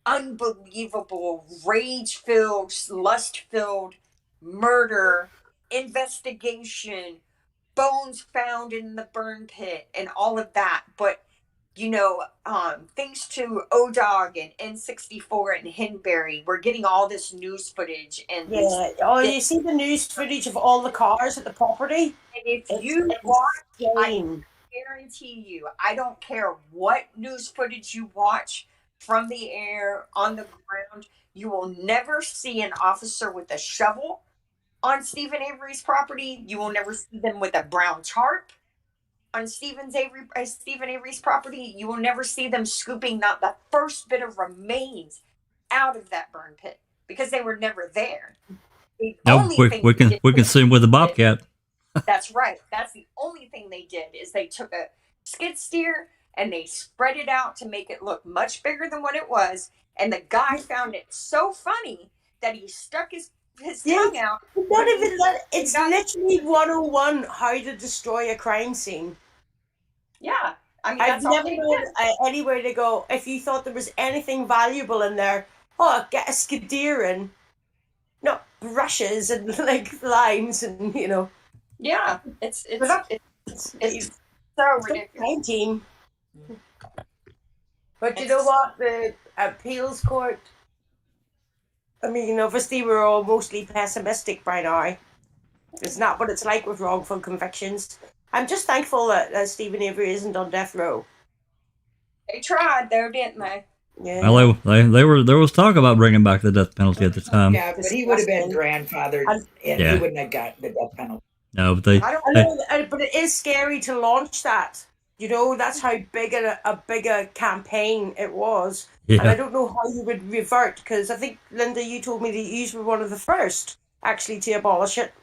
unbelievable, rage-filled, lust-filled murder investigation, bones found in the burn pit, and all of that. But thanks to ODOG and N64 and Henberry, we're getting all this news footage. And you see the news footage of all the cars at the property? And if you watch, I guarantee you, I don't care what news footage you watch from the air, on the ground, you will never see an officer with a shovel on Stephen Avery's property. You will never see them with a brown tarp. on Stephen Avery's property, you will never see them scooping not the first bit of remains out of that burn pit because they were never there. The only thing we can see them with the bobcat. That's right. That's the only thing they did is they took a skid steer and they spread it out to make it look much bigger than what it was. And the guy found it so funny that he stuck his tongue out. Not even that. It's literally 101 how to destroy a crime scene. Yeah. I mean, I've never known anywhere to go. If you thought there was anything valuable in there, get a skidder and not brushes and like lines and Yeah, it's so ridiculous. Team. But you know what? The appeals court, I mean, obviously we're all mostly pessimistic by now. It's not what it's like with wrongful convictions. I'm just thankful that Stephen Avery isn't on death row. They tried though, didn't they? Yeah. Well, there was talk about bringing back the death penalty at the time. Yeah, but he would have been grandfathered, and he wouldn't have got the death penalty. No, but but it is scary to launch that. That's how big a campaign it was. Yeah. And I don't know how you would revert, because I think, Linda, you told me that you were one of the first, actually, to abolish it.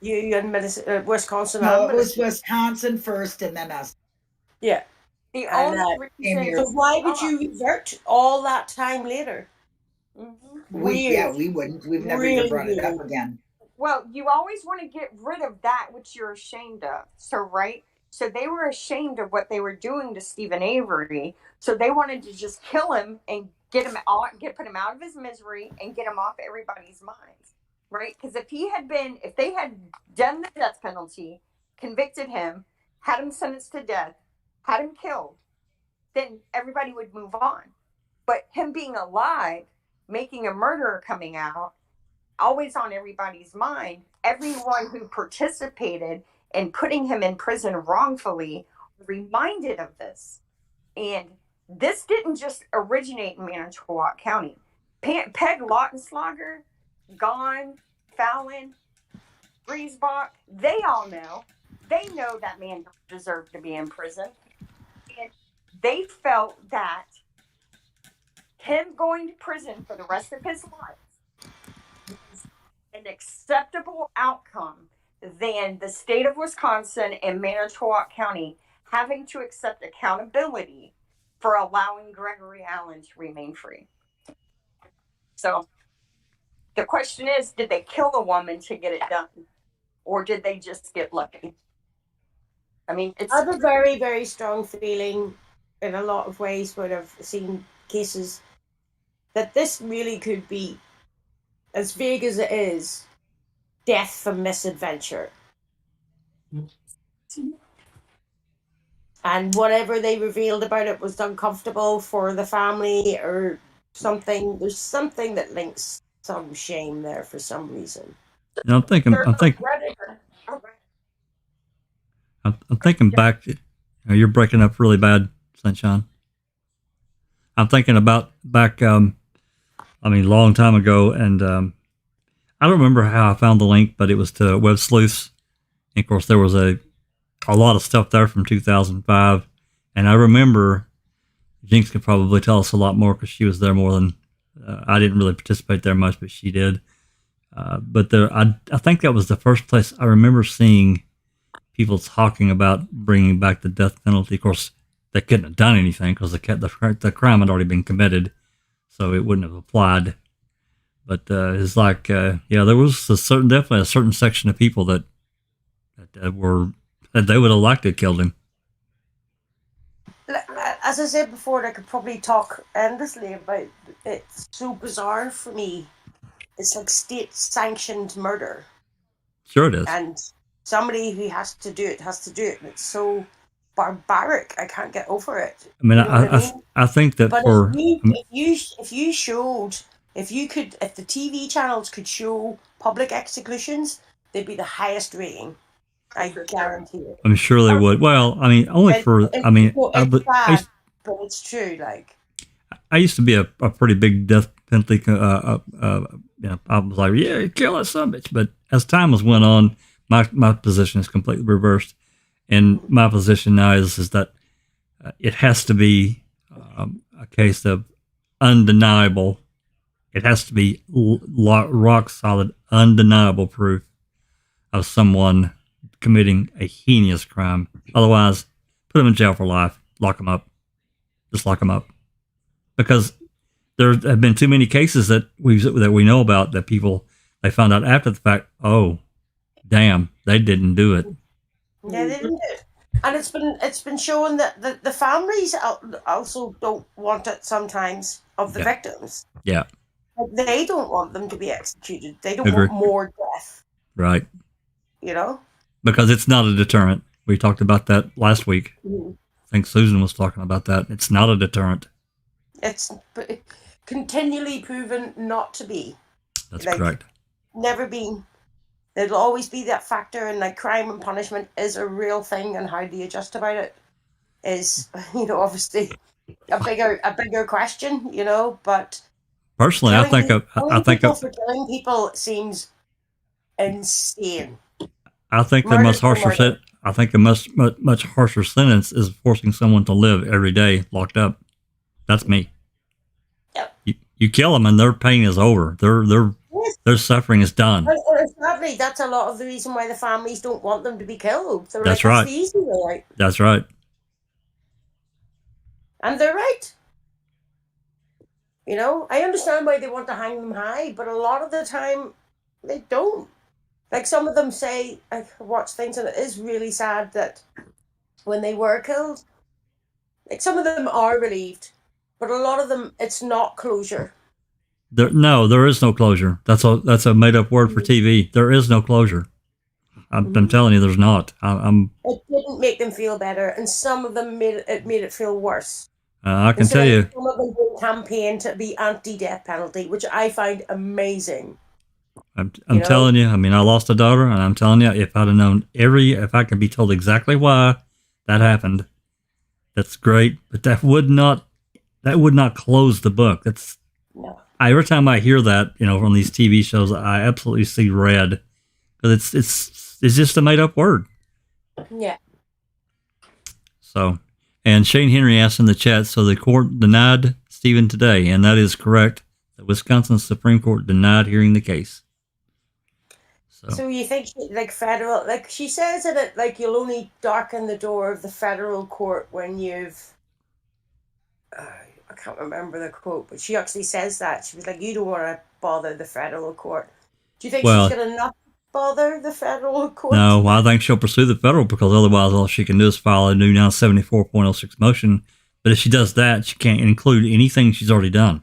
You and Wisconsin. No, it was Wisconsin first, and then us. Yeah. The only reason. So why would you revert all that time later? Mm-hmm. We wouldn't. We've never even brought it up again. Well, you always want to get rid of that which you're ashamed of. So, right? So they were ashamed of what they were doing to Stephen Avery. So they wanted to just kill him and put him out of his misery and get him off everybody's minds. Right? Because if they had done the death penalty, convicted him, had him sentenced to death, had him killed, then everybody would move on. But him being alive, making a murderer coming out, always on everybody's mind, everyone who participated in putting him in prison wrongfully reminded of this. And this didn't just originate in Manitowoc County. Peg Lautenschlager, Gahn, Fallon, Griesbach, they all know. They know that man deserved to be in prison. And they felt that him going to prison for the rest of his life was an acceptable outcome than the state of Wisconsin and Manitowoc County having to accept accountability for allowing Gregory Allen to remain free. So the question is, did they kill a woman to get it done? Or did they just get lucky? I mean, I have a very, very strong feeling in a lot of ways when I've seen cases that this really could be, as vague as it is, death from misadventure. And whatever they revealed about it was uncomfortable for the family or something. There's something that links some shame there for some reason. I'm thinking back. You're breaking up really bad, Sunshine. I'm thinking about back, long time ago, and I don't remember how I found the link, but it was to Web Sleuths. And of course, there was a lot of stuff there from 2005, and I remember Jinx could probably tell us a lot more because she was there more than I didn't really participate there much, but she did. But I think that was the first place I remember seeing people talking about bringing back the death penalty. Of course, they couldn't have done anything because the crime had already been committed, so it wouldn't have applied. But it's like, there was definitely a certain section of people that they would have liked to have killed him. As I said before, I could probably talk endlessly about it. It's so bizarre for me. It's like state-sanctioned murder. Sure it is. And somebody who has to do it. And it's so barbaric. I can't get over it. I mean, I think that but if the TV channels could show public executions, they'd be the highest rating. I guarantee it. I'm sure they would. Well, I mean, but it's true. Like, I used to be a pretty big death penalty. I was like, yeah, kill that son of a bitch. But as time has went on, my position is completely reversed, And my position now is that it has to be a case of undeniable. It has to be rock solid, undeniable proof of someone committing a heinous crime. Otherwise, put them in jail for life. Lock them up. Just lock them up. Because there have been too many cases that we know about that people, they found out after the fact, oh, damn, they didn't do it. Yeah, they didn't do it. And it's been shown that the families also don't want it sometimes of the victims. Yeah. Like, they don't want them to be executed. They don't Agree. want more death. Right. You know? Because it's not a deterrent. We talked about that last week. Mm-hmm. I think Susan was talking about that. It's not a deterrent. It's continually proven not to be. That's correct. Never been. There'll always be that factor, and like crime and punishment is a real thing, and how do you justify it is, obviously a bigger question, but personally, I think for killing people seems insane. I think the much harsher sentence is forcing someone to live every day locked up. That's me. Yep. You kill them and their pain is over. Their suffering is done. And sadly, that's a lot of the reason why the families don't want them to be killed. That's right. That's the easy way out. That's right. And they're right. I understand why they want to hang them high, but a lot of the time they don't. Like, some of them say, I watch things, and it is really sad that when they were killed, like, some of them are relieved, but a lot of them, it's not closure. There is no closure. That's a made up word for TV. There is no closure. I'm telling you, there's not. It didn't make them feel better, and some of them made it feel worse. I can tell you, some of them campaign to be anti-death penalty, which I find amazing. I'm telling you. I mean, I lost a daughter, and I'm telling you, if I'd have known if I could be told exactly why that happened, that's great. But that would not close the book. No. Every time I hear that, from these TV shows, I absolutely see red, because it's just a made up word. Yeah. So, and Shane Henry asked in the chat, so the court denied Stephen today, and that is correct. The Wisconsin Supreme Court denied hearing the case. So you think, federal, she says that, you'll only darken the door of the federal court when you've, I can't remember the quote, but she actually says that. She was like, you don't want to bother the federal court. Do you think she's going to not bother the federal court? No, I think she'll pursue the federal, because otherwise all she can do is file a new now 74.06 motion. But if she does that, she can't include anything she's already done.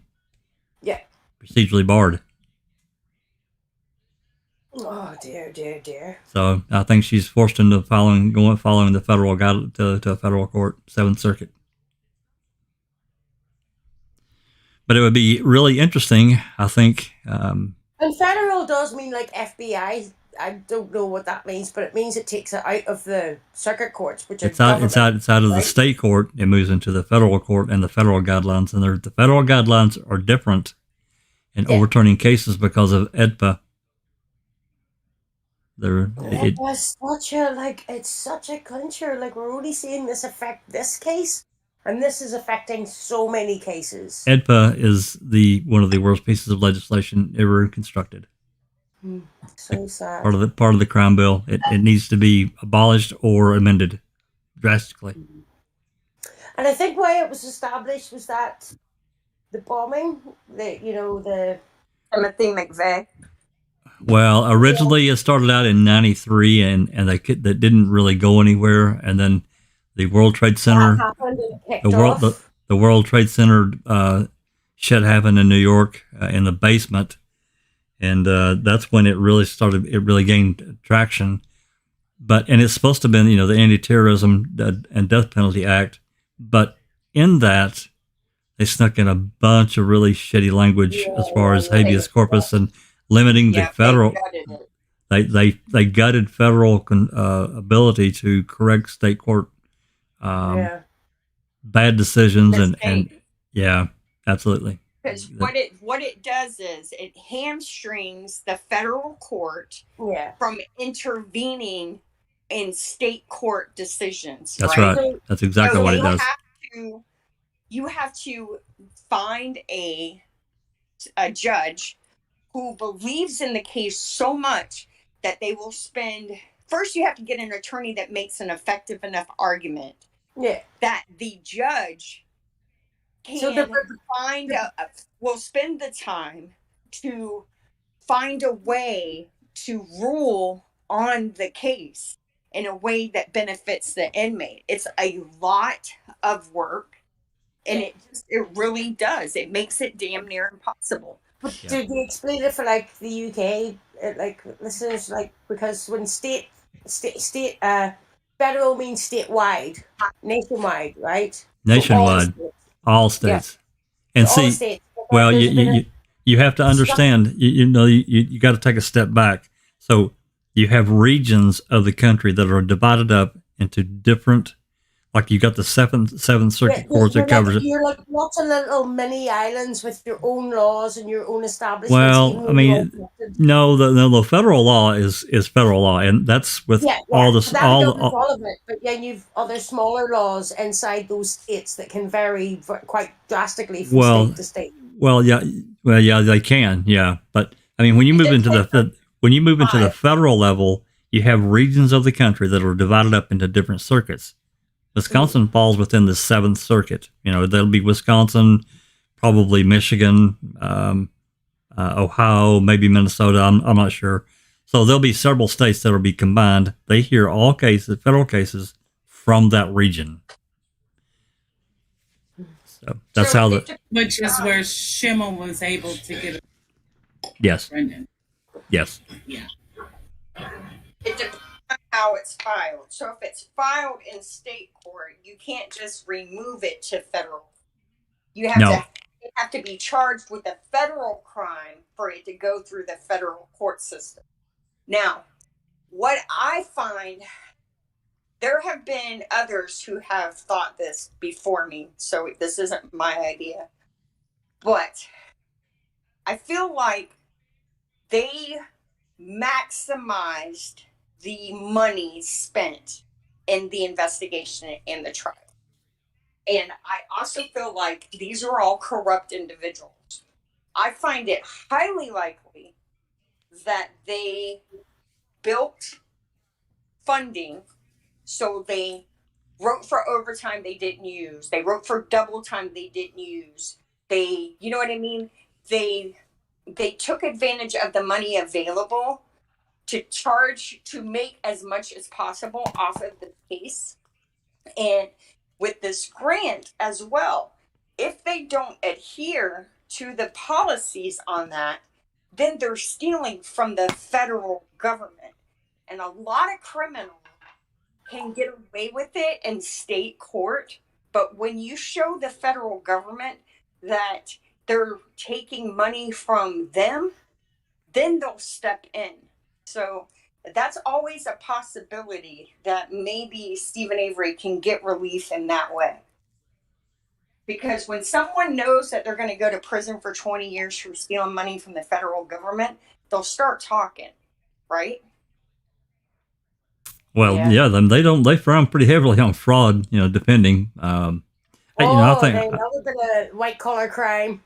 Yeah. Procedurally barred. Oh, dear. So I think she's forced into following the federal guide to a federal court, 7th Circuit. But it would be really interesting, I think. And federal does mean like FBI. I don't know what that means, but it means it takes it out of the circuit courts, which it's out of the state court. It moves into the federal court and the federal guidelines, and the federal guidelines are different in overturning cases because of EDPA. It's such a clincher. Like, we're only seeing this affect this case, and this is affecting so many cases. EDPA is one of the worst pieces of legislation ever constructed. So sad. Part of the crime bill. It needs to be abolished or amended drastically. And I think why it was established was that the bombing, the Timothy McVeigh. Well, originally it started out in '93, and that didn't really go anywhere. And then the World Trade Center, the World Trade Center shit happened in New York in the basement, and that's when it really started. It really gained traction. And it's supposed to have been, the Anti-Terrorism and Death Penalty Act, but in that they snuck in a bunch of really shitty language as far as habeas corpus and limiting the federal. They gutted federal ability to correct state court bad decisions and yeah, absolutely. Because what it does is it hamstrings the federal court from intervening in state court decisions. That's right. That's exactly So what it does. You have to find a judge who believes in the case so much that they will spend. First, you have to get an attorney that makes an effective enough argument that the judge can will spend the time to find a way to rule on the case in a way that benefits the inmate. It's a lot of work, and it really does. It makes it damn near impossible. But did you explain it for like the UK, like listeners, like because when federal means statewide, nationwide, right? Nationwide, all states. And all see, states. Well, you have to understand. You got to take a step back. So you have regions of the country that are divided up into different. Like you got the Seventh Circuit Court that covers it. You're like lots of little mini islands with your own laws and your own establishments. Well, I mean, no, the federal law is federal law, and that's with all the all of it. But then you've other smaller laws inside those states that can vary quite drastically from state to state. Well, yeah, they can, yeah. But I mean, when you move into the federal level, you have regions of the country that are divided up into different circuits. Wisconsin falls within the 7th Circuit. That'll be Wisconsin, probably Michigan, Ohio, maybe Minnesota. I'm not sure. So there'll be several states that will be combined. They hear all federal cases from that region. So that's which is where Schimmel was able to get it. Yes. Brendan. Yes. Yeah. It depends on how it's filed. So if it's filed in state court, you can't just remove it to federal. You have to be charged with a federal crime for it to go through the federal court system. Now, what I find, there have been others who have thought this before me, so this isn't my idea, but I feel like they maximized the money spent in the investigation and the trial. And I also feel like these are all corrupt individuals. I find it highly likely that they built funding, so they wrote for overtime they didn't use. They wrote for double time they didn't use. You know what I mean? They took advantage of the money available to make as much as possible off of the case. And with this grant as well, if they don't adhere to the policies on that, then they're stealing from the federal government. And a lot of criminals can get away with it in state court, but when you show the federal government that they're taking money from them, then they'll step in. So that's always a possibility that maybe Stephen Avery can get relief in that way. Because when someone knows that they're going to go to prison for 20 years for stealing money from the federal government, they'll start talking, right? Well, yeah, they frown pretty heavily on fraud, defending. I think that would have been a white collar crime.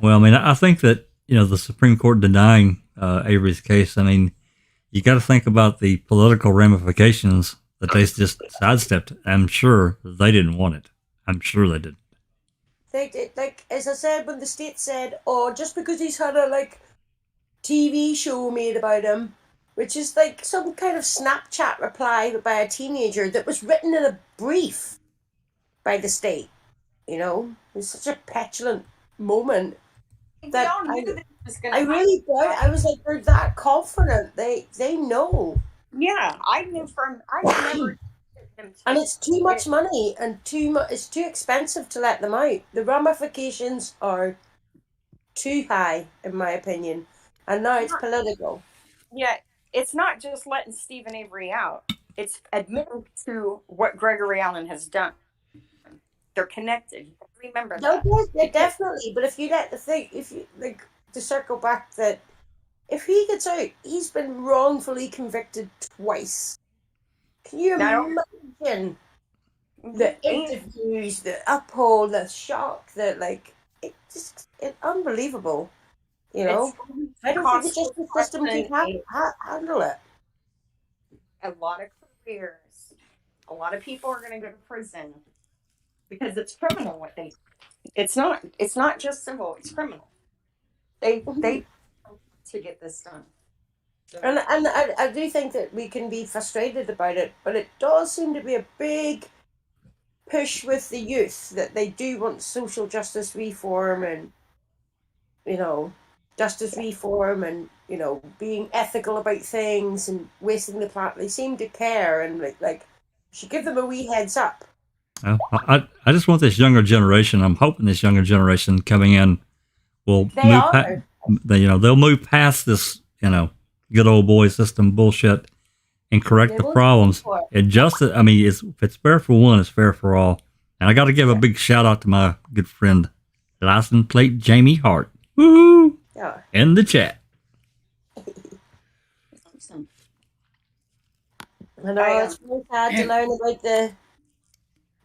Well, I mean, I think that, the Supreme Court denying Avery's case, I mean, you got to think about the political ramifications that they just sidestepped. I'm sure they didn't want it. I'm sure they didn't. They did, like, as I said, when the state said, oh, just because he's had a, TV show made about him, which is, some kind of Snapchat reply by a teenager that was written in a brief by the state, It was such a petulant moment that I really doubt. I was like, they're that confident. They know. Yeah, I never. And it's too much money and it's too expensive to let them out. The ramifications are too high, in my opinion. And now it's political. Yeah, it's not just letting Stephen Avery out. It's admitting to what Gregory Allen has done. They're connected. Remember that. Yeah, definitely. But if you to circle back, that if he gets out, he's been wrongfully convicted twice. Can you Now- imagine the interviews, the uphold, the shock, it's unbelievable. You know, I don't think the justice system can handle it. A lot of careers, a lot of people are going to go to prison because it's criminal what they. It's not just civil; it's criminal. They to get this done. So. And I do think that we can be frustrated about it, but it does seem to be a big push with the youth that they do want social justice reform and, justice reform and, being ethical about things and wasting the planet. They seem to care and should give them a wee heads up. I just want this younger generation. I'm hoping this younger generation coming in will they'll move past this, good old boy system bullshit and correct the problems. And justice, if it's fair for one, it's fair for all. And I got to give a big shout out to my good friend, license plate Jamie Hart. Woo! Yeah. In the chat. Awesome. I know it's really sad to learn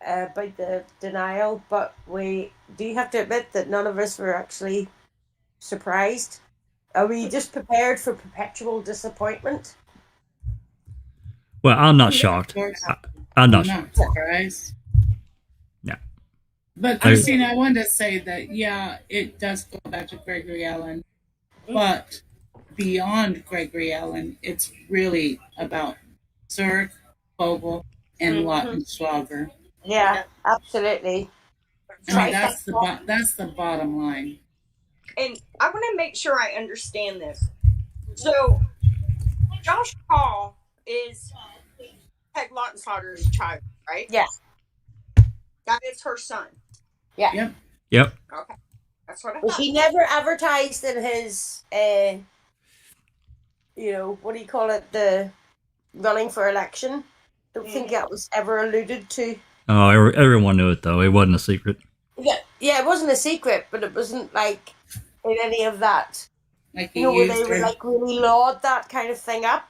about the denial, but we do have to admit that none of us were actually surprised. Are we just prepared for perpetual disappointment? Well, I'm not shocked. I'm not surprised. Yeah. But Christina, I wanted to say that, it does go back to Gregory Allen, but beyond Gregory Allen, it's really about Zerg, Vogel, and Lautenschlager. Yeah, absolutely. That's the bottom line. And I want to make sure I understand this. So, Josh Paul is Peg Lautenschlager's child, right? Yeah. That is her son. Yeah. Yep. Okay. That's what I thought. He never advertised in his, what do you call it, the running for election. Don't think that was ever alluded to. Oh, everyone knew it, though. It wasn't a secret. Yeah, it wasn't a secret, but it wasn't like in any of that. Where they would really laud that kind of thing up.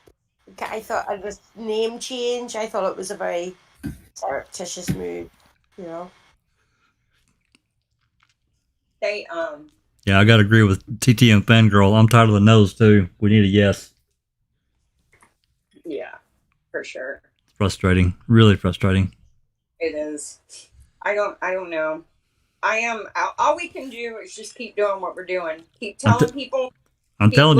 I thought this name change, I thought it was a very surreptitious move, They Yeah, I gotta agree with TT and Fangirl. I'm tired of the no's too. We need a yes. Yeah, for sure. It's frustrating. Really frustrating. It is. I don't know. All we can do is just keep doing what we're doing. Keep telling people. I'm telling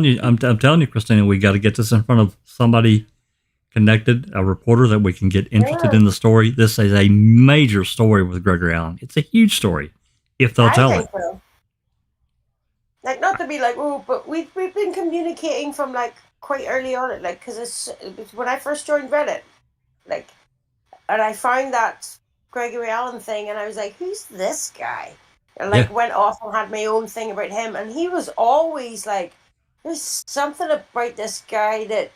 you, Christina, we got to get this in front of somebody connected, a reporter that we can get interested in the story. This is a major story with Gregory Allen. It's a huge story if they'll tell it. So. Not to be but we've been communicating from quite early on, because it's when I first joined Reddit, and I found that Gregory Allen thing, and I was like, who's this guy? And went off and had my own thing about him, and he was always there's something about this guy that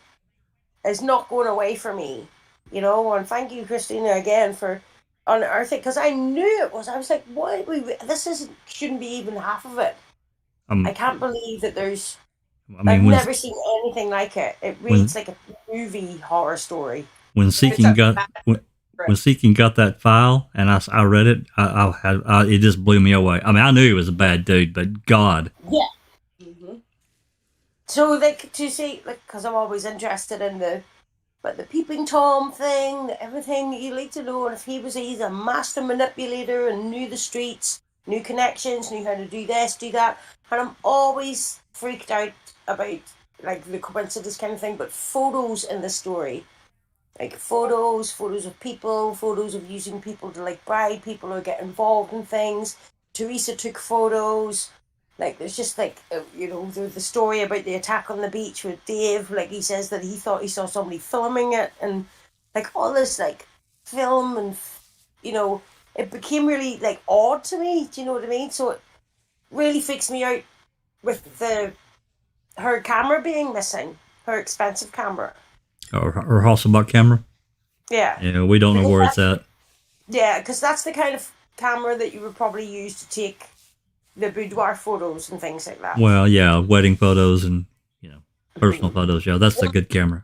is not going away from me, and thank you, Christina, again for unearthing, because I knew it was. I was like, what? This shouldn't be even half of it. I can't believe that there's. I've never seen anything like it. It reads like a movie horror story. When Seeking got that file, and I read it, it just blew me away. I knew he was a bad dude, but God. Yeah. Mm-hmm. So, to see, because I'm always interested in the peeping Tom thing, everything you like to know, and if he's a master manipulator and knew the streets, knew connections, knew how to do this, do that, and I'm always freaked out about the coincidence kind of thing, but photos in the story. Photos of people, photos of using people to bribe people or get involved in things. Teresa took photos. There's just the story about the attack on the beach with Dave. He says that he thought he saw somebody filming it, and all this film, and it became really odd to me. Do you know what I mean? So it really freaks me out with her camera being missing, her expensive camera. Or Hasselbach camera? Yeah. Yeah, we don't know where it's at. Yeah, because that's the kind of camera that you would probably use to take the boudoir photos and things like that. Well, yeah, wedding photos and, personal photos. Yeah, that's a good camera.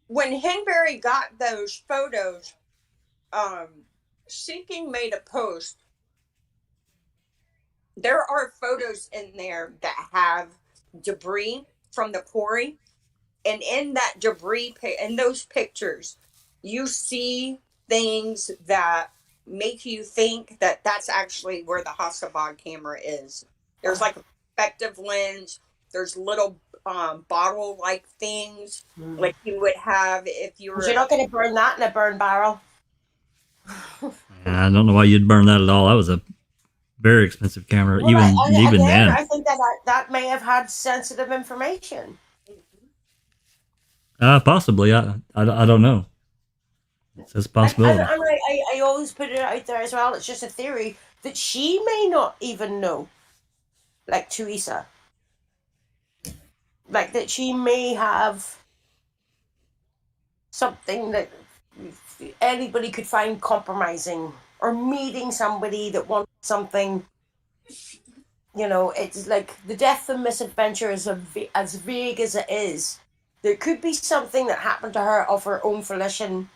when Henbury got those photos, Seeking made a post. There are photos in there that have debris from the quarry, and in that debris, in those pictures, you see things that make you think that that's actually where the Hasselblad camera is. There's like a perspective lens. There's little bottle-like things like you would have if you were. You're not going to burn that in a burn barrel. I don't know why you'd burn that at all. That was a very expensive camera, Well, even then. I think that may have had sensitive information. Possibly. I don't know. It's a possibility. I always put it out there as well. It's just a theory that she may not even know, like Teresa. Like that she may have something that anybody could find compromising, or meeting somebody that wants something. You know, it's like the death and misadventure is as vague as it is. There could be something that happened to her of her own volition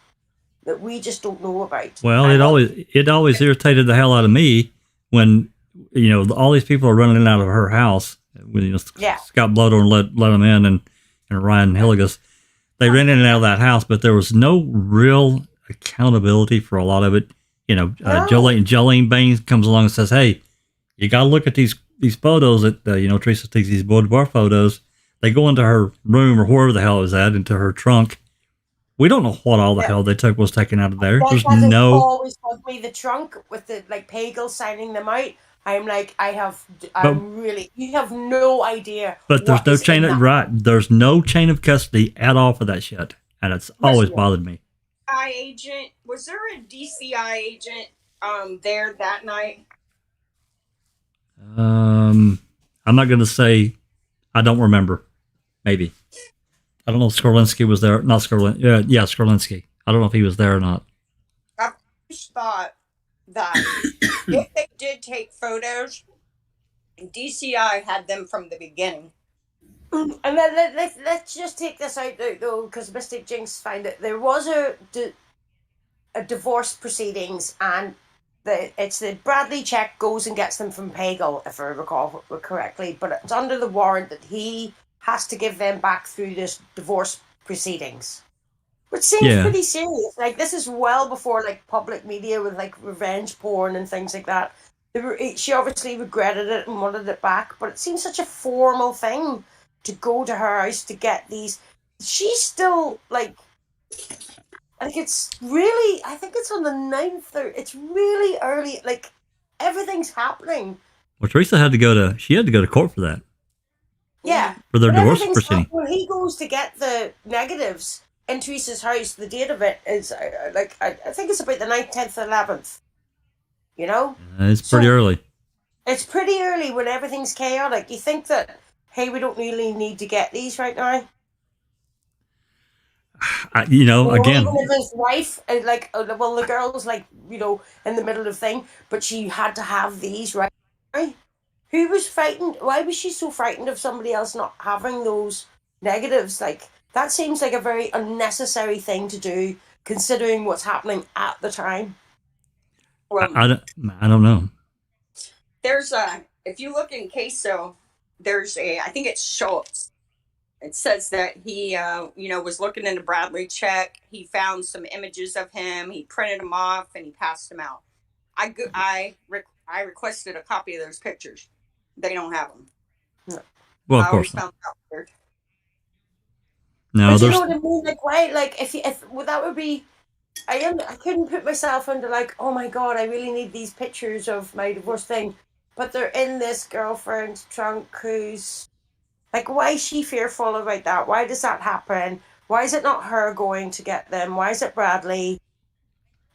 that we just don't know about. Well, it always irritated the hell out of me when, you know, all these people are running out of her house. When, you know, Scott Bloder let them in, and Ryan Hilligus. They ran in and out of that house, but there was no real accountability for a lot of it. You know, Jolene Baines comes along and says, "Hey, you got to look at these photos that you know, Teresa takes these boudoir photos. They go into her room or wherever the hell it was at, into her trunk. We don't know what all the hell they took was taken out of there. There's no." Always told me the trunk with the like Pagel signing them out. I'm like, you have no idea. But there's no chain of There's no chain of custody at all for that shit, and it's always bothered me. Agent, was there a DCI agent there that night? I'm not going to say. I don't remember. Maybe. I don't know if Skorlinski was there. Not Skorlinski. Yeah, Skorlinski. I don't know if he was there or not. I just thought that if they did take photos, DCI had them from the beginning. And let's just take this out though, because Mystic Jinx found that there was a divorce proceedings, and it's the Bradley check goes and gets them from Pagel, if I recall correctly, but it's under the warrant that he has to give them back through this divorce proceedings, which seems pretty serious. Like, this is well before like public media with like revenge porn and things like that. She obviously regretted it and wanted it back, but it seems such a formal thing to go to her house to get these. She's still like, I think it's on the 9th, or it's really early. Like, everything's happening. Well, Teresa had to go to court for that. Yeah. For their divorce proceeding. When he goes to get the negatives in Teresa's house, the date of it is I think it's about the 9th, 10th, 11th. You know? It's pretty early. It's pretty early when everything's chaotic. You think that, hey, we don't really need to get these right now? You know, again, even if his wife, the girl's like, you know, in the middle of thing, but she had to have these right now. Who was frightened? Why was she so frightened of somebody else not having those negatives? Like, that seems like a very unnecessary thing to do, considering what's happening at the time. Well, I don't know. There's if you look in Queso, there's I think it's Schultz. It says that he, was looking in the Bradley check. He found some images of him. He printed them off and he passed them out. I requested a copy of those pictures. They don't have them. No. Well, of course not. No, but you know what I mean? Like, why? Like, if that would be, I couldn't put myself into like, oh my god, I really need these pictures of my divorce thing, but they're in this girlfriend's trunk who's. Like, why is she fearful about that? Why does that happen? Why is it not her going to get them? Why is it Bradley?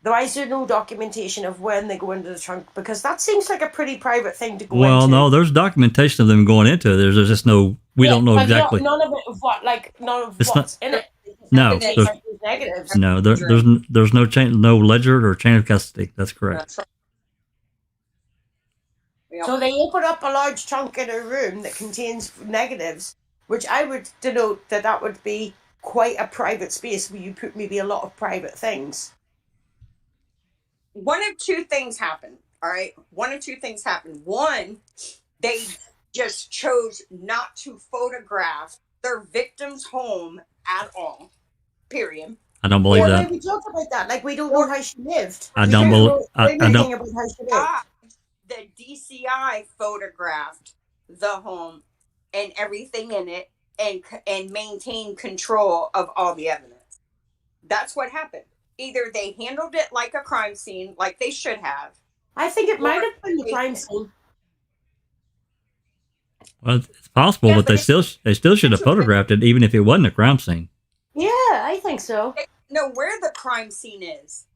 Why is there no documentation of when they go into the trunk? Because that seems like a pretty private thing to go into. Well, no, there's documentation of them going into it. There's just no, we don't know exactly. None of it of what, like, none of it's what's not, in it. No, negatives. No, there's no ledger or chain of custody. That's correct. So they open up a large trunk in a room that contains negatives, which I would denote that would be quite a private space where you put maybe a lot of private things. One of two things happened. All right. One of two things happened. One, they just chose not to photograph their victim's home at all. Period. I don't believe Or that. we talk about that. Like, we don't know how she lived. I We don't know believe. anything about how she lived. The DCI photographed the home and everything in it and maintained control of all the evidence. That's what happened. Either they handled it like a crime scene, like they should have. I think it might have been the crime scene. Well, it's possible, Yeah, but they still should have photographed it, even if it wasn't a crime scene. Yeah, I think so. They know where the crime scene is.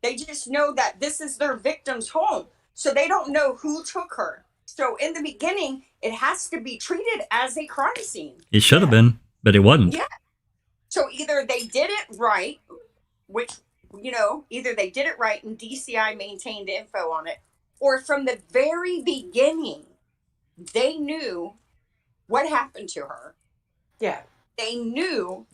They just know that this is their victim's home. So they don't know who took her. So in the beginning, it has to be treated as a crime scene. It should have been, but it wasn't. Yeah. So either they did it right, which, either they did it right and DCI maintained info on it, or from the very beginning, they knew what happened to her. Yeah. They knew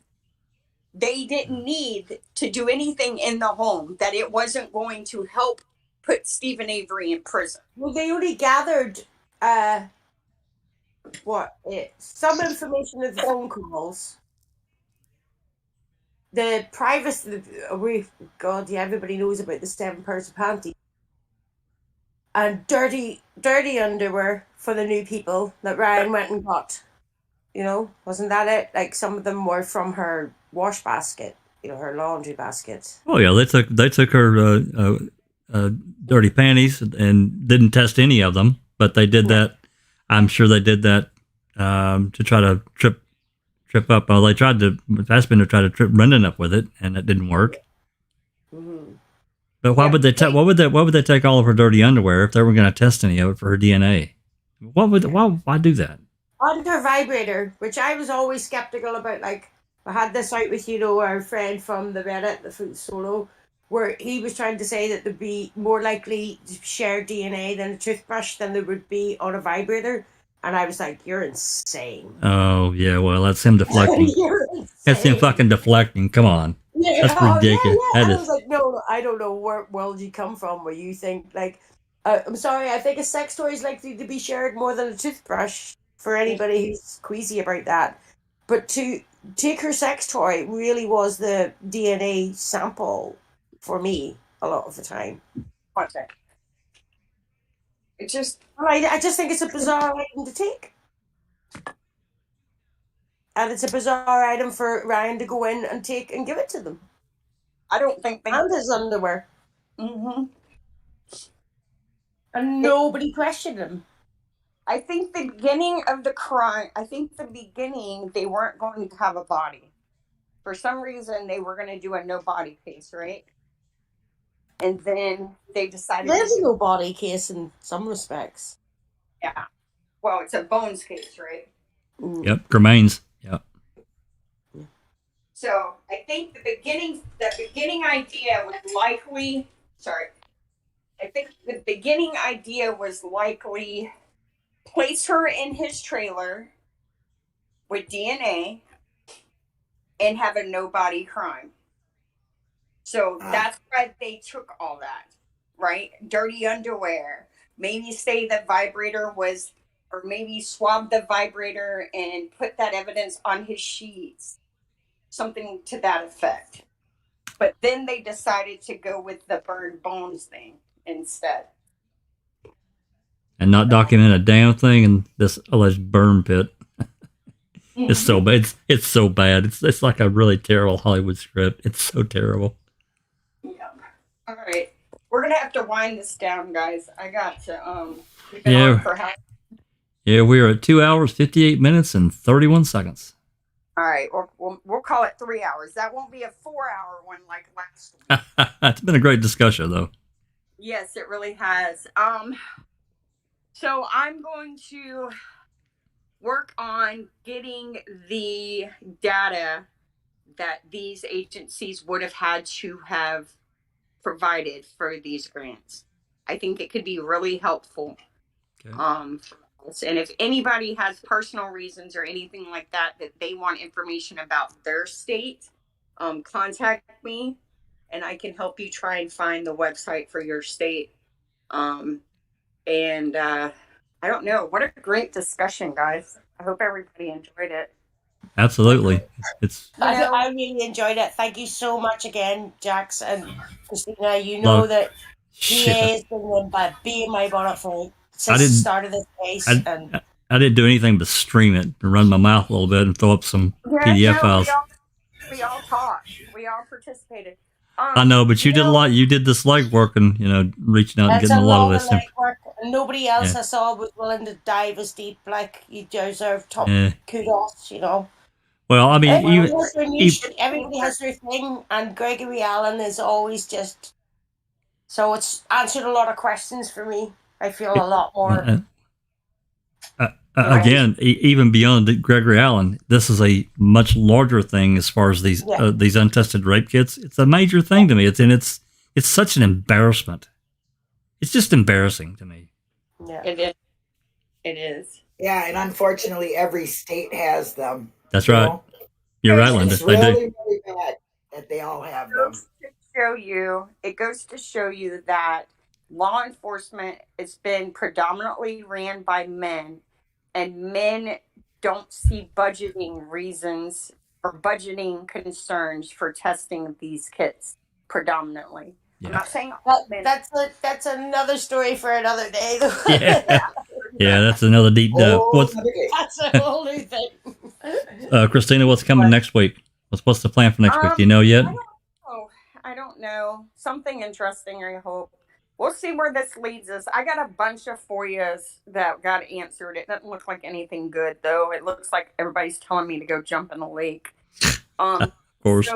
they didn't need to do anything in the home, that it wasn't going to help put Stephen Avery in prison. Well, they only gathered some information of the phone calls. The privacy, everybody knows about the 7-person panty. And dirty underwear for the new people that Ryan went and got. Wasn't that it? Like, some of them were from her wash basket, her laundry basket. Oh yeah, they took her dirty panties and didn't test any of them, but they did that. I'm sure they did that to try to trip up. Well, Fassbender tried to trip Brendan up with it, and it didn't work. Mm-hmm. But why would they take all of her dirty underwear if they were going to test any of it for her DNA? Why do that? On her vibrator, which I was always skeptical about. Like, I had this out with our friend from the Reddit, the Food Solo, where he was trying to say that there'd be more likely to share DNA than a toothbrush than there would be on a vibrator. And I was like, you're insane. Oh, yeah, well, that's him deflecting. That's him fucking deflecting. Come on. Yeah, that's ridiculous. Yeah. I was like, no, I don't know where world you come from where you think, like, I'm sorry, I think a sex toy is likely to be shared more than a toothbrush for anybody who's queasy about that. But to take her sex toy really was the DNA sample for me a lot of the time. Okay. It just... I just think it's a bizarre item to take. And it's a bizarre item for Ryan to go in and take and give it to them. I don't think... And his underwear. Mm-hmm. And nobody questioned him. I think the beginning of the crime, they weren't going to have a body. For some reason, they were going to do a no body case, right? And then they decided... There's a no body case in some respects. Yeah. Well, it's a bones case, right? Mm. Yep, remains. Yep. So I think the beginning idea was likely... I think the beginning idea was likely... place her in his trailer with DNA and have a no-body crime. So that's why they took all that, right? Dirty underwear. Maybe say the vibrator was, or maybe swab the vibrator and put that evidence on his sheets. Something to that effect. But then they decided to go with the burned bones thing instead. And not document a damn thing in this alleged burn pit. It's so bad. It's so bad. It's like a really terrible Hollywood script. It's so terrible. Yeah. All right. We're gonna have to wind this down, guys. I got to Yeah, we're at 2 hours, 58 minutes, and 31 seconds. All right. We'll call it 3 hours. That won't be a 4-hour one like last week. It's been a great discussion, though. Yes, it really has. So I'm going to work on getting the data that these agencies would have had to have provided for these grants. I think it could be really helpful. Okay. For a this. And if anybody has personal reasons or anything like that they want information about their state, contact me, and I can help you try and find the website for your state. I don't know. What a great discussion, guys. I hope everybody enjoyed it. Absolutely. It's I really enjoyed it. Thank you so much again, Jax and Christina. You know that DA has been in by being my bonnet for since the start of this case. I didn't do anything but stream it and run my mouth a little bit and throw up some PDF files. We all talked. We all participated. I know, but you did a lot. You did this legwork and, reaching out and getting a lot of this. Nobody else I saw was willing to dive as deep. Like, you deserve top kudos, Well, I mean, everybody has their thing, and Gregory Allen is always just. So it's answered a lot of questions for me. I feel a lot more. Again, even beyond Gregory Allen, this is a much larger thing as far as these untested rape kits. It's a major thing to me. It's such an embarrassment. It's just embarrassing to me. Yeah, it is. Yeah, and unfortunately, every state has them. That's right. You're right, Linda. It's really bad that they all have them. It goes to show you that law enforcement has been predominantly ran by men, and men don't see budgeting reasons or budgeting concerns for testing these kits predominantly. Yeah. I'm not saying that's another story for another day. Yeah, that's another deep dive. That's a whole new thing. Christina, what's coming next week? What's the plan for next week? Do you know yet? I don't know. Something interesting, I hope. We'll see where this leads us. I got a bunch of FOIAs that got answered. It doesn't look like anything good, though. It looks like everybody's telling me to go jump in the lake. Of course.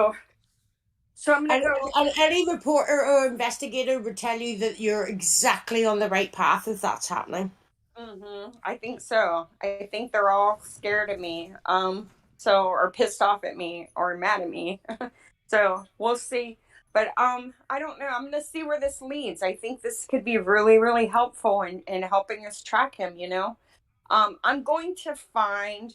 So I'm gonna go. And any reporter or investigator would tell you that you're exactly on the right path if that's happening. Mm-hmm. I think so. I think they're all scared of me. Or pissed off at me or mad at me. So we'll see. But I don't know. I'm gonna see where this leads. I think this could be really, really helpful in helping us track him. I'm going to find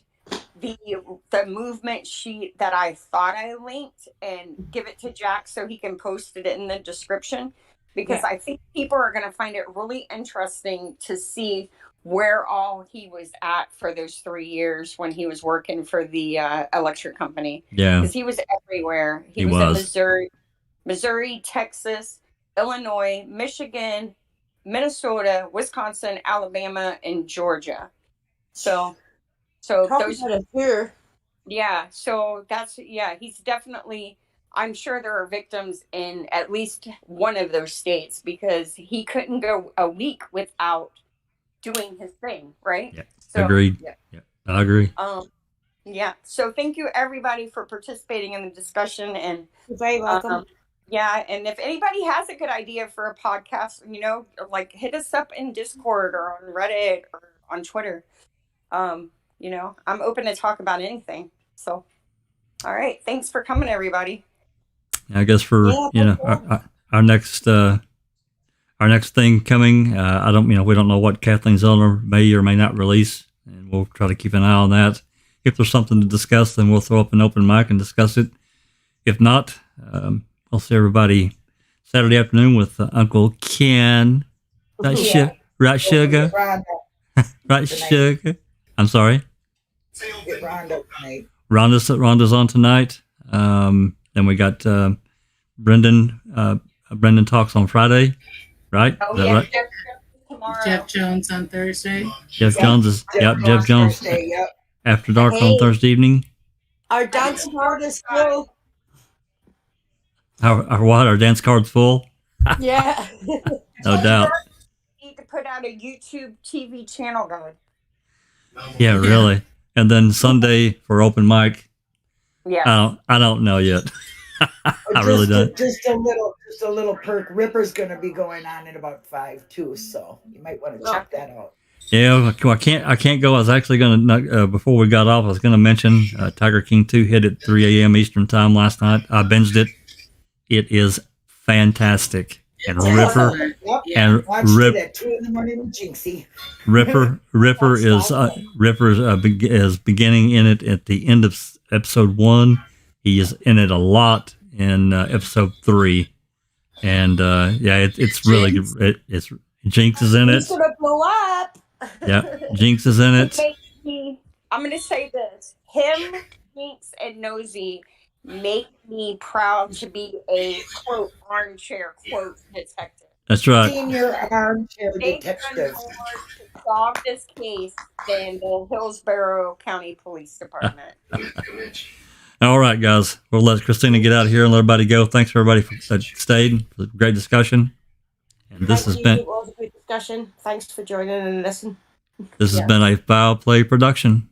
the movement sheet that I thought I linked and give it to Jack so he can post it in the description, because I think people are going to find it really interesting to see where all he was at for those 3 years when he was working for the electric company. Yeah, because he was everywhere. He was in Missouri, Texas, Illinois, Michigan, Minnesota, Wisconsin, Alabama, and Georgia. So those are here. Yeah, so he's definitely, I'm sure there are victims in at least one of those states, because he couldn't go a week without doing his thing, right? Yeah. So, agreed. Yeah, I agree. So thank you everybody for participating in the discussion, and you're very welcome. And if anybody has a good idea for a podcast, like hit us up in Discord or on Reddit or on Twitter. I'm open to talk about anything. So, all right. Thanks for coming, everybody. I guess for, our next thing coming, we don't know what Kathleen Zellner may or may not release, and we'll try to keep an eye on that. If there's something to discuss, then we'll throw up an open mic and discuss it. If not, I'll see everybody Saturday afternoon with Uncle Ken. Right, sugar? Right, sugar? I'm sorry. Rhonda's on tonight. Then we got Brendan. Brendan talks on Friday, right? Oh, right? Jeff Jones on Thursday. Jeff Jones. Thursday, After dark on Thursday evening. Our dance card is full. Our what? Our dance card's full? Yeah. No doubt. We need to put out a YouTube TV channel, guys. Yeah, really. And then Sunday for open mic. Yeah. I don't know yet. I really don't. Just a little perk. Ripper's going to be going on in about 5 too, so you might want to check that out. Yeah, I can't go. I was actually going to before we got off. I was going to mention Tiger King 2 hit at 3 a.m. Eastern time last night. I binged it. It is fantastic. and It's Ripper. excellent. Yep. Yeah. And Watched it at 2 in the morning with Jinxie. Ripper is beginning in it at the end of episode 1. He is in it a lot in episode 3, and it's really good. It's Jinx is in it. He's gonna blow up. Yeah, Jinx is in it. I'm gonna say this: him, Jinx, and Nosy make me proud to be a quote armchair quote detective. That's right. Senior armchair They've done detective. more to solve this case than the Hillsborough County Police Department. All right, guys. We'll let Christina get out of here and let everybody go. Thanks for everybody that stayed. For the great discussion. And this has been. It was a good discussion. Thanks for joining and listening. This has been a Foul Play production.